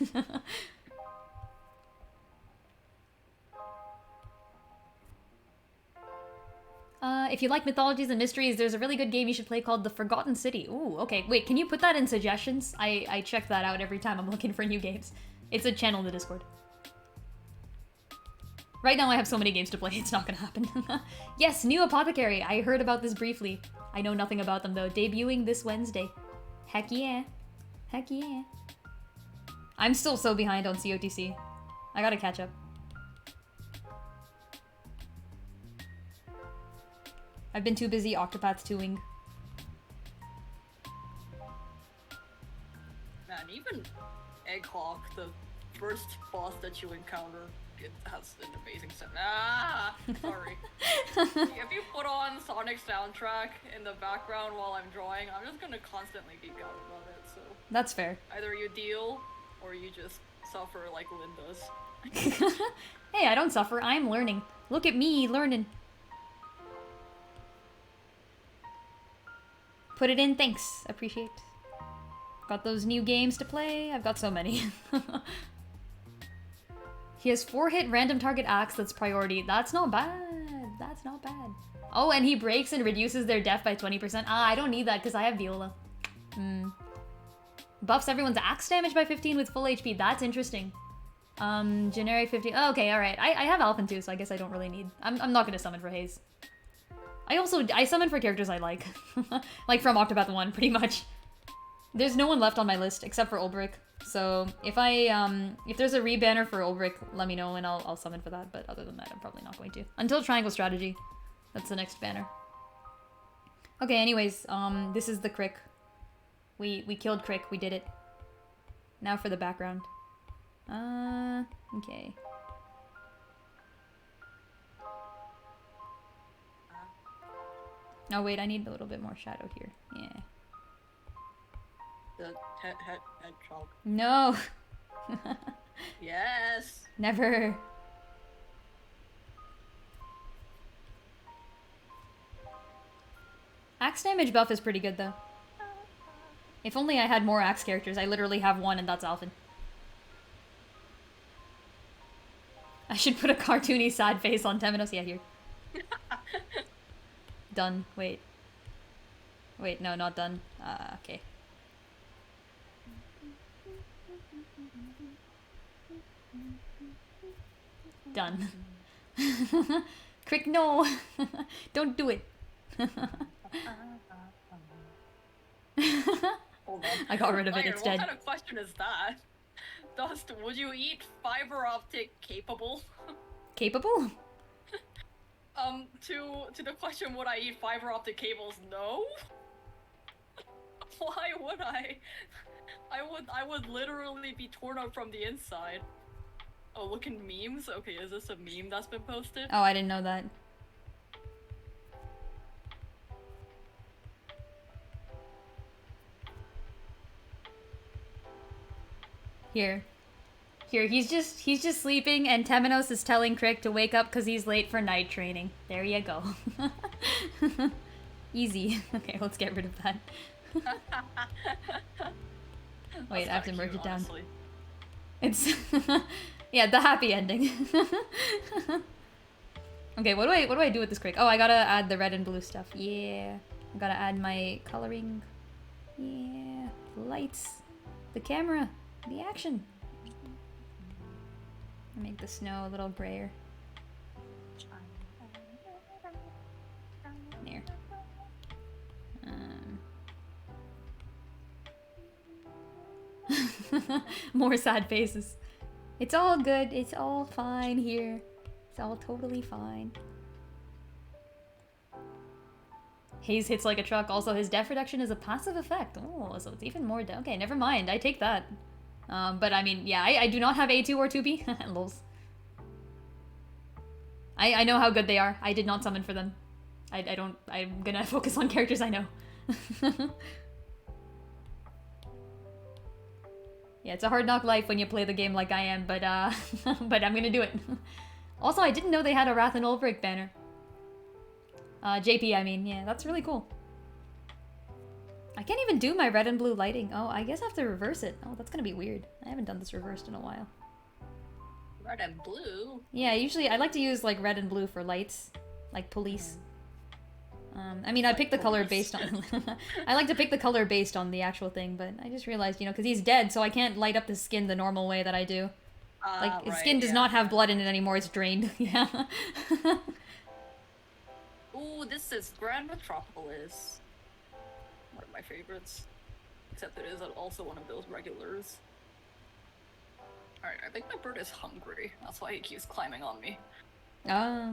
If you like mythologies and mysteries, there's a really good game you should play called The Forgotten City. Ooh, okay. Wait, can you put that in suggestions? I check that out every time I'm looking for new games. It's a channel in the Discord. Right now I have so many games to play, it's not gonna happen. Yes, New Apothecary. I heard about this briefly. I know nothing about them though. Debuting this Wednesday. Heck yeah. Heck yeah. I'm still so behind on COTC. I gotta catch up. I've been too busy Octopath 2ing. Man, even Egghawk, the first boss that you encounter, it has an amazing set. Sorry. If you put on Sonic's soundtrack in the background while I'm drawing, I'm just gonna constantly geek out about it, so... That's fair. Either you deal, or you just suffer like Lynn does. Hey, I don't suffer. I'm learning. Look at me, learning. Put it in, thanks. Appreciate. Got those new games to play. I've got so many. He has 4-hit random target axe that's priority. That's not bad. That's not bad. Oh, and he breaks and reduces their def by 20%. Ah, I don't need that because I have Viola. Buffs everyone's axe damage by 15 with full HP. That's interesting. Generic 15. Oh, okay, alright. I have Alphen too, so I guess I don't really need... I'm not gonna summon for Haze. I summon for characters I like. Like from Octopath 1, pretty much. There's no one left on my list except for Ulbrich. So if if there's a rebanner for Ulbrich, let me know and I'll summon for that. But other than that, I'm probably not going to. Until Triangle Strategy. That's the next banner. Okay, anyways, this is the Crick. We killed Crick, we did it. Now for the background. Okay. Oh wait, I need a little bit more shadow here. Yeah. The hedgehog. No! Yes! Never. Axe damage buff is pretty good though. If only I had more axe characters. I literally have one and that's Alphen. I should put a cartoony sad face on Temenos. Yeah, here. Done. Wait. Wait, no, not done. Okay. Done. Crick, no! Don't do it! Hold on. I got rid of it, Iron, it's dead. What kind of question is that? Dust, would you eat fiber optic capable? Capable? To the question, would I eat fiber optic cables? No? Why would I? I would literally be torn up from the inside. Oh, look in memes? Okay, is this a meme that's been posted? Oh, I didn't know that. Here, he's just sleeping, and Temenos is telling Crick to wake up because he's late for night training. There you go. Easy. Okay, let's get rid of that. Wait, I have to merge it down. Honestly. It's yeah, the happy ending. Okay, what do I do with this Crick? Oh, I gotta add the red and blue stuff. Yeah, I gotta add my coloring. Yeah, the lights, the camera. The action. Make the snow a little grayer. There. More sad faces. It's all good. It's all fine here. It's all totally fine. Haze hits like a truck. Also, his def reduction is a passive effect. Oh, so it's even more. Okay, never mind. I take that. But I mean, yeah, I do not have A2 or 2B. Lols. I know how good they are. I did not summon for them. I'm gonna focus on characters I know. Yeah, it's a hard knock life when you play the game like I am, but but I'm gonna do it. Also, I didn't know they had a Wrath and Ulbrich banner. JP, I mean, yeah, that's really cool. I can't even do my red and blue lighting. Oh, I guess I have to reverse it. Oh, that's gonna be weird. I haven't done this reversed in a while. Red and blue? Yeah, usually I like to use like red and blue for lights. Like police. I mean, I picked the color based on... I like to pick the color based on the actual thing, but I just realized, you know, because he's dead, so I can't light up his skin the normal way that I do. Like, his skin does not have blood in it anymore, it's drained. Yeah. Ooh, this is Grand Metropolis. One of my favorites. Except it is also one of those regulars. Alright, I think my bird is hungry. That's why he keeps climbing on me. Ah,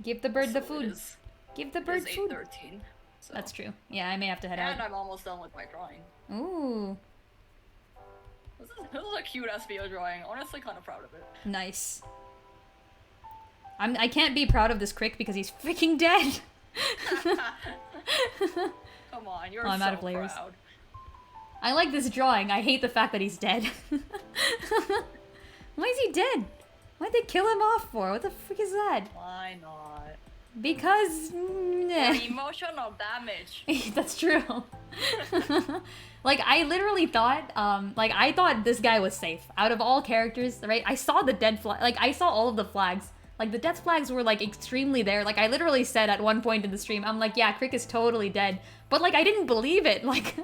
give the bird the Also, food. Give the bird food. 8:13. So. That's true. Yeah, I may have to head out. And I'm almost done with my drawing. Ooh. This is a cute SVO drawing. Honestly, kind of proud of it. Nice. I can't be proud of this Crick because he's freaking dead. Come on, you're I'm so out of layers. proud. I like this drawing. I hate the fact that he's dead. Why is he dead? Why'd they kill him off for? What the frick is that? Why not? Because... Emotional damage. That's true. Like, I literally thought, I thought this guy was safe. Out of all characters, right? I saw the dead flag, like, I saw all of the flags. Like, the death flags were, like, extremely there. Like, I literally said at one point in the stream, I'm like, yeah, Crick is totally dead. But, like, I didn't believe it, like...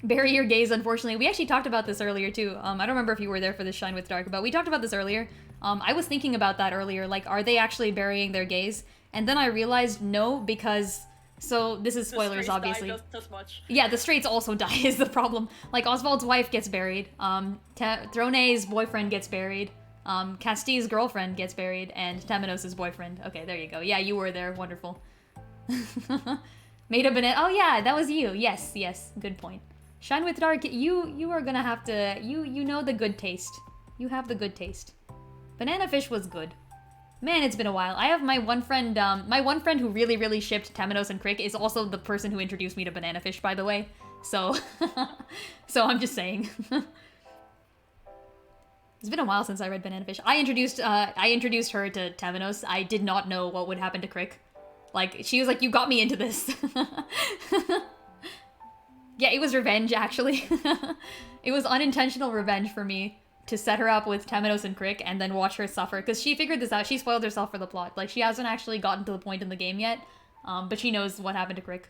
Bury your gaze, unfortunately. We actually talked about this earlier, too. I don't remember if you were there for this Shine with Dark, but we talked about this earlier. I was thinking about that earlier, like, are they actually burying their gaze? And then I realized no, because... So, this is spoilers, obviously. Just as much. Yeah, the Straits also die, is the problem. Like, Oswald's wife gets buried, Throne's boyfriend gets buried, Castine's girlfriend gets buried, and Temenos' boyfriend. Okay, there you go. Yeah, you were there. Wonderful. Made a banana. Oh, yeah, that was you. Yes, yes. Good point. Shine with Dark, you are gonna have to... You know the good taste. You have the good taste. Banana Fish was good. Man, it's been a while. I have my one friend who really, really shipped Temenos and Crick is also the person who introduced me to Banana Fish, by the way. So, so I'm just saying. It's been a while since I read Banana Fish. I introduced her to Temenos. I did not know what would happen to Crick. Like, she was like, you got me into this. Yeah, it was revenge, actually. It was unintentional revenge for me to set her up with Temenos and Crick and then watch her suffer. Because she figured this out. She spoiled herself for the plot. Like, she hasn't actually gotten to the point in the game yet. But she knows what happened to Crick.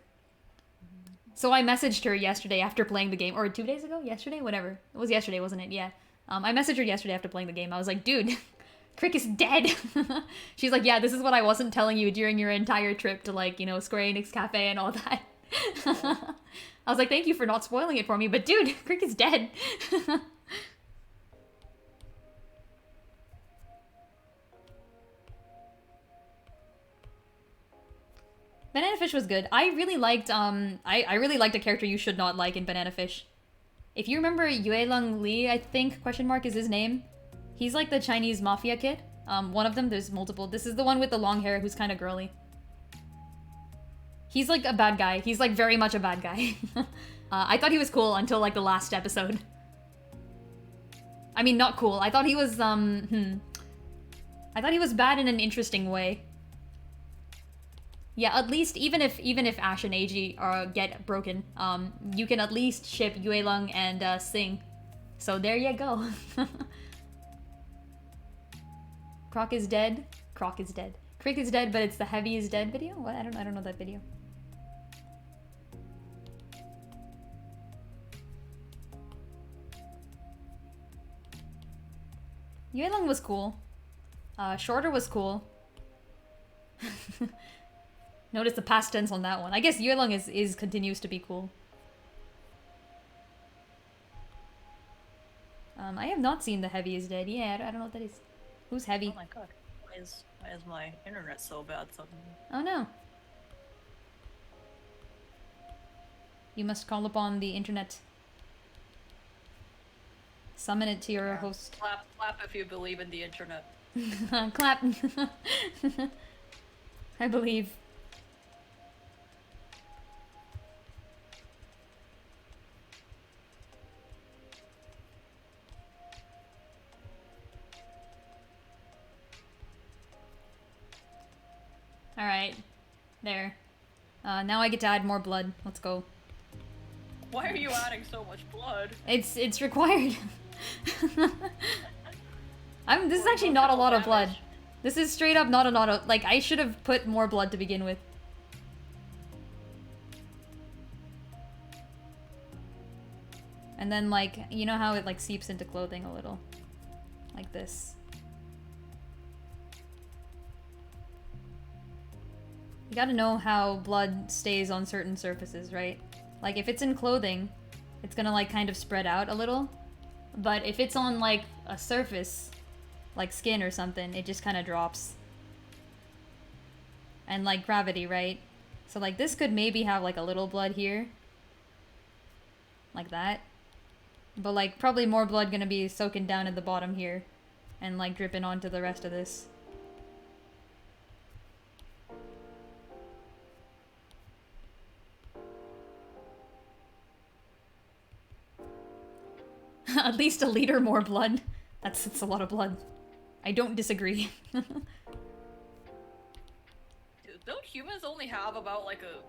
So I messaged her yesterday after playing the game. Or 2 days ago? Yesterday? Whatever. It was yesterday, wasn't it? Yeah. I messaged her yesterday after playing the game. I was like, dude, Crick is dead. She's like, yeah, this is what I wasn't telling you during your entire trip to, like, you know, Square Enix Cafe and all that. I was like, thank you for not spoiling it for me, but dude, Crick is dead. Banana Fish was good. I really liked, I really liked a character you should not like in Banana Fish. If you remember Yue Lung Li, I think, question mark is his name. He's like the Chinese mafia kid. One of them, there's multiple. This is the one with the long hair who's kind of girly. He's like a bad guy. He's like very much a bad guy. I thought he was cool until like the last episode. I mean, not cool. I thought he was, I thought he was bad in an interesting way. Yeah, at least even if Ash and AG get broken, you can at least ship Yue Lung and Sing. So there you go. Croc is dead. Croc is dead. Crick is dead, but it's the Heavy is dead video. What? I don't know that video. Yue Lung was cool. Shorter was cool. Notice the past tense on that one. I guess Yue Lung is continues to be cool. I have not seen the Heavy is dead. Yeah, I don't know what that is. Who's Heavy? Oh my god. Why is my internet so bad suddenly? Oh no. You must call upon the internet. Summon it to your host. Clap if you believe in the internet. Clap. I believe. Alright. There. Now I get to add more blood. Let's go. Why are you adding so much blood? It's required. This is actually not a lot of blood. This is straight up not a lot of, like, I should have put more blood to begin with. And then, like, you know how it, like, seeps into clothing a little? Like this. You gotta know how blood stays on certain surfaces, right? Like, if it's in clothing, it's gonna, like, kind of spread out a little. But if it's on, like, a surface, like skin or something, it just kind of drops. And, like, gravity, right? So, like, this could maybe have, like, a little blood here. Like that. But, like, probably more blood gonna be soaking down at the bottom here. And, like, dripping onto the rest of this. At least a liter more blood. That's a lot of blood. I don't disagree. Dude, don't humans only have about like a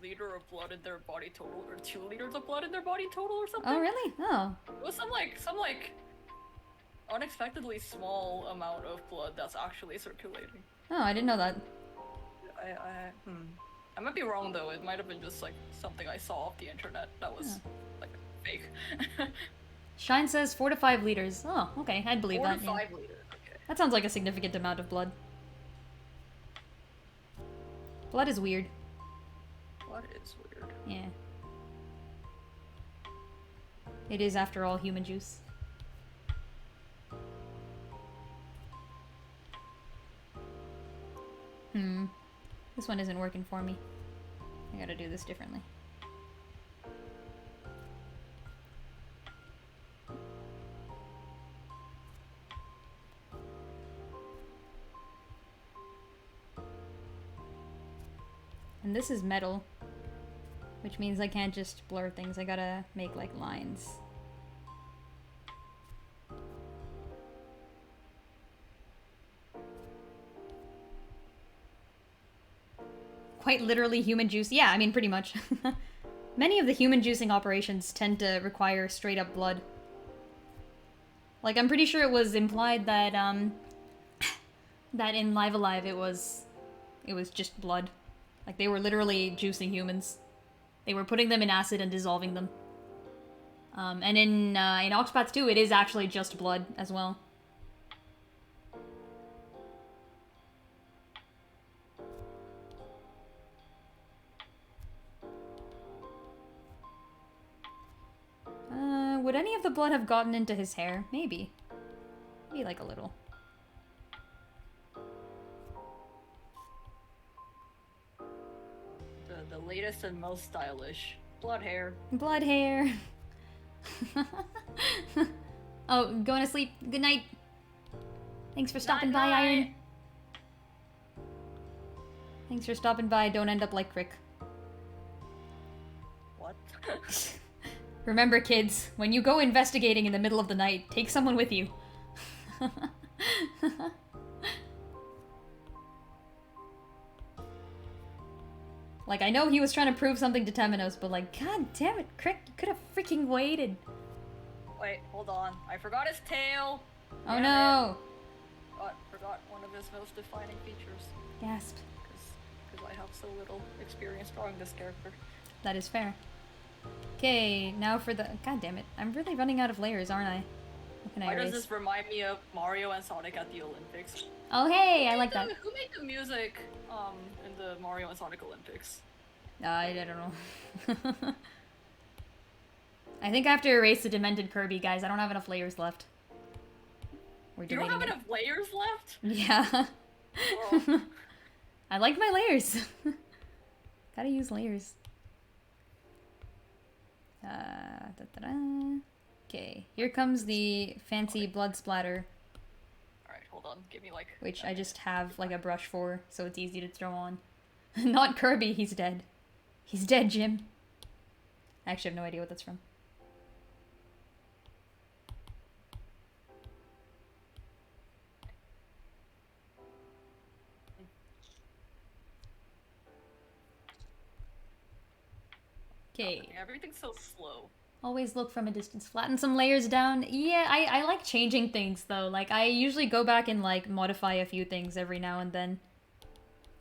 liter of blood in their body total, or 2 liters of blood in their body total, or something? Oh really? Oh. It was some like unexpectedly small amount of blood that's actually circulating. Oh, I didn't know that. I might be wrong though. It might have been just like something I saw off the internet that was like fake. Shine says 4 to 5 liters. Oh, okay, I'd believe 4 that. to 5 liters. Okay. That sounds like a significant amount of blood. Blood is weird. Blood is weird. Yeah. It is, after all, human juice. This one isn't working for me. I gotta do this differently. And this is metal, which means I can't just blur things. I gotta make, like, lines. Quite literally human juice. Yeah, I mean, pretty much. Many of the human juicing operations tend to require straight up blood. Like, I'm pretty sure it was implied that, that in Live Alive it was just blood. Like, they were literally juicing humans. They were putting them in acid and dissolving them. And in Oxpath 2, it is actually just blood as well. Would any of the blood have gotten into his hair? Maybe. Maybe like a little. The latest and most stylish. Blood hair. Blood hair. Oh, going to sleep. Good night. Thanks for stopping by, Iron. Thanks for stopping by. Don't end up like Rick. What? Remember, kids, when you go investigating in the middle of the night, take someone with you. Like, I know he was trying to prove something to Temenos, but like, god damn it, Crick, you could have freaking waited. Wait, hold on. I forgot his tail. Oh Damn no! it. Forgot one of his most defining features. Gasp. Because I have so little experience drawing this character. That is fair. Okay, now for the... God damn it. I'm really running out of layers, aren't I? What can I Why erase? does this remind me of Mario and Sonic at the Olympics? Oh hey, I like that. Who made the music in the Mario and Sonic Olympics? I don't know. I think I have to erase the Demented Kirby, guys. I don't have enough layers left. We're You don't deleting have it. enough layers left? Yeah. Well, I like my layers. Gotta use layers. Okay, here comes the fancy blood splatter, alright, hold on. Give me like... which I just have like a brush for, so it's easy to throw on. Not Kirby, he's dead. He's dead, Jim. I actually have no idea what that's from. Okay. Everything's so slow. Always look from a distance. Flatten some layers down. Yeah, I like changing things though. Like I usually go back and like modify a few things every now and then.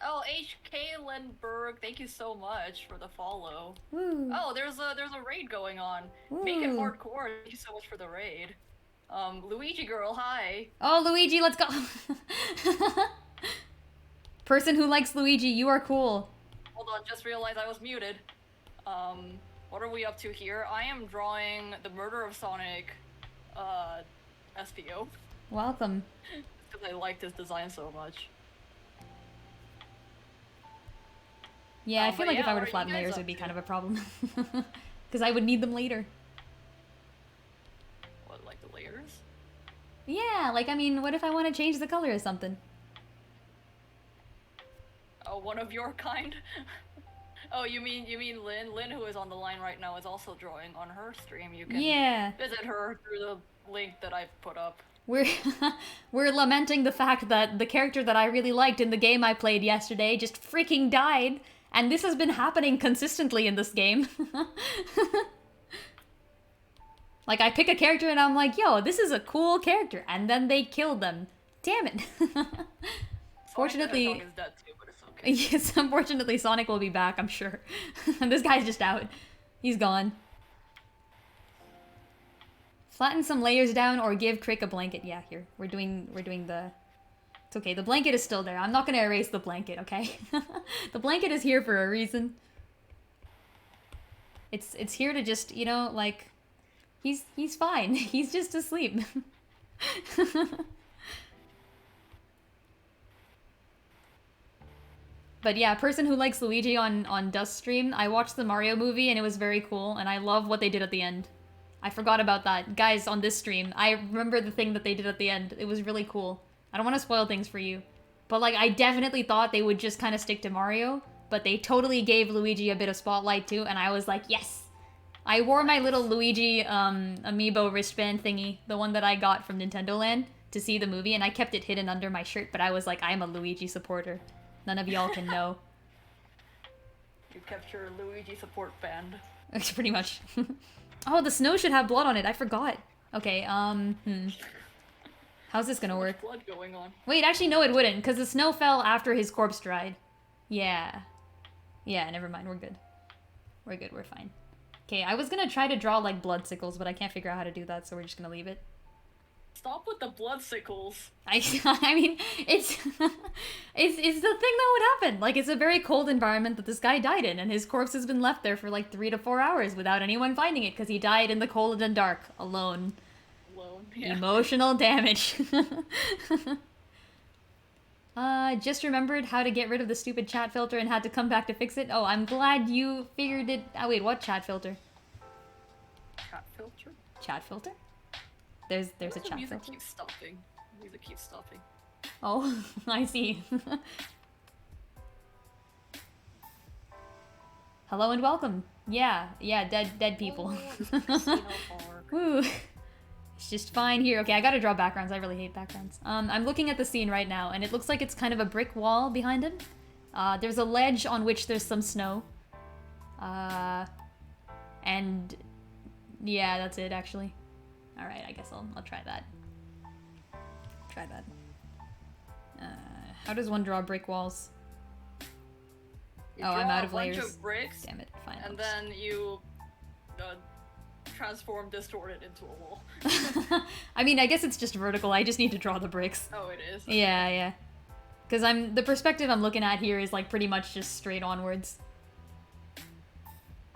Oh, HK Lenberg, thank you so much for the follow. Woo. Oh, there's a raid going on. Make it Ooh. hardcore. Thank you so much for the raid. Luigi girl, hi. Oh, Luigi, let's go. Person who likes Luigi, you are cool. Hold on, just realized I was muted. What are we up to here? I am drawing the Murder of Sonic, SPO. Welcome. Because I liked his design so much. Yeah, I feel but like if yeah, I were what to are flatten you guys layers, it up would be to? kind of a problem. Because I would need them later. What, like the layers? Yeah, like, I mean, what if I want to change the color of something? Oh, one of your kind? Oh, you mean Lynn? Lynn, who is on the line right now, is also drawing on her stream. You can Yeah. visit her through the link that I put up. We're we're lamenting the fact that the character that I really liked in the game I played yesterday just freaking died, and this has been happening consistently in this game. Like, I pick a character and I'm like, yo, this is a cool character, and then they kill them. Damn it. Fortunately... Sonic is dead too, but it's okay. Yes, unfortunately Sonic will be back, I'm sure. This guy's just out. He's gone. Flatten some layers down or give Crick a blanket. Yeah, here. We're doing the... It's okay, the blanket is still there. I'm not gonna erase the blanket, okay? The blanket is here for a reason. It's here to just, you know, like... He's fine. He's just asleep. But yeah, person who likes Luigi on Dust Stream, I watched the Mario movie and it was very cool, and I love what they did at the end. I forgot about that. Guys, on this stream, I remember the thing that they did at the end. It was really cool. I don't want to spoil things for you. But like, I definitely thought they would just kind of stick to Mario, but they totally gave Luigi a bit of spotlight too, and I was like, yes! I wore my little Luigi amiibo wristband thingy, the one that I got from Nintendo Land, to see the movie, and I kept it hidden under my shirt, but I was like, I'm a Luigi supporter. None of y'all can know. You kept your Luigi support band. Pretty much. Oh, the snow should have blood on it. I forgot. Okay, How's this gonna work? Blood going on. Wait, actually, no, it wouldn't, because the snow fell after his corpse dried. Yeah. Yeah, never mind. We're good. We're good. We're fine. Okay, I was gonna try to draw like blood sickles, but I can't figure out how to do that, so we're just gonna leave it. Stop with the blood sickles. I mean, it's it's the thing that would happen. Like, it's a very cold environment that this guy died in, and his corpse has been left there for like 3 to 4 hours without anyone finding it because he died in the cold and dark, alone. Alone. Yeah. Emotional damage. Just remembered how to get rid of the stupid chat filter and had to come back to fix it. Oh, I'm glad you figured it. Oh, wait, what chat filter? Chat filter? Chat filter? There's a chat filter. Music keeps stopping. Music keeps stopping. Oh, I see. Hello and welcome. Yeah, dead people. Woo. It's just fine here. Okay, I gotta draw backgrounds. I really hate backgrounds. I'm looking at the scene right now, and it looks like it's kind of a brick wall behind him. There's a ledge on which there's some snow. And yeah, that's it actually. All right, I guess I'll try that. Try that. How does one draw brick walls? You I'm draw out of a bunch layers. of bricks, Damn it, fine. and then you distort it into a wall. I mean, I guess it's just vertical. I just need to draw the bricks. Oh, it is? Yeah. Because the perspective I'm looking at here is like pretty much just straight onwards.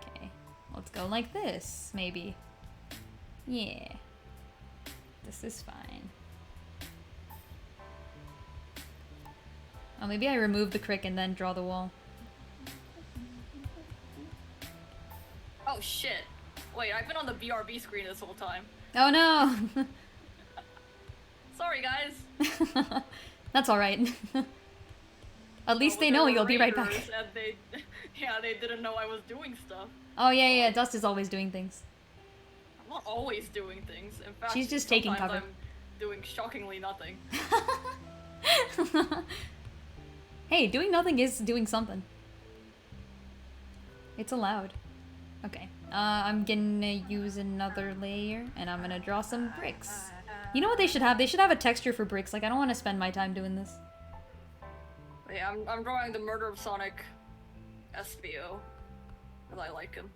Okay, let's go like this, maybe. Yeah. This is fine. Oh, maybe I remove the crick and then draw the wall. Oh shit. Wait, I've been on the BRB screen this whole time. Oh no! Sorry, guys. That's alright. At least they know you'll be right back. And they didn't know I was doing stuff. Oh yeah, Dust is always doing things. I'm not always doing things. In fact, She's just taking sometimes cover. I'm doing shockingly nothing. Hey, doing nothing is doing something. It's allowed. Okay, I'm gonna use another layer, and I'm gonna draw some bricks. You know what they should have? They should have a texture for bricks. Like, I don't want to spend my time doing this. Yeah, I'm drawing the Murder of Sonic SVO, because I like him.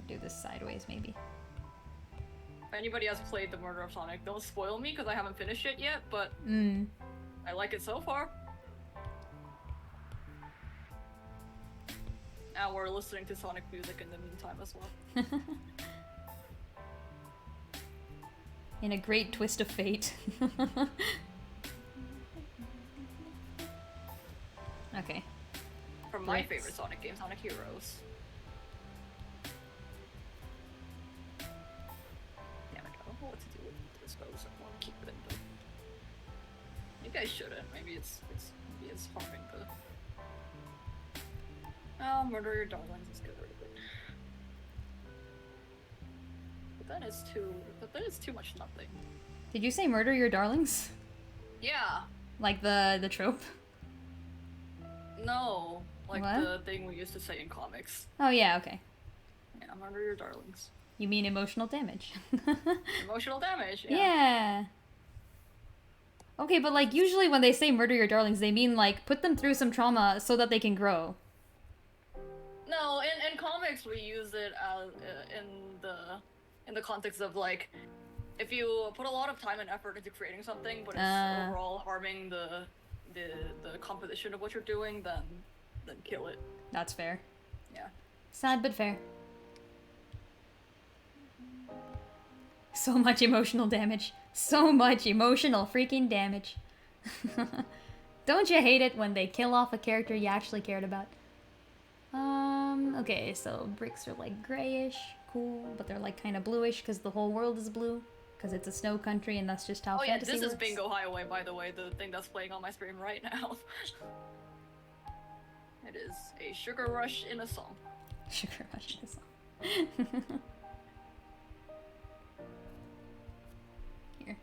Do this sideways, maybe. If anybody has played the Murder of Sonic, don't spoil me, because I haven't finished it yet, but I like it so far. And we're listening to Sonic music in the meantime as well. In a great twist of fate. Okay. From my Bricks. favorite Sonic game, Sonic Heroes. Damn it, I don't know what to do with this pose. I want to keep it in the... You guys shouldn't. Maybe it's harming the... Oh, Murder Your Darlings is good. But then it's too much nothing. Did you say murder your darlings? Yeah. Like the trope? No. Like What? the thing we used to say in comics. Oh yeah, okay. Yeah, Murder Your Darlings. You mean emotional damage. Emotional damage, yeah. Yeah. Okay, but like usually when they say murder your darlings, they mean like put them through some trauma so that they can grow. No, in comics we use it in the context of like, if you put a lot of time and effort into creating something, but it's overall harming the composition of what you're doing, then kill it. That's fair. Yeah. Sad but fair. So much emotional damage. So much emotional freaking damage. Don't you hate it when they kill off a character you actually cared about? Okay, so bricks are like grayish, cool, but they're like kind of bluish because the whole world is blue, because it's a snow country and that's just how fantasy this works. is Bingo Highway, by the way, the thing that's playing on my stream right now. It is a sugar rush in a song. Sugar rush in a song. Here.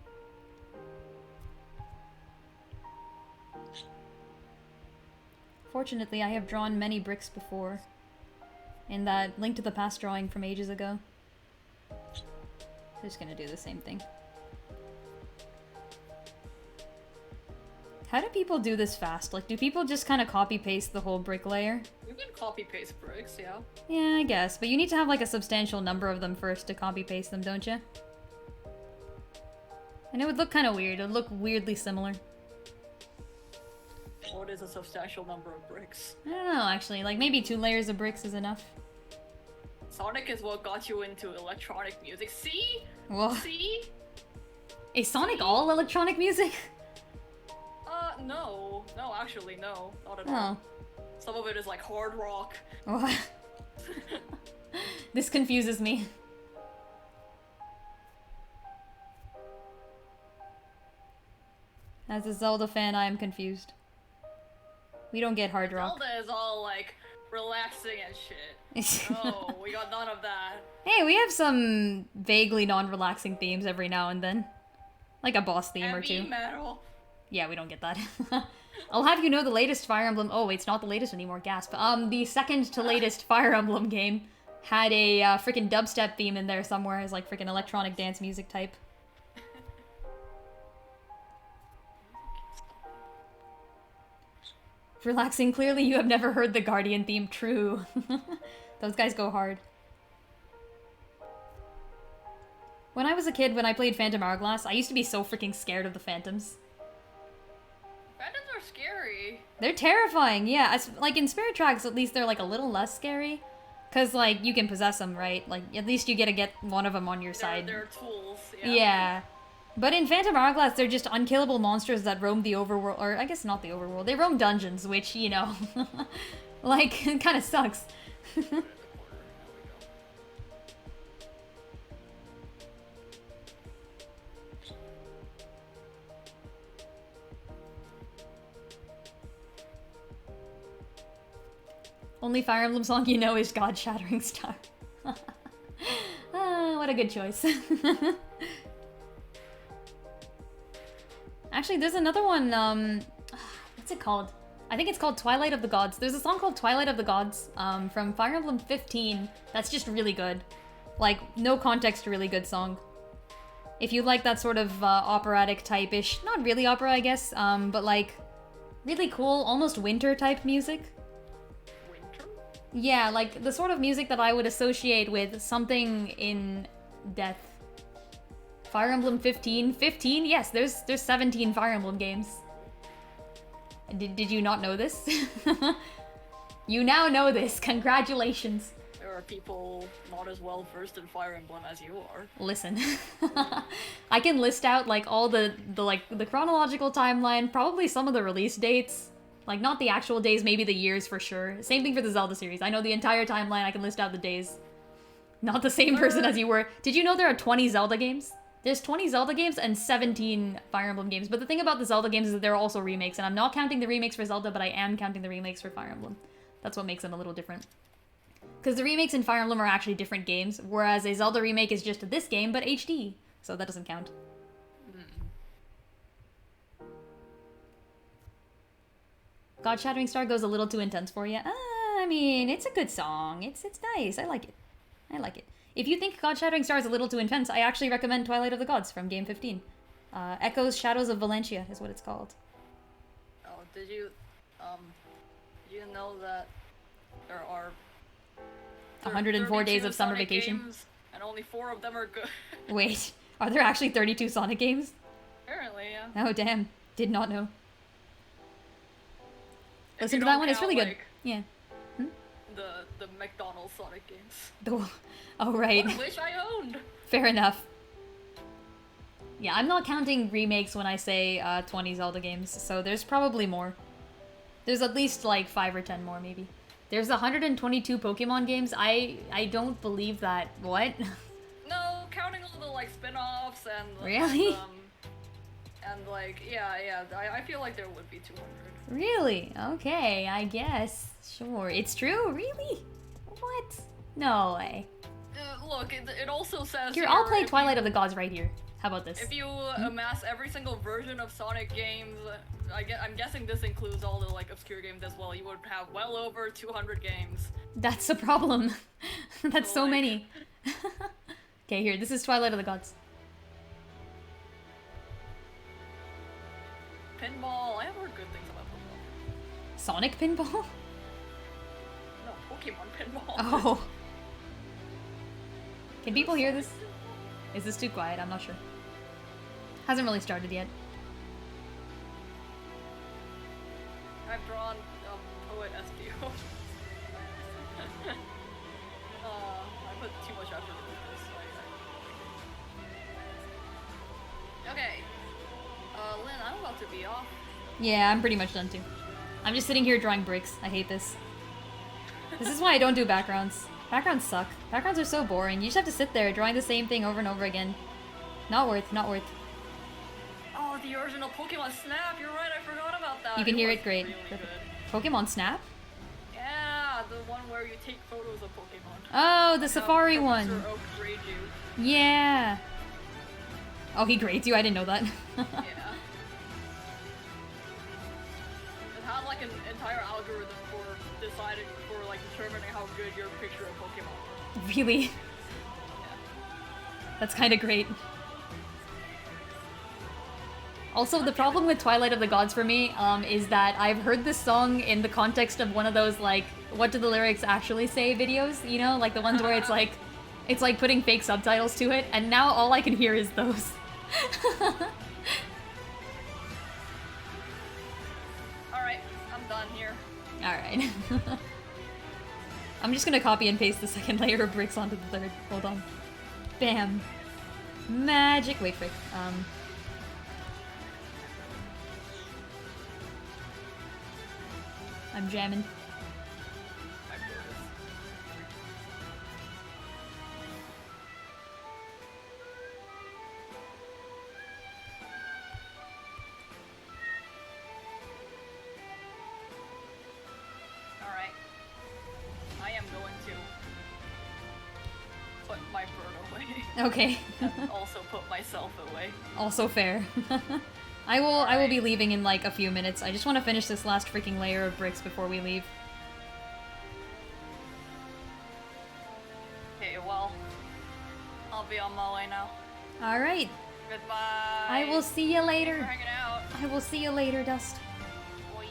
Fortunately, I have drawn many bricks before. In that Link to the Past drawing from ages ago. Just gonna do the same thing. How do people do this fast? Like, do people just kind of copy-paste the whole brick layer? You can copy paste bricks, yeah. Yeah, I guess. But you need to have like a substantial number of them first to copy paste them, don't you? And it would look kind of weird. It would look weirdly similar. What is a substantial number of bricks? I don't know, actually. Like, maybe 2 layers of bricks is enough. Sonic is what got you into electronic music. See? Whoa. See? Is Sonic all electronic music? No. No, actually, no. Not at Oh. all. Some of it is like hard rock. What? This confuses me. As a Zelda fan, I am confused. We don't get hard rock. Zelda is all like relaxing and shit. No, we got none of that. Hey, we have some vaguely non-relaxing themes every now and then. Like a boss theme or Heavy two. metal. Yeah, we don't get that. I'll have you know the latest Fire Emblem... Oh, it's not the latest anymore, gasp. The second to latest Fire Emblem game had a freaking dubstep theme in there somewhere as like freaking electronic dance music type. Relaxing, clearly you have never heard the Guardian theme, true. Those guys go hard. When I was a kid, when I played Phantom Hourglass, I used to be so freaking scared of the Phantoms. Phantoms are scary. They're terrifying, yeah. Like, in Spirit Tracks, at least they're, like, a little less scary. Because, like, you can possess them, right? Like, at least you get one of them on your side. They're tools, yeah. Yeah. But in Phantom Hourglass, they're just unkillable monsters that roam the overworld, or I guess not the overworld. They roam dungeons, which, you know, like, kind of sucks. Only Fire Emblem song you know is God Shattering Star. What a good choice. Actually, there's another one, what's it called? I think it's called Twilight of the Gods. There's a song called Twilight of the Gods, from Fire Emblem 15, that's just really good. Like, no context, really good song. If you like that sort of, operatic type-ish, not really opera, I guess, but like, really cool, almost winter type music. Winter? Yeah, like, the sort of music that I would associate with something in death. Fire Emblem 15? 15? Yes, there's 17 Fire Emblem games. Did you not know this? You now know this. Congratulations. There are people not as well versed in Fire Emblem as you are. Listen. I can list out like all the chronological timeline, probably some of the release dates. Like not the actual days, maybe the years for sure. Same thing for the Zelda series. I know the entire timeline, I can list out the days. Not the same person as you were. Did you know there are 20 Zelda games? There's 20 Zelda games and 17 Fire Emblem games. But the thing about the Zelda games is that they're also remakes. And I'm not counting the remakes for Zelda, but I am counting the remakes for Fire Emblem. That's what makes them a little different. Because the remakes in Fire Emblem are actually different games, whereas a Zelda remake is just this game, but HD. So that doesn't count. God Shattering Star goes a little too intense for you. I mean, it's a good song. It's nice. I like it. I like it. If you think God Shattering Star is a little too intense, I actually recommend Twilight of the Gods from Game 15. Echoes Shadows of Valentia is what it's called. Oh, did you know that there are 104 days of summer Sonic vacation? games, and only 4 of them are good. Wait, are there actually 32 Sonic games? Apparently, yeah. Oh, damn. Did not know. If Listen you to that don't one, it's really count, good. like, Yeah. The McDonald's Sonic games. Oh, right. One of which I owned. Fair enough. Yeah, I'm not counting remakes when I say 20 Zelda games, so there's probably more. There's at least like 5 or 10 more, maybe. There's 122 Pokemon games. I don't believe that. What? No, counting all the like spin-offs and Really? And like yeah, I feel like there would be 200. Really? Okay, I guess. Sure. It's true? Really? What? No way. Look, it also says Here, I'll play if Twilight of the Gods right here. How about this? If you amass every single version of Sonic games, I'm guessing this includes all the like obscure games as well, you would have well over 200 games. That's a problem. That's so like- many. Okay, here, this is Twilight of the Gods. Pinball, I have heard good things about pinball. Sonic Pinball? Pokemon pinball. Oh. Can people hear this? Is this too quiet? I'm not sure. Hasn't really started yet. I've drawn Poet SPO. I put too much effort into this. Okay. Lynn, I'm about to be off. Yeah, I'm pretty much done too. I'm just sitting here drawing bricks. I hate this. This is why I don't do backgrounds. Backgrounds suck. Backgrounds are so boring. You just have to sit there drawing the same thing over and over again. Not worth, not worth. Oh, the original Pokemon Snap. You're right. I forgot about that. You can hear it was great. Really Perfect. good. Pokemon Snap? Yeah, the one where you take photos of Pokemon. Oh, the How Safari Professor one. Oak grade you. Yeah. Oh, he grades you? I didn't know that. Yeah. It had like an entire algorithm for deciding, for like determining how good your picture of Pokemon was. Really? Yeah. That's kind of great. Also, the problem with Twilight of the Gods for me is that I've heard this song in the context of one of those, like, what do the lyrics actually say videos, you know? Like the ones where it's like putting fake subtitles to it, and now all I can hear is those. Alright, I'm done here. Alright. I'm just gonna copy and paste the second layer of bricks onto the third. Hold on. Bam. Magic. Wait, frick. I'm jamming. Alright. I am going to put my bird away. Okay. And also put myself away. Also fair. I will be leaving in like a few minutes. I just want to finish this last freaking layer of bricks before we leave. Okay, well, I'll be on my way now. All right. Goodbye. I will see you We're later. hanging out. I will see you later, Dust. Boy.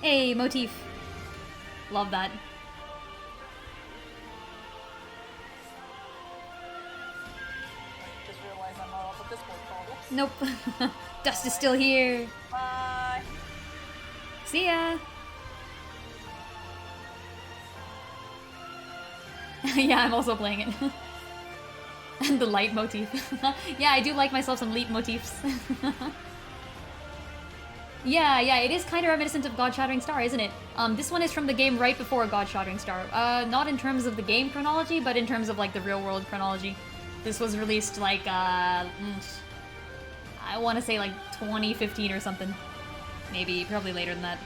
Hey, motif. Love that. Just realized I'm not off of Discord call. Oops. Nope. Dust is still here. Bye. See ya. Yeah, I'm also playing it. And the light motif. Yeah, I do like myself some leap motifs. Yeah, it is kind of reminiscent of God Shattering Star, isn't it? This one is from the game right before God Shattering Star. Not in terms of the game chronology, but in terms of like the real world chronology. This was released like, I want to say like 2015 or something. Maybe, probably later than that.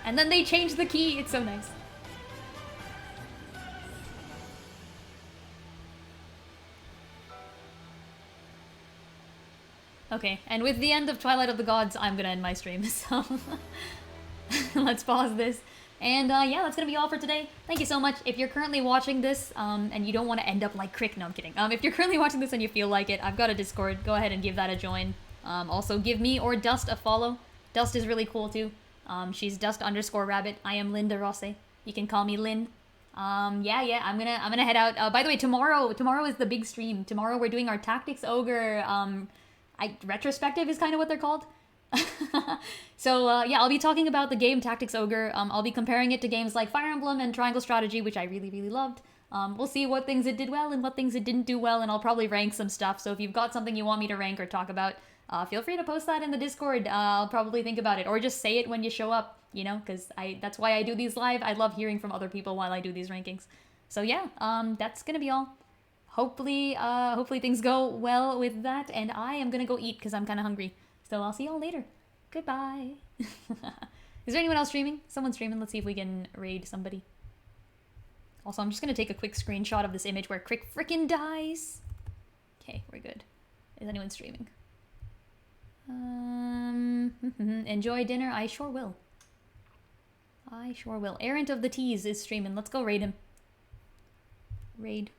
And then they changed the key, it's so nice. Okay, and with the end of Twilight of the Gods, I'm gonna end my stream, so... Let's pause this. And yeah, that's gonna be all for today. Thank you so much. If you're currently watching this, and you don't want to end up like Crick, no, I'm kidding. If you're currently watching this and you feel like it, I've got a Discord. Go ahead and give that a join. Also, give me or Dust a follow. Dust is really cool too. She's Dust_Rabbit. I am Linda Rosse. You can call me Lynn. Yeah, I'm gonna head out. By the way, tomorrow is the big stream. Tomorrow we're doing our Tactics Ogre, retrospective is kind of what they're called. So, yeah, I'll be talking about the game Tactics Ogre. I'll be comparing it to games like Fire Emblem and Triangle Strategy, which I really, really loved. We'll see what things it did well and what things it didn't do well, and I'll probably rank some stuff. So if you've got something you want me to rank or talk about, feel free to post that in the Discord. I'll probably think about it, or just say it when you show up, you know, because that's why I do these live. I love hearing from other people while I do these rankings. So yeah, that's gonna be all. Hopefully things go well with that, and I am gonna go eat because I'm kind of hungry. So I'll see y'all later. Goodbye. Is there anyone else streaming? Someone's streaming. Let's see if we can raid somebody. Also, I'm just gonna take a quick screenshot of this image where Crick frickin' dies. Okay, we're good. Is anyone streaming? Enjoy dinner? I sure will. I sure will. Errant of the Teas is streaming. Let's go raid him. Raid.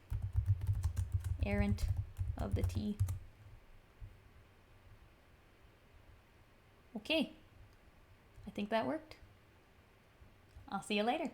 Errant of the Tea. Okay. I think that worked. I'll see you later.